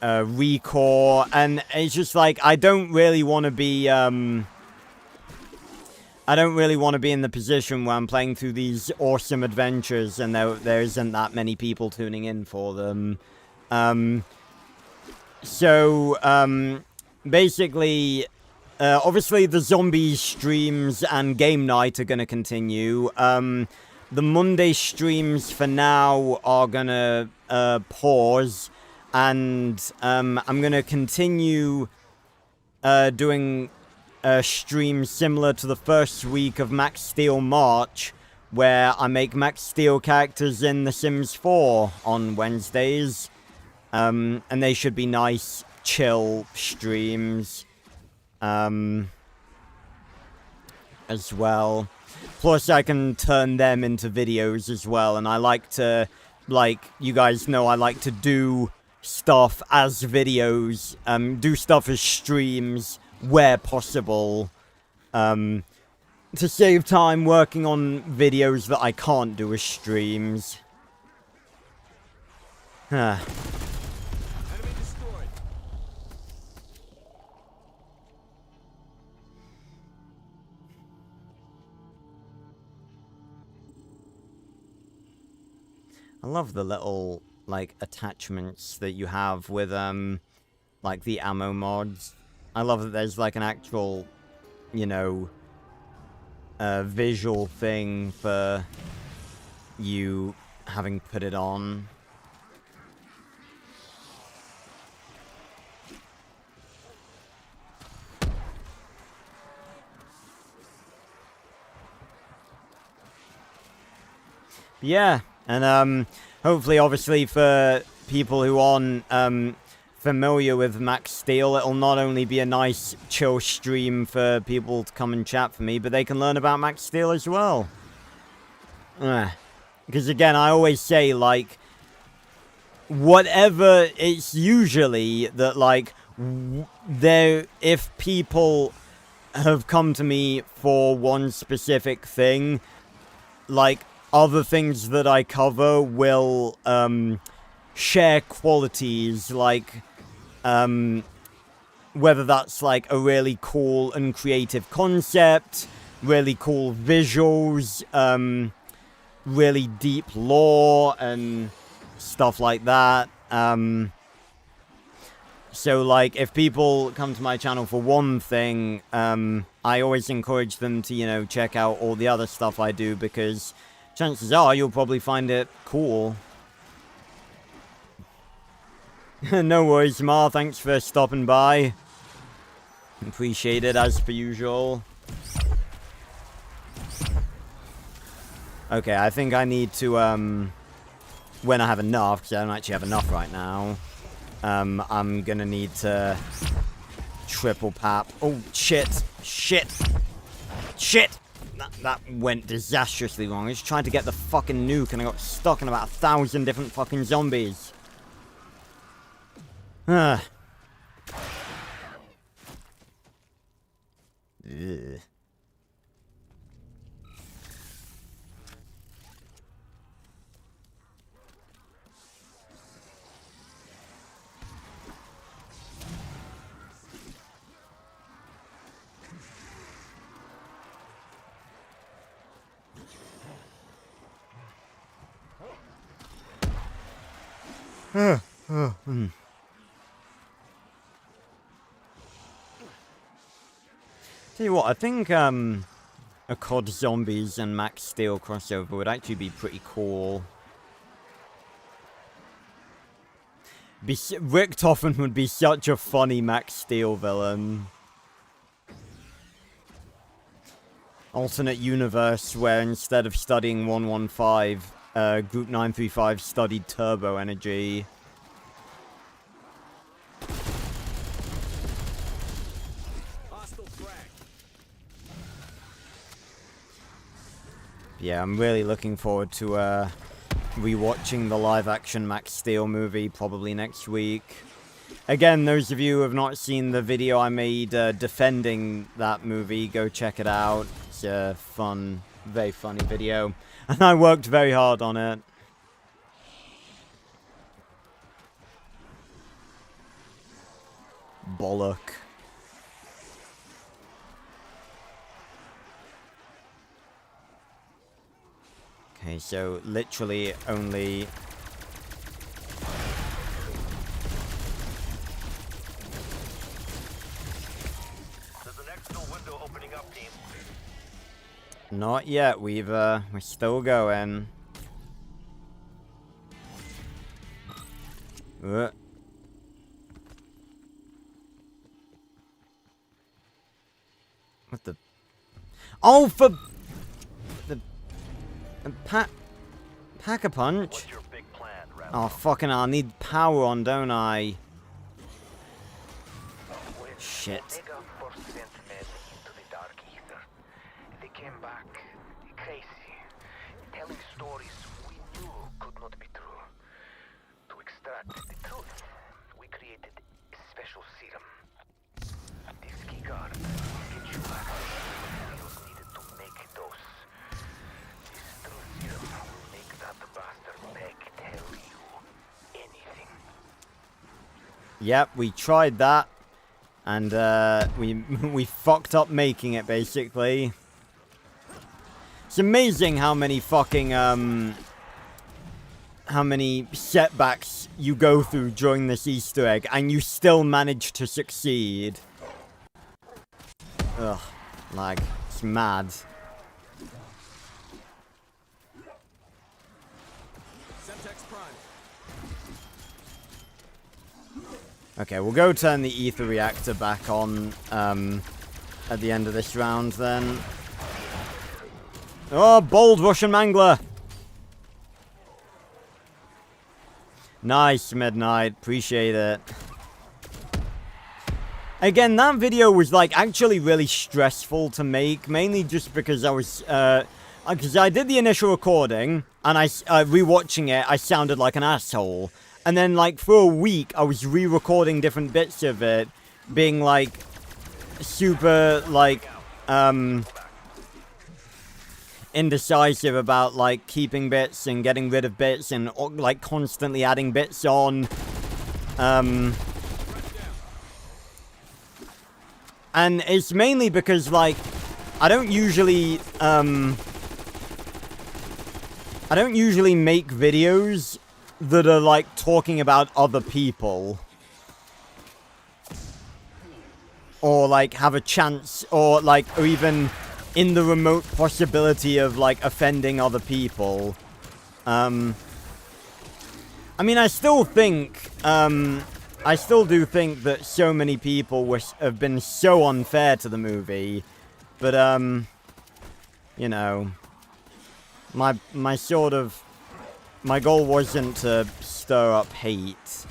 Recore, and it's just like, I don't really want to be, in the position where I'm playing through these awesome adventures and there isn't that many people tuning in for them. Basically, obviously the zombie streams and game night are going to continue. The Monday streams for now are going to pause, and I'm going to continue doing a stream similar to the first week of Max Steel March, where I make Max Steel characters in The Sims 4 on Wednesdays. And they should be nice, chill streams. As well. Plus, I can turn them into videos as well, and I like to, like, you guys know I like to do stuff as videos, do stuff as streams where possible, to save time working on videos that I can't do as streams. Huh. Enemy destroyed. I love the little, like, attachments that you have with, like, the ammo mods. I love that there's, like, an actual, you know, visual thing for you having put it on. Yeah, and hopefully, obviously, for people who aren't familiar with Max Steel, it'll not only be a nice, chill stream for people to come and chat for me, but they can learn about Max Steel as well. Because, again, I always say, like, whatever, it's usually that, like, if people have come to me for one specific thing, like, other things that I cover will share qualities, like whether that's like a really cool and creative concept, really cool visuals, really deep lore and stuff like that. So, like, if people come to my channel for one thing, I always encourage them to, you know, check out all the other stuff I do, because chances are you'll probably find it cool. No worries, Ma. Thanks for stopping by. Appreciate it, as per usual. Okay, I think I need to, when I have enough, because I don't actually have enough right now, I'm gonna need to triple pap. Oh, shit. Shit. Shit! That went disastrously wrong. I was trying to get the fucking nuke and I got stuck in about 1,000 different fucking zombies. Ugh. Ugh. Tell you what, I think a COD Zombies and Max Steel crossover would actually be pretty cool. Rick Toffen would be such a funny Max Steel villain. Alternate universe where instead of studying 115, Group 935 studied turbo energy. Yeah, I'm really looking forward to rewatching the live-action Max Steel movie probably next week. Again, those of you who have not seen the video I made defending that movie, go check it out. It's a fun, very funny video. And I worked very hard on it. Bollock. Okay, so literally only... There's an exfil window opening up, team. Not yet, Weaver. We're still going. What the... Oh, for... Pack-a-punch? What's your big plan, Rabbit? Oh, fucking hell, I need power on, don't I? Shit. Omega first sent men into the dark ether. They came back crazy, telling stories we knew could not be true. To extract the truth, we created a special serum. This key guard. Get you back to the materials needed to make those. This truth will make that bastard Peg tell you anything. Yep, we tried that. And we fucked up making it, basically. It's amazing how many fucking how many setbacks you go through during this Easter egg, and you still manage to succeed. Ugh, like, it's mad. Okay, we'll go turn the ether reactor back on at the end of this round then. Oh, bold Russian Mangler! Nice, Midnight. Appreciate it. Again, that video was, like, actually really stressful to make. Mainly just because I was, because I did the initial recording, and rewatching it, I sounded like an asshole. And then, like, for a week, I was re-recording different bits of it, being, like, super, like, indecisive about, like, keeping bits and getting rid of bits and, like, constantly adding bits on. And it's mainly because, like, I don't usually make videos that are, like, talking about other people. Or, like, have a chance, or, like, or even in the remote possibility of, like, offending other people. I mean, I still think, I still do think that so many people have been so unfair to the movie. But, you know, my sort of, my goal wasn't to stir up hate.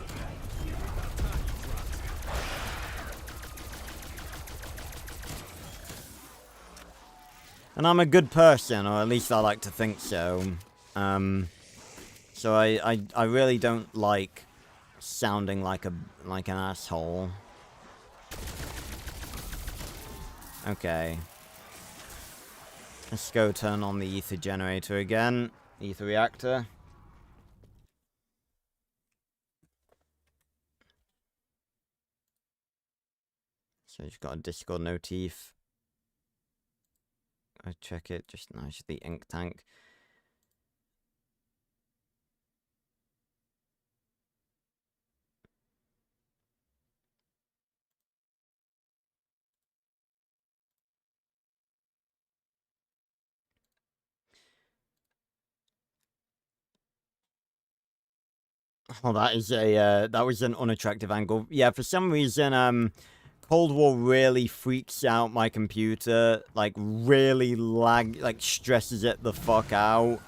And I'm a good person, or at least I like to think so. So I really don't like sounding like an asshole. Okay. Let's go turn on the ether generator again. Ether reactor. So you've got a Discord notif. I check it, just nice, the ink tank. Oh, that is a, that was an unattractive angle. Yeah, for some reason, Cold War really freaks out my computer, like, really stresses it the fuck out,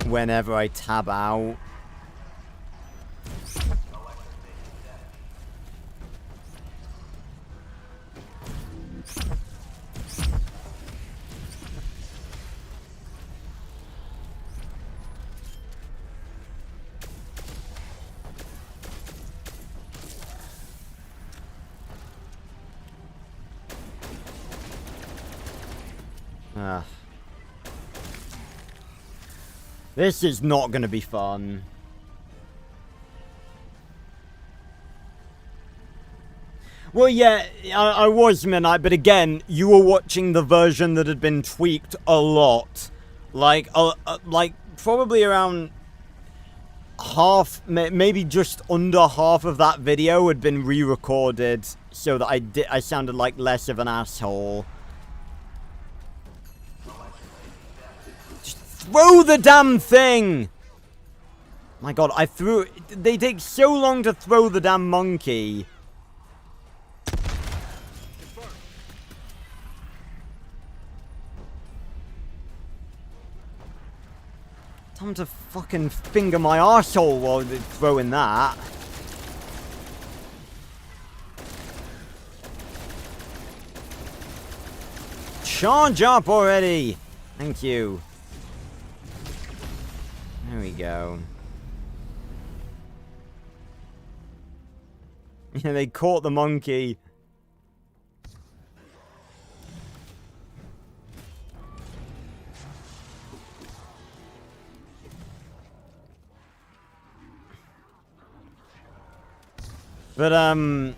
whenever I tab out. This is not going to be fun. Well, yeah, I was Midnight, but again, you were watching the version that had been tweaked a lot. Like probably around half, maybe just under half of that video had been re-recorded so that I sounded like less of an asshole. Throw the damn thing! My god, I threw it. They take so long to throw the damn monkey. Time to fucking finger my arsehole while they're throwing that. Charge up already! Thank you. There we go. They caught the monkey. But,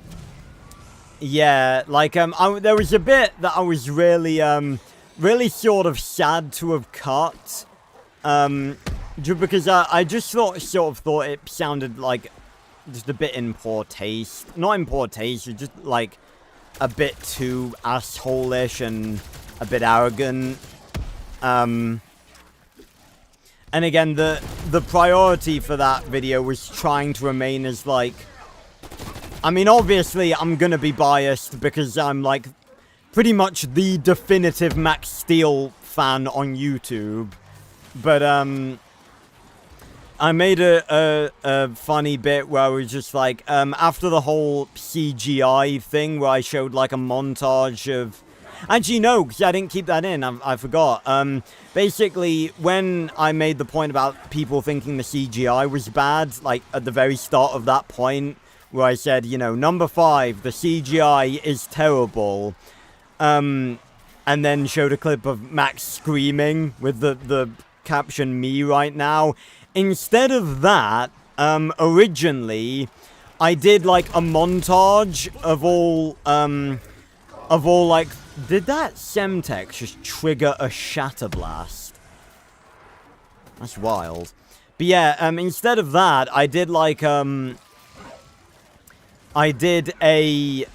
yeah, like, there was a bit that I was really, really sort of sad to have cut. Just because I just sort of thought it sounded like just a bit in poor taste. Not in poor taste, just like a bit too asshole-ish and a bit arrogant. And again, the priority for that video was trying to remain as, like... I mean, obviously, I'm gonna be biased because I'm, like, pretty much the definitive Max Steel fan on YouTube. But, I made a funny bit where I was just like, after the whole CGI thing where I showed, like, a montage of... Actually, no, because I didn't keep that in. I forgot. Basically, when I made the point about people thinking the CGI was bad, like, at the very start of that point, where I said, you know, number 5, the CGI is terrible. And then showed a clip of Max screaming with the caption "me" right now. Instead of that, originally, I did, like, a montage of all, like... Did that Semtex just trigger a Shatter Blast? That's wild. But yeah, instead of that, I did, like, I did a,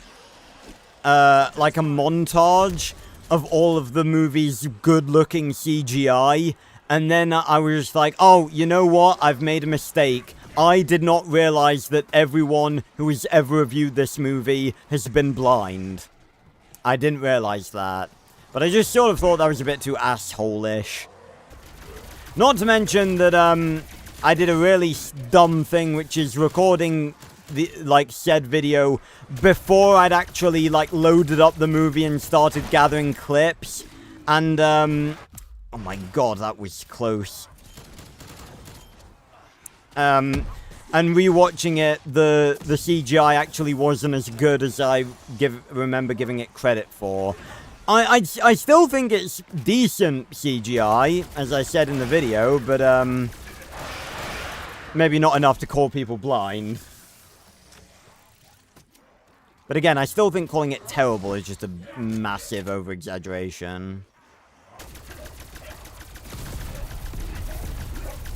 like a montage of all of the movie's good-looking CGI, and then I was just like, oh, you know what? I've made a mistake. I did not realize that everyone who has ever reviewed this movie has been blind. I didn't realize that. But I just sort of thought that was a bit too asshole-ish. Not to mention that, I did a really dumb thing, which is recording the, like, said video before I'd actually, like, loaded up the movie and started gathering clips. And, oh my god, that was close. And rewatching it, the CGI actually wasn't as good as I remember giving it credit for. I still think it's decent CGI, as I said in the video, but, maybe not enough to call people blind. But again, I still think calling it terrible is just a massive over-exaggeration.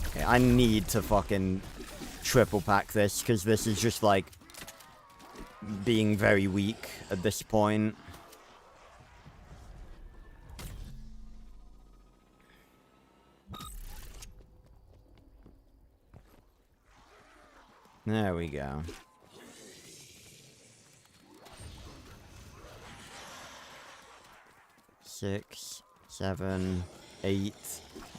Okay, I need to fucking triple pack this, because this is just, like, being very weak at this point. There we go. 6, 7, 8,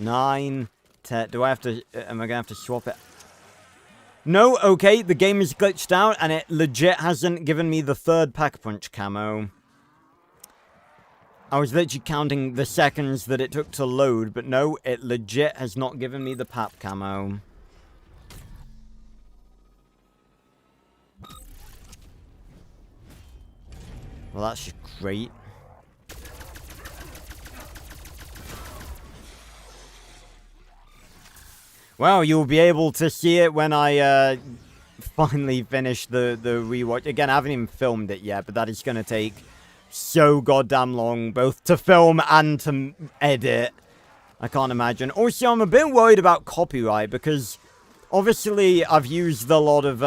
9, 10. Do I have to... am I gonna have to swap it? No, okay, the game is glitched out, and it legit hasn't given me the third Pack-a-Punch camo. I was literally counting the seconds that it took to load, but no, it legit has not given me the Pap camo. Well, that's just great. Well, you'll be able to see it when I finally finish the rewatch. Again, I haven't even filmed it yet, but that is going to take so goddamn long, both to film and to edit. I can't imagine. Also, I'm a bit worried about copyright, because obviously I've used a lot of,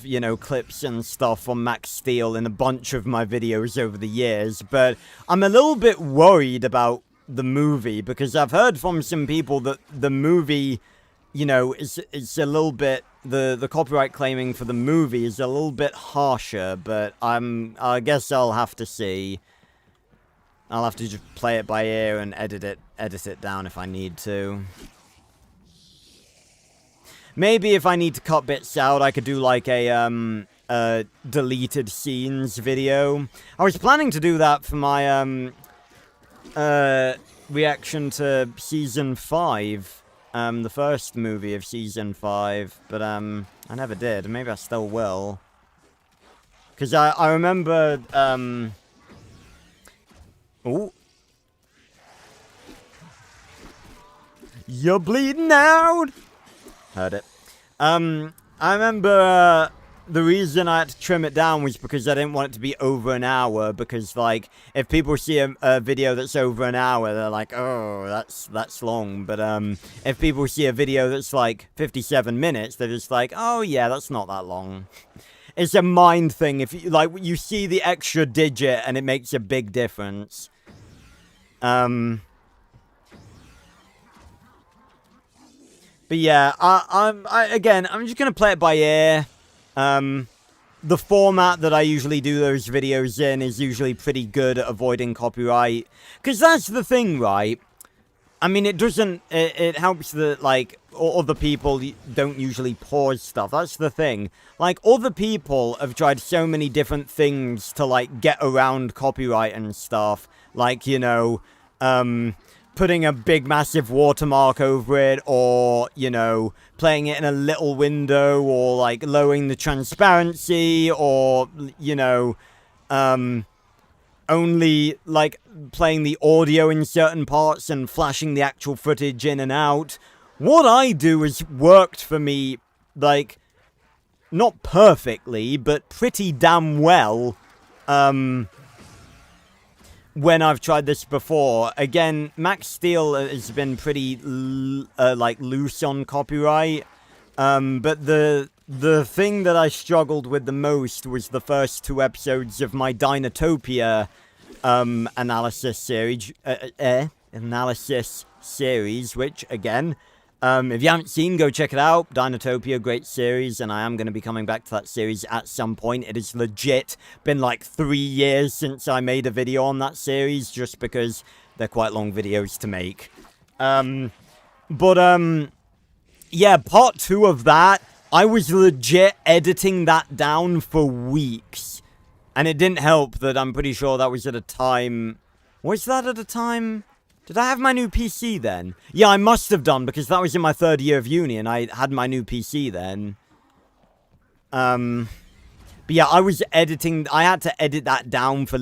you know, clips and stuff from Max Steel in a bunch of my videos over the years, but I'm a little bit worried about the movie, because I've heard from some people that the movie, you know, is a little bit, the copyright claiming for the movie is a little bit harsher, but I guess I'll have to see. I'll have to just play it by ear and edit it down if I need to. Maybe if I need to cut bits out, I could do like a deleted scenes video. I was planning to do that for my reaction to Season 5 the first movie of season 5, but I never did. Maybe I still will. Because I remember, ooh. You're bleeding out! Heard it. I remember, the reason I had to trim it down was because I didn't want it to be over an hour, because, like, if people see a video that's over an hour, they're like, oh, that's long, but, if people see a video that's, like, 57 minutes, they're just like, oh, yeah, that's not that long. It's a mind thing. If you, like, you see the extra digit, and it makes a big difference. But yeah, I'm just gonna play it by ear. The format that I usually do those videos in is usually pretty good at avoiding copyright. Because that's the thing, right? I mean, it doesn't... It helps that, like, other people don't usually pause stuff. That's the thing. Like, other people have tried so many different things to, like, get around copyright and stuff. Like, you know, putting a big massive watermark over it, or, you know, playing it in a little window, or, like, lowering the transparency, or, you know, only, like, playing the audio in certain parts and flashing the actual footage in and out. What I do has worked for me, like, not perfectly, but pretty damn well, when I've tried this before. Again, Max Steel has been pretty, like, loose on copyright. But the thing that I struggled with the most was the first 2 episodes of my Dinotopia, analysis series, which, again, if you haven't seen, go check it out. Dinotopia, great series, and I am going to be coming back to that series at some point. It has legit been like 3 years since I made a video on that series, just because they're quite long videos to make. Yeah, part 2 of that, I was legit editing that down for weeks. And it didn't help that I'm pretty sure that was at a time... Was that at a time... Did I have my new PC then? Yeah, I must have done, because that was in my 3rd year of uni, and I had my new PC then. But yeah, I was editing... I had to edit that down for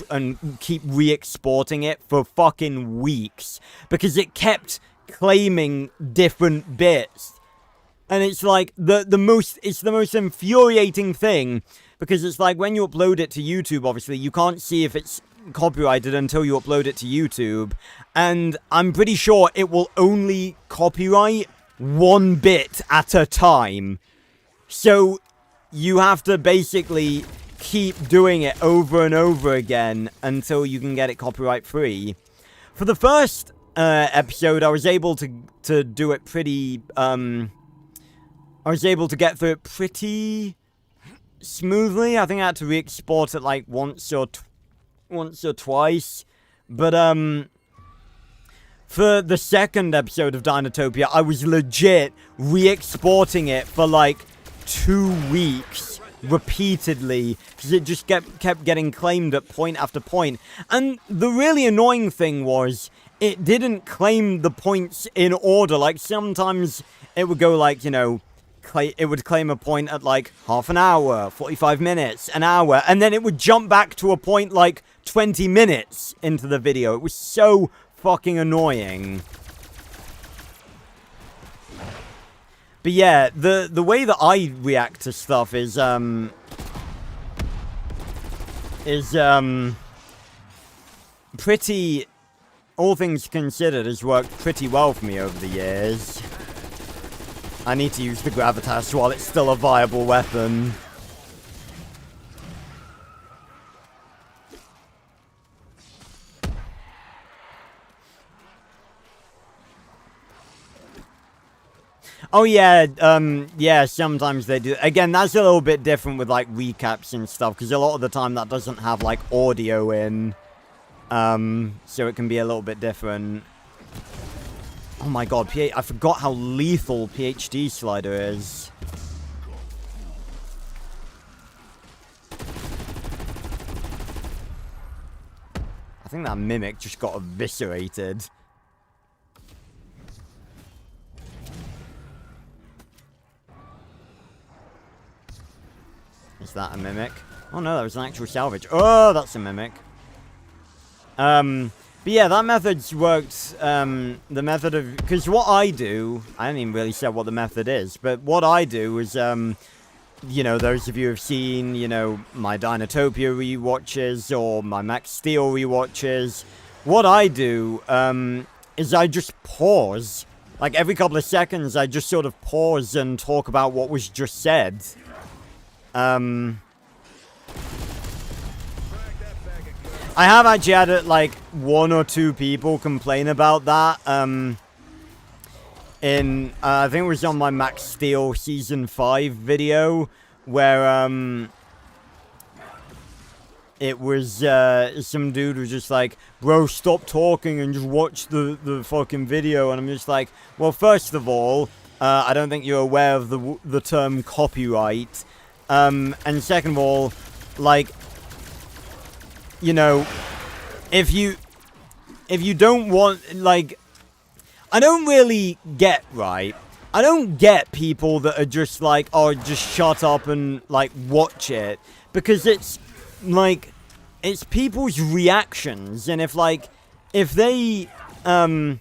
and keep re-exporting it for fucking weeks. Because it kept claiming different bits. And it's like, it's the most infuriating thing. Because it's like, when you upload it to YouTube, obviously, you can't see if it's copyrighted until you upload it to YouTube. And I'm pretty sure it will only copyright 1 bit at a time. So you have to basically keep doing it over and over again until you can get it copyright free. For the first episode, I was able to do it pretty... I was able to get through it pretty smoothly. I think I had to re-export it like once or twice. But for the second episode of Dinotopia, I was legit re-exporting it for like 2 weeks repeatedly, because it just kept getting claimed at point after point. And the really annoying thing was, it didn't claim the points in order. Like, sometimes it would go like, you know, it would claim a point at like half an hour, 45 minutes, an hour, and then it would jump back to a point like 20 minutes into the video. It was so fucking annoying. But yeah, the way that I react to stuff is pretty, all things considered, has worked pretty well for me over the years. I need to use the gravitas while it's still a viable weapon. Oh yeah, yeah, sometimes they do. Again, that's a little bit different with, like, recaps and stuff, because a lot of the time that doesn't have, like, audio in. So it can be a little bit different. Oh my god, I forgot how lethal PhD Slider is. I think that Mimic just got eviscerated. Is that a mimic? Oh no, that was an actual salvage. Oh, that's a mimic. But yeah, that method's worked. The method of... Because what I do... I haven't even really said what the method is. But what I do is, you know, those of you who've seen, you know, my Dinotopia rewatches or my Max Steel rewatches. What I do, is I just pause. Like, every couple of seconds, I just sort of pause and talk about what was just said. I have actually had, like, 1 or 2 people complain about that, I think it was on my Max Steel Season 5 video, where, it was, some dude was just like, bro, stop talking and just watch the fucking video, and I'm just like, well, first of all, I don't think you're aware of the term copyright, and second of all, like, you know, if you don't want, like, I don't really get, right? I don't get people that are just like, oh, just shut up and, like, watch it. Because it's, like, it's people's reactions. And if they, and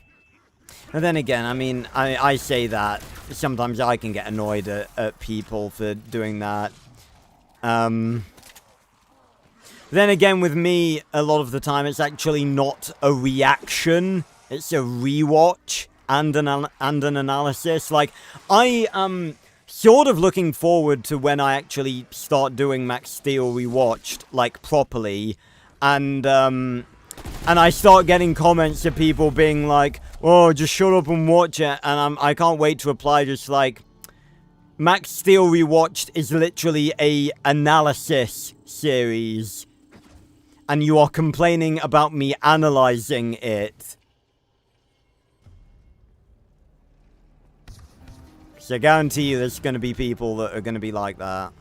then again, I mean, I say that. Sometimes I can get annoyed at people for doing that. Then again, with me, a lot of the time, it's actually not a reaction. It's a rewatch and an analysis. Like, I am sort of looking forward to when I actually start doing Max Steel rewatched, like, properly. And I start getting comments of people being like, oh, just shut up and watch it. And I can't wait to reply just like, Max Steel rewatched is literally a analysis series. And you are complaining about me analyzing it. So I guarantee you there's going to be people that are going to be like that.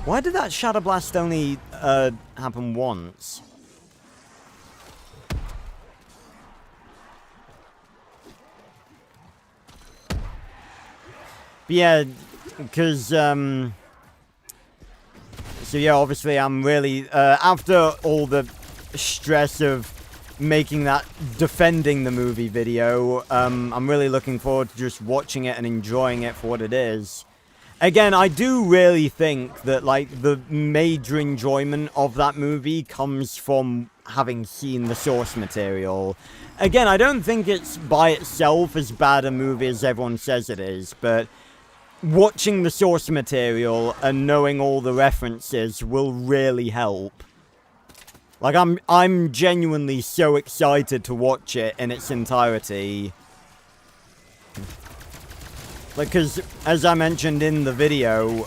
Why did that Shadow Blast only happen once? But yeah, because... So yeah, obviously I'm really, after all the stress of making that defending the movie video, I'm really looking forward to just watching it and enjoying it for what it is. Again, I do really think that, like, the major enjoyment of that movie comes from having seen the source material. Again, I don't think it's by itself as bad a movie as everyone says it is, but... watching the source material and knowing all the references will really help. Like, I'm genuinely so excited to watch it in its entirety. Like, because, as I mentioned in the video,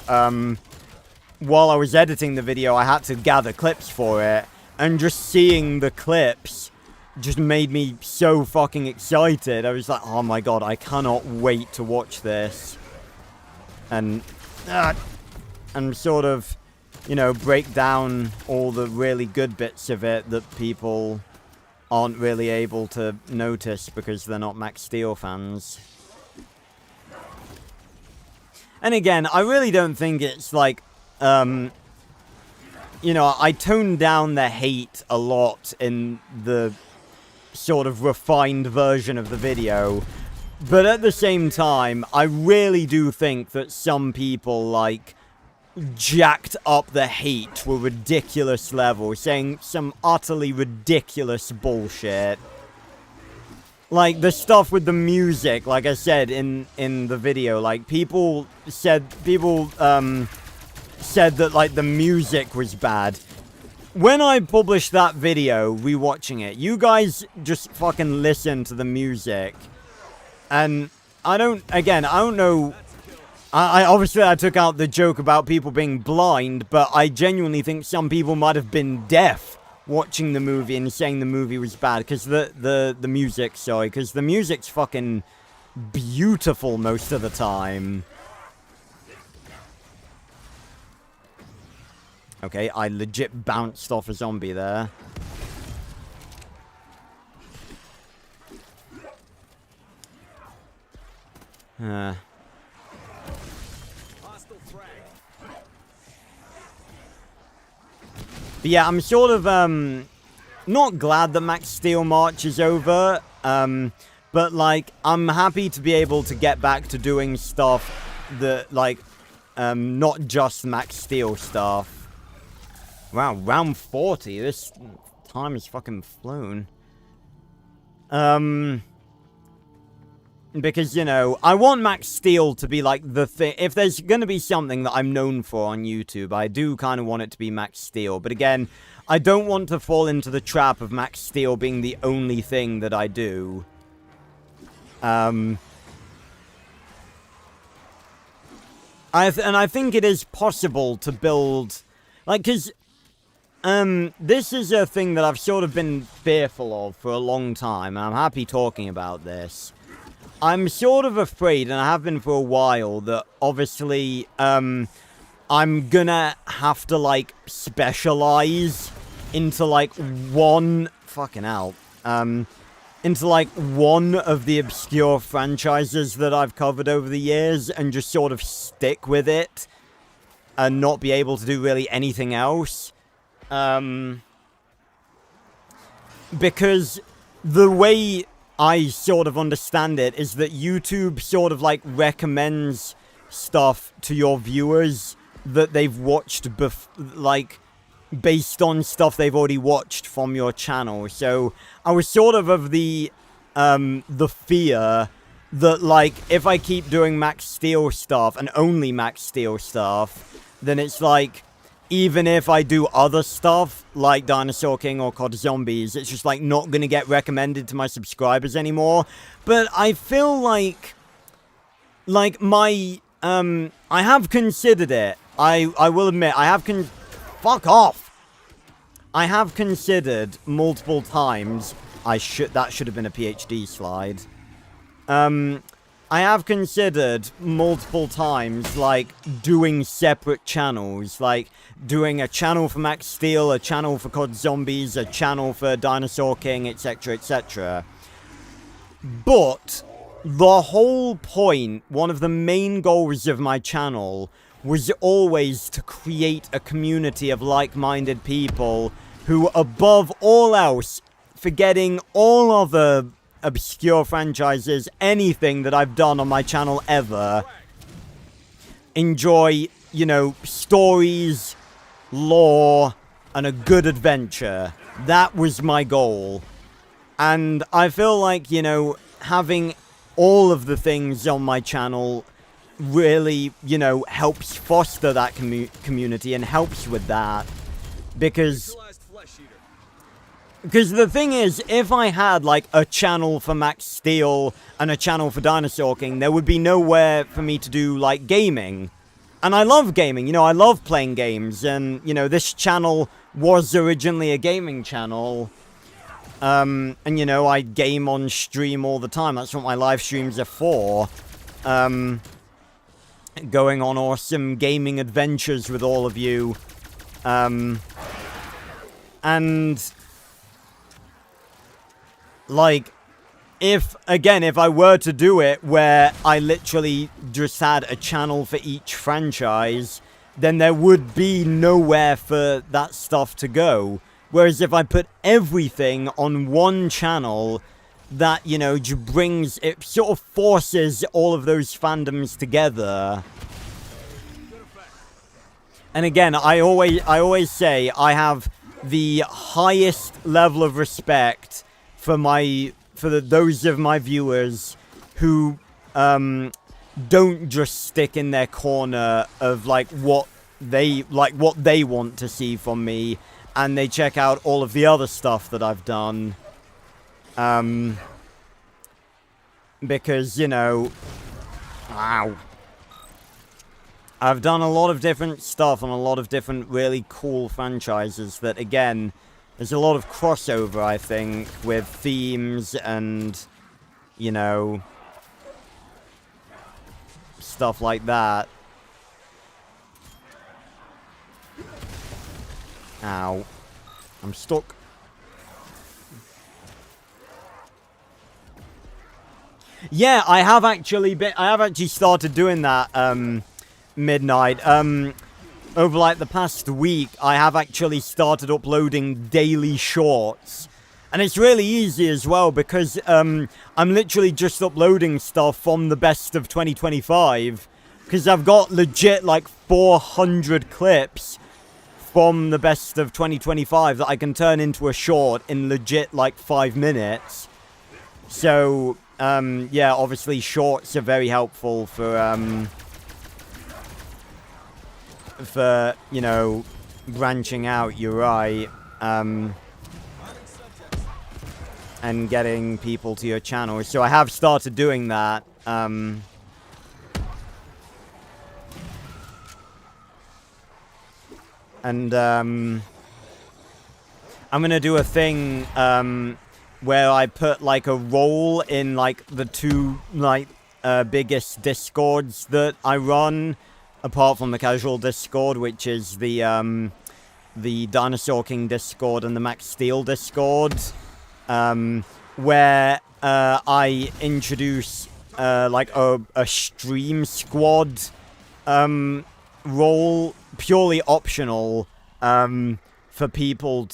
while I was editing the video, I had to gather clips for it. And just seeing the clips just made me so fucking excited. I was like, oh my god, I cannot wait to watch this. And sort of, you know, break down all the really good bits of it that people aren't really able to notice because they're not Max Steel fans. And again, I really don't think it's like, you know, I toned down the hate a lot in the sort of refined version of the video. But at the same time, I really do think that some people, like, jacked up the hate to a ridiculous level, saying some utterly ridiculous bullshit. Like, the stuff with the music, like I said in the video, like, people said that, like, the music was bad. When I published that video, rewatching it, you guys just fucking listen to the music. And I don't know, I obviously I took out the joke about people being blind, but I genuinely think some people might have been deaf watching the movie and saying the movie was bad, because the music, sorry, because the music's fucking beautiful most of the time. Okay, I legit bounced off a zombie there. But yeah, I'm sort of, not glad that Max Steel March is over, but, like, I'm happy to be able to get back to doing stuff that, like, not just Max Steel stuff. Wow, round 40, this time has fucking flown. Because, you know, I want Max Steel to be, like, the thing. If there's gonna be something that I'm known for on YouTube, I do kind of want it to be Max Steel. But again, I don't want to fall into the trap of Max Steel being the only thing that I do. And I think it is possible to build, like, because, this is a thing that I've sort of been fearful of for a long time, and I'm happy talking about this. I'm sort of afraid, and I have been for a while, that obviously, I'm gonna have to, like, specialize into, like, one, fucking hell, into, like, one of the obscure franchises that I've covered over the years, and just sort of stick with it, and not be able to do really anything else. Because the way I sort of understand it is that YouTube sort of, like, recommends stuff to your viewers that they've watched like, based on stuff they've already watched from your channel. So I was sort of the fear that, like, if I keep doing Max Steel stuff and only Max Steel stuff, then it's like, even if I do other stuff, like Dinosaur King or COD Zombies, it's just, like, not gonna get recommended to my subscribers anymore. But I feel like my, I have considered it. I will admit, I have fuck off! I have considered multiple times, that should have been a PhD slide. I have considered multiple times, like, doing separate channels, like, doing a channel for Max Steel, a channel for COD Zombies, a channel for Dinosaur King, etc., etc. But the whole point, one of the main goals of my channel, was always to create a community of like-minded people who, above all else, forgetting all other obscure franchises, anything that I've done on my channel ever, enjoy, you know, stories, lore, and a good adventure. That was my goal. And I feel like, you know, having all of the things on my channel really, you know, helps foster that community and helps with that. Because the thing is, if I had, like, a channel for Max Steel and a channel for Dinosaur King, there would be nowhere for me to do, like, gaming. And I love gaming, you know, I love playing games, and, you know, this channel was originally a gaming channel. And, you know, I game on stream all the time, that's what my live streams are for. Going on awesome gaming adventures with all of you. And, like, if I were to do it where I literally just had a channel for each franchise, then there would be nowhere for that stuff to go. Whereas if I put everything on one channel, that, you know, it sort of forces all of those fandoms together. And again, I always say I have the highest level of respect for those of my viewers who don't just stick in their corner of, like, what they want to see from me, and they check out all of the other stuff that I've done. Because, you know, I've done a lot of different stuff on a lot of different really cool franchises that, again, there's a lot of crossover, I think, with themes and, you know, stuff like that. Ow. I'm stuck. Yeah, I have actually started doing that, midnight. Over like the past week, I have actually started uploading daily shorts. And it's really easy as well because I'm literally just uploading stuff from the best of 2025. Because I've got legit like 400 clips from the best of 2025 that I can turn into a short in legit like 5 minutes. So, yeah, obviously shorts are very helpful for, you know, branching out, you're right. And getting people to your channel. So I have started doing that. And I'm gonna do a thing where I put like a role in like the two like biggest discords that I run, apart from the casual discord, which is the Dinosaur King discord and the Max Steel discord, where I introduce like a stream squad role, purely optional, for people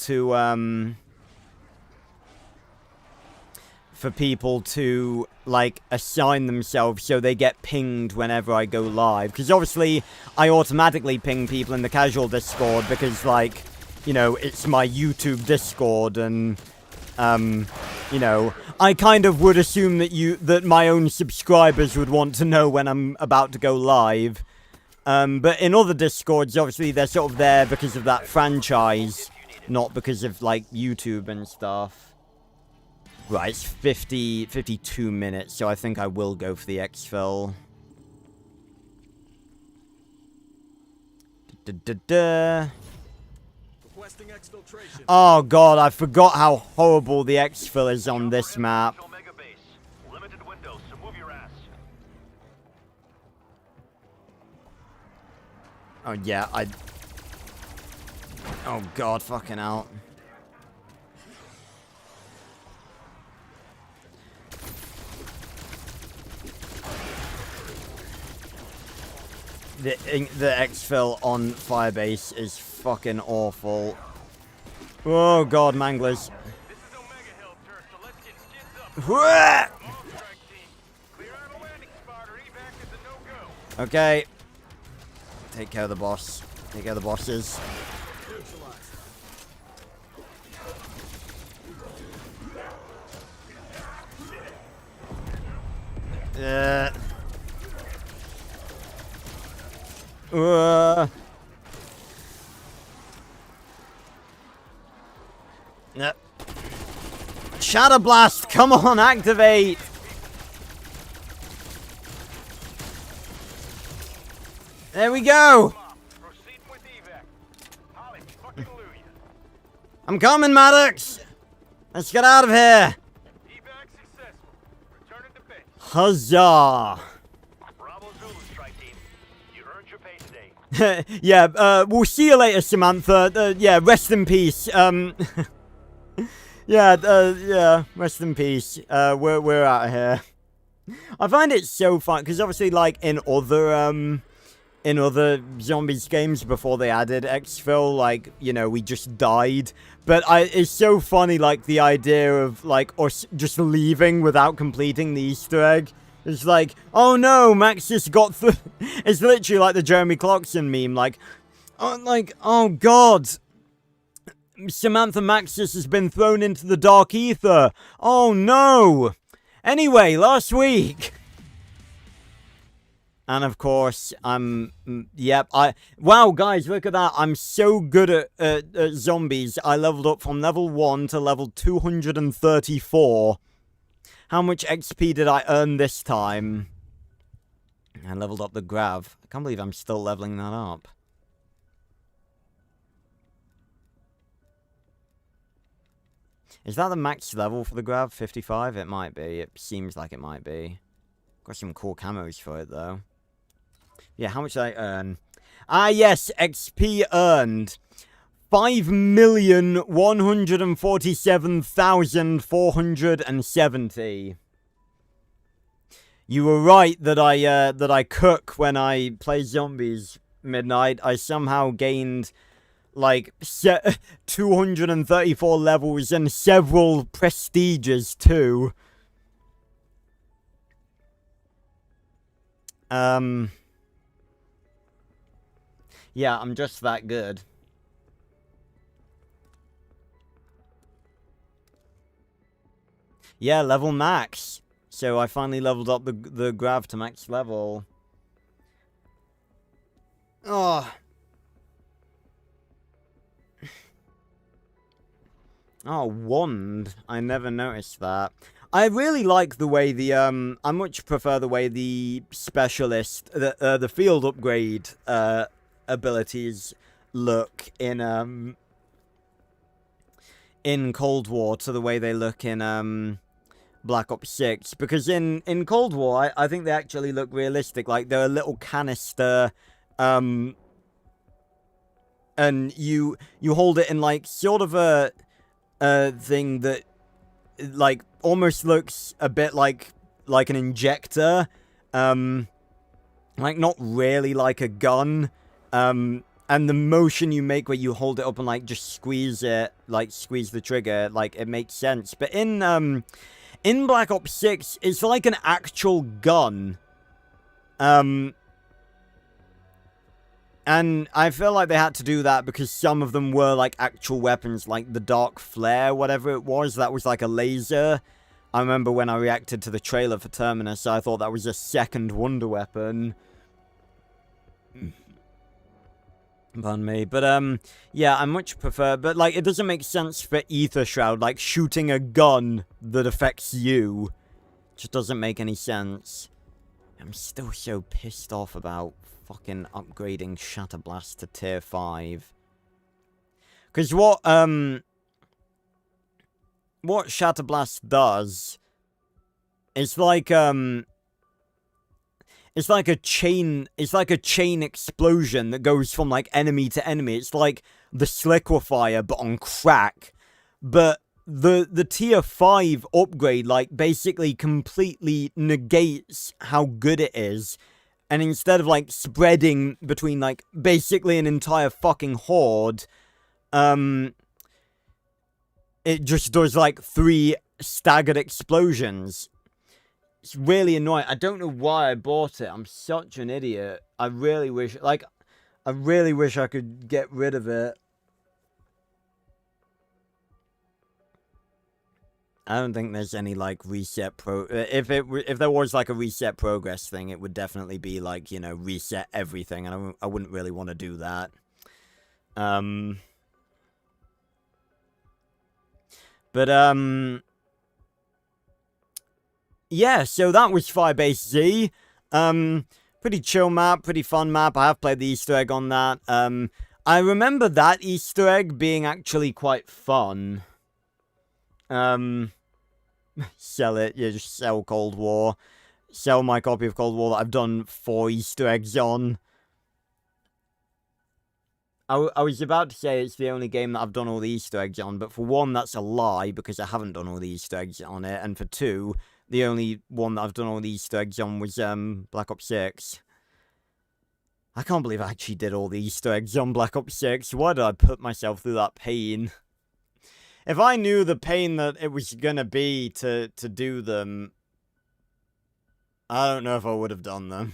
to like assign themselves so they get pinged whenever I go live. Because obviously I automatically ping people in the casual discord because, like, you know, it's my YouTube discord, and you know, I kind of would assume that my own subscribers would want to know when I'm about to go live. But in other discords, obviously, they're sort of there because of that franchise, not because of, like, YouTube and stuff. Right, it's 52 minutes, so I think I will go for the exfil. Oh god, I forgot how horrible the exfil is on this map. Oh yeah, oh god, fucking hell. The exfil on Firebase is fucking awful. Oh god, manglers. Okay. Take care of the boss. Take care of the bosses. Shadow Blast, come on, activate! There we go! I'm coming, Maddox! Let's get out of here! Huzzah! Yeah, we'll see you later, Samantha. Yeah, rest in peace. Yeah, rest in peace. We're out of here. I find it so fun, because obviously, like, in other zombies games before they added exfil, like, you know, we just died. But it's so funny, like, the idea of, like, us just leaving without completing the Easter egg. It's like, oh no, Max just got through. It's literally like the Jeremy Clarkson meme, like, oh god. Samantha Maxis has been thrown into the dark ether. Oh no. Anyway, last week. And of course, wow, guys, look at that. I'm so good at zombies. I leveled up from level 1 to level 234. How much XP did I earn this time? I leveled up the grav. I can't believe I'm still leveling that up. Is that the max level for the grav? 55? It might be. It seems like it might be. Got some cool camos for it, though. Yeah, how much did I earn? Ah, yes, XP earned. 5,147,470. You were right that I cook when I play zombies midnight. I somehow gained like 234 levels and several prestiges too. Yeah, I'm just that good. Yeah, level max. So I finally leveled up the grav to max level. Oh. Oh, wand. I never noticed that. I really like the way the, I much prefer the way the specialist, the field upgrade, abilities look in Cold War to the way they look in, Black Ops 6. Because in Cold War, I think they actually look realistic. Like, they're a little canister, and you hold it in, like, sort of a thing that, like, almost looks a bit like an injector, like, not really like a gun, and the motion you make where you hold it up and, like, just squeeze it, like, squeeze the trigger, like, it makes sense. But in Black Ops 6, it's like an actual gun, and I feel like they had to do that because some of them were, like, actual weapons, like the Dark Flare, whatever it was, that was like a laser. I remember when I reacted to the trailer for Terminus, I thought that was a second wonder weapon. Pardon me. But, yeah, I much prefer, but, like, it doesn't make sense for Ether Shroud, like, shooting a gun that affects you. Just doesn't make any sense. I'm still so pissed off about fucking upgrading Shatterblast to tier 5. Because what Shatterblast does is like, it's like a chain explosion that goes from, like, enemy to enemy. It's like the Sliquifier, but on crack. But the tier 5 upgrade, like, basically completely negates how good it is. And instead of, like, spreading between, like, basically an entire fucking horde, it just does, like, 3 staggered explosions. It's really annoying. I don't know why I bought it. I'm such an idiot. I really wish I could get rid of it. I don't think there's any, like, reset if there was, like, a reset progress thing, it would definitely be, like, you know, reset everything, and I wouldn't really want to do that. Yeah, so that was Firebase Z. Pretty chill map, pretty fun map. I have played the Easter egg on that. I remember that Easter egg being actually quite fun. Sell it. Yeah, just sell Cold War. Sell my copy of Cold War that I've done 4 Easter eggs on. I was about to say it's the only game that I've done all the Easter eggs on, but for one, that's a lie, because I haven't done all the Easter eggs on it, and for two, the only one that I've done all the Easter eggs on was, Black Ops 6. I can't believe I actually did all the Easter eggs on Black Ops 6. Why did I put myself through that pain? If I knew the pain that it was gonna be to do them, I don't know if I would have done them.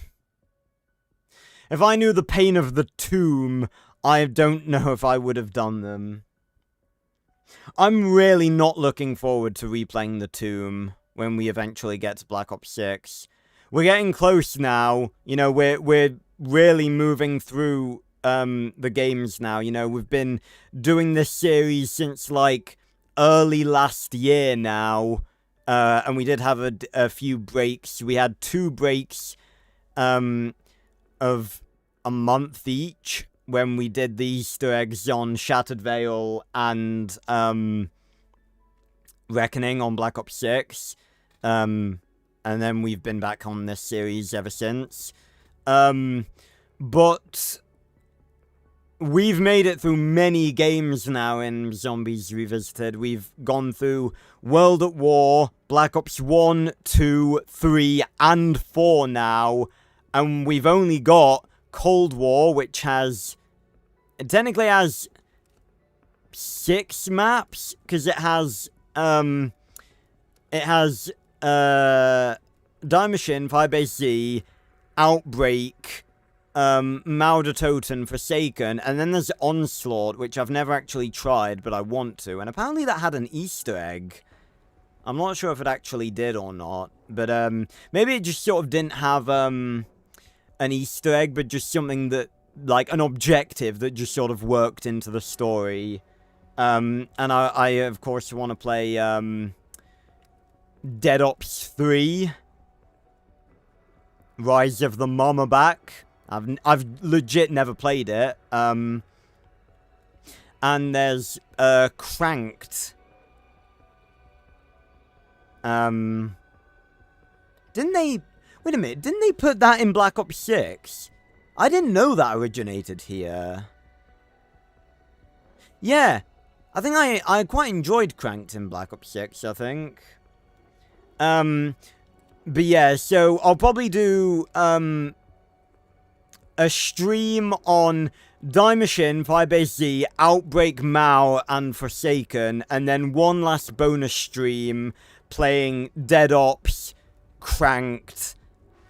If I knew the pain of the tomb, I don't know if I would have done them. I'm really not looking forward to replaying the tomb when we eventually get to Black Ops 6. We're getting close now. You know, we're really moving through the games now. You know, we've been doing this series since, like, early last year now, and we did have a few breaks. We had 2 breaks of a month each when we did the Easter eggs on Shattered Veil and Reckoning on Black Ops 6, and then we've been back on this series ever since. But we've made it through many games now in Zombies Revisited. We've gone through World at War, Black Ops 1, 2, 3, and 4 now. And we've only got Cold War, which has... It technically has 6 maps, because it has Die Machine, Firebase Z, Outbreak, Maudertoten, Forsaken, and then there's Onslaught, which I've never actually tried, but I want to. And apparently that had an Easter egg. I'm not sure if it actually did or not, but maybe it just sort of didn't have an Easter egg, but just something that, like, an objective that just sort of worked into the story. And I of course, want to play Dead Ops 3, Rise of the Mama Back. I've legit never played it. And there's Cranked. Didn't they... Wait a minute, didn't they put that in Black Ops 6? I didn't know that originated here. Yeah, I think I quite enjoyed Cranked in Black Ops 6, I think. But yeah, so I'll probably do a stream on Die Machine, Firebase Z, Outbreak, Mao, and Forsaken, and then one last bonus stream playing Dead Ops, Cranked,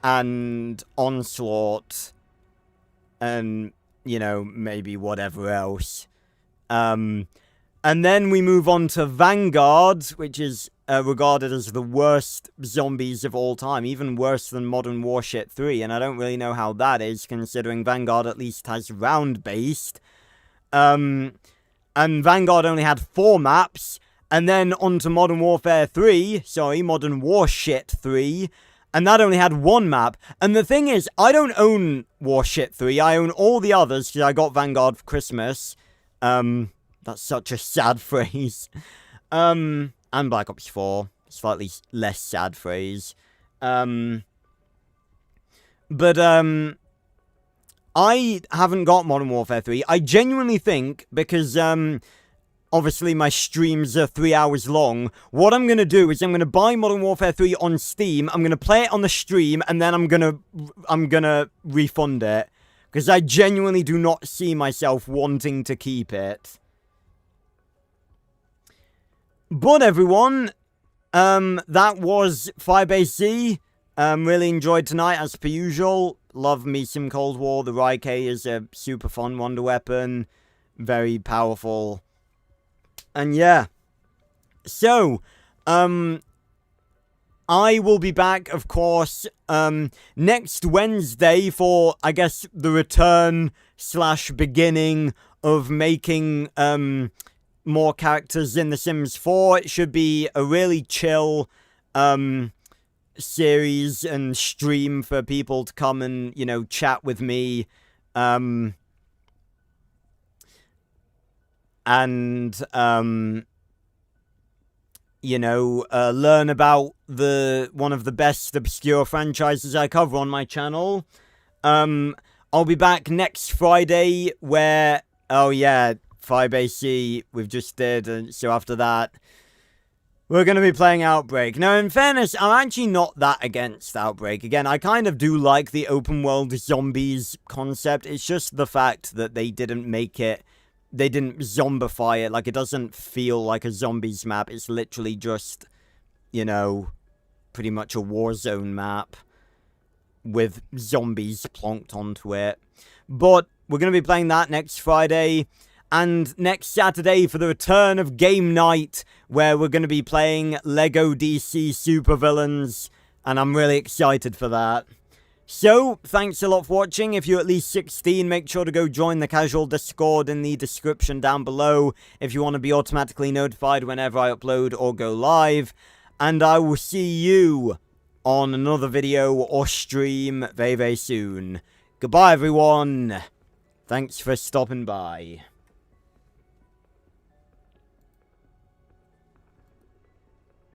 and Onslaught, and, you know, maybe whatever else. And then we move on to Vanguard, which is regarded as the worst zombies of all time, even worse than Modern Warfare 3, and I don't really know how that is, considering Vanguard at least has round-based. And Vanguard only had 4 maps, and then on to Modern Warfare 3, Modern Warshit 3, and that only had 1 map. And the thing is, I don't own Warshit 3, I own all the others, because I got Vanguard for Christmas. That's such a sad phrase. And Black Ops 4, slightly less sad phrase. But I haven't got Modern Warfare 3. I genuinely think, because, obviously my streams are 3 hours long, what I'm going to do is I'm going to buy Modern Warfare 3 on Steam, I'm going to play it on the stream, and then I'm going to refund it. Because I genuinely do not see myself wanting to keep it. But everyone, that was Firebase Z. Really enjoyed tonight, as per usual. Love me some Cold War. The Rike is a super fun wonder weapon. Very powerful. And yeah. So, I will be back, of course, next Wednesday for, I guess, the return / beginning of making, more characters in The Sims 4. It should be a really chill series and stream for people to come and, you know, chat with me. And you know, learn about one of the best obscure franchises I cover on my channel. I'll be back next Friday where, oh yeah, Firebase Z, we've just did, and so after that, we're going to be playing Outbreak. Now, in fairness, I'm actually not that against Outbreak. Again, I kind of do like the open world zombies concept. It's just the fact that they didn't make it, they didn't zombify it. Like, it doesn't feel like a zombies map. It's literally just, you know, pretty much a Warzone map with zombies plonked onto it. But we're going to be playing that next Friday. And next Saturday for the return of Game Night, where we're going to be playing LEGO DC Supervillains, and I'm really excited for that. So, thanks a lot for watching. If you're at least 16, make sure to go join the casual Discord in the description down below if you want to be automatically notified whenever I upload or go live. And I will see you on another video or stream very, very soon. Goodbye, everyone. Thanks for stopping by.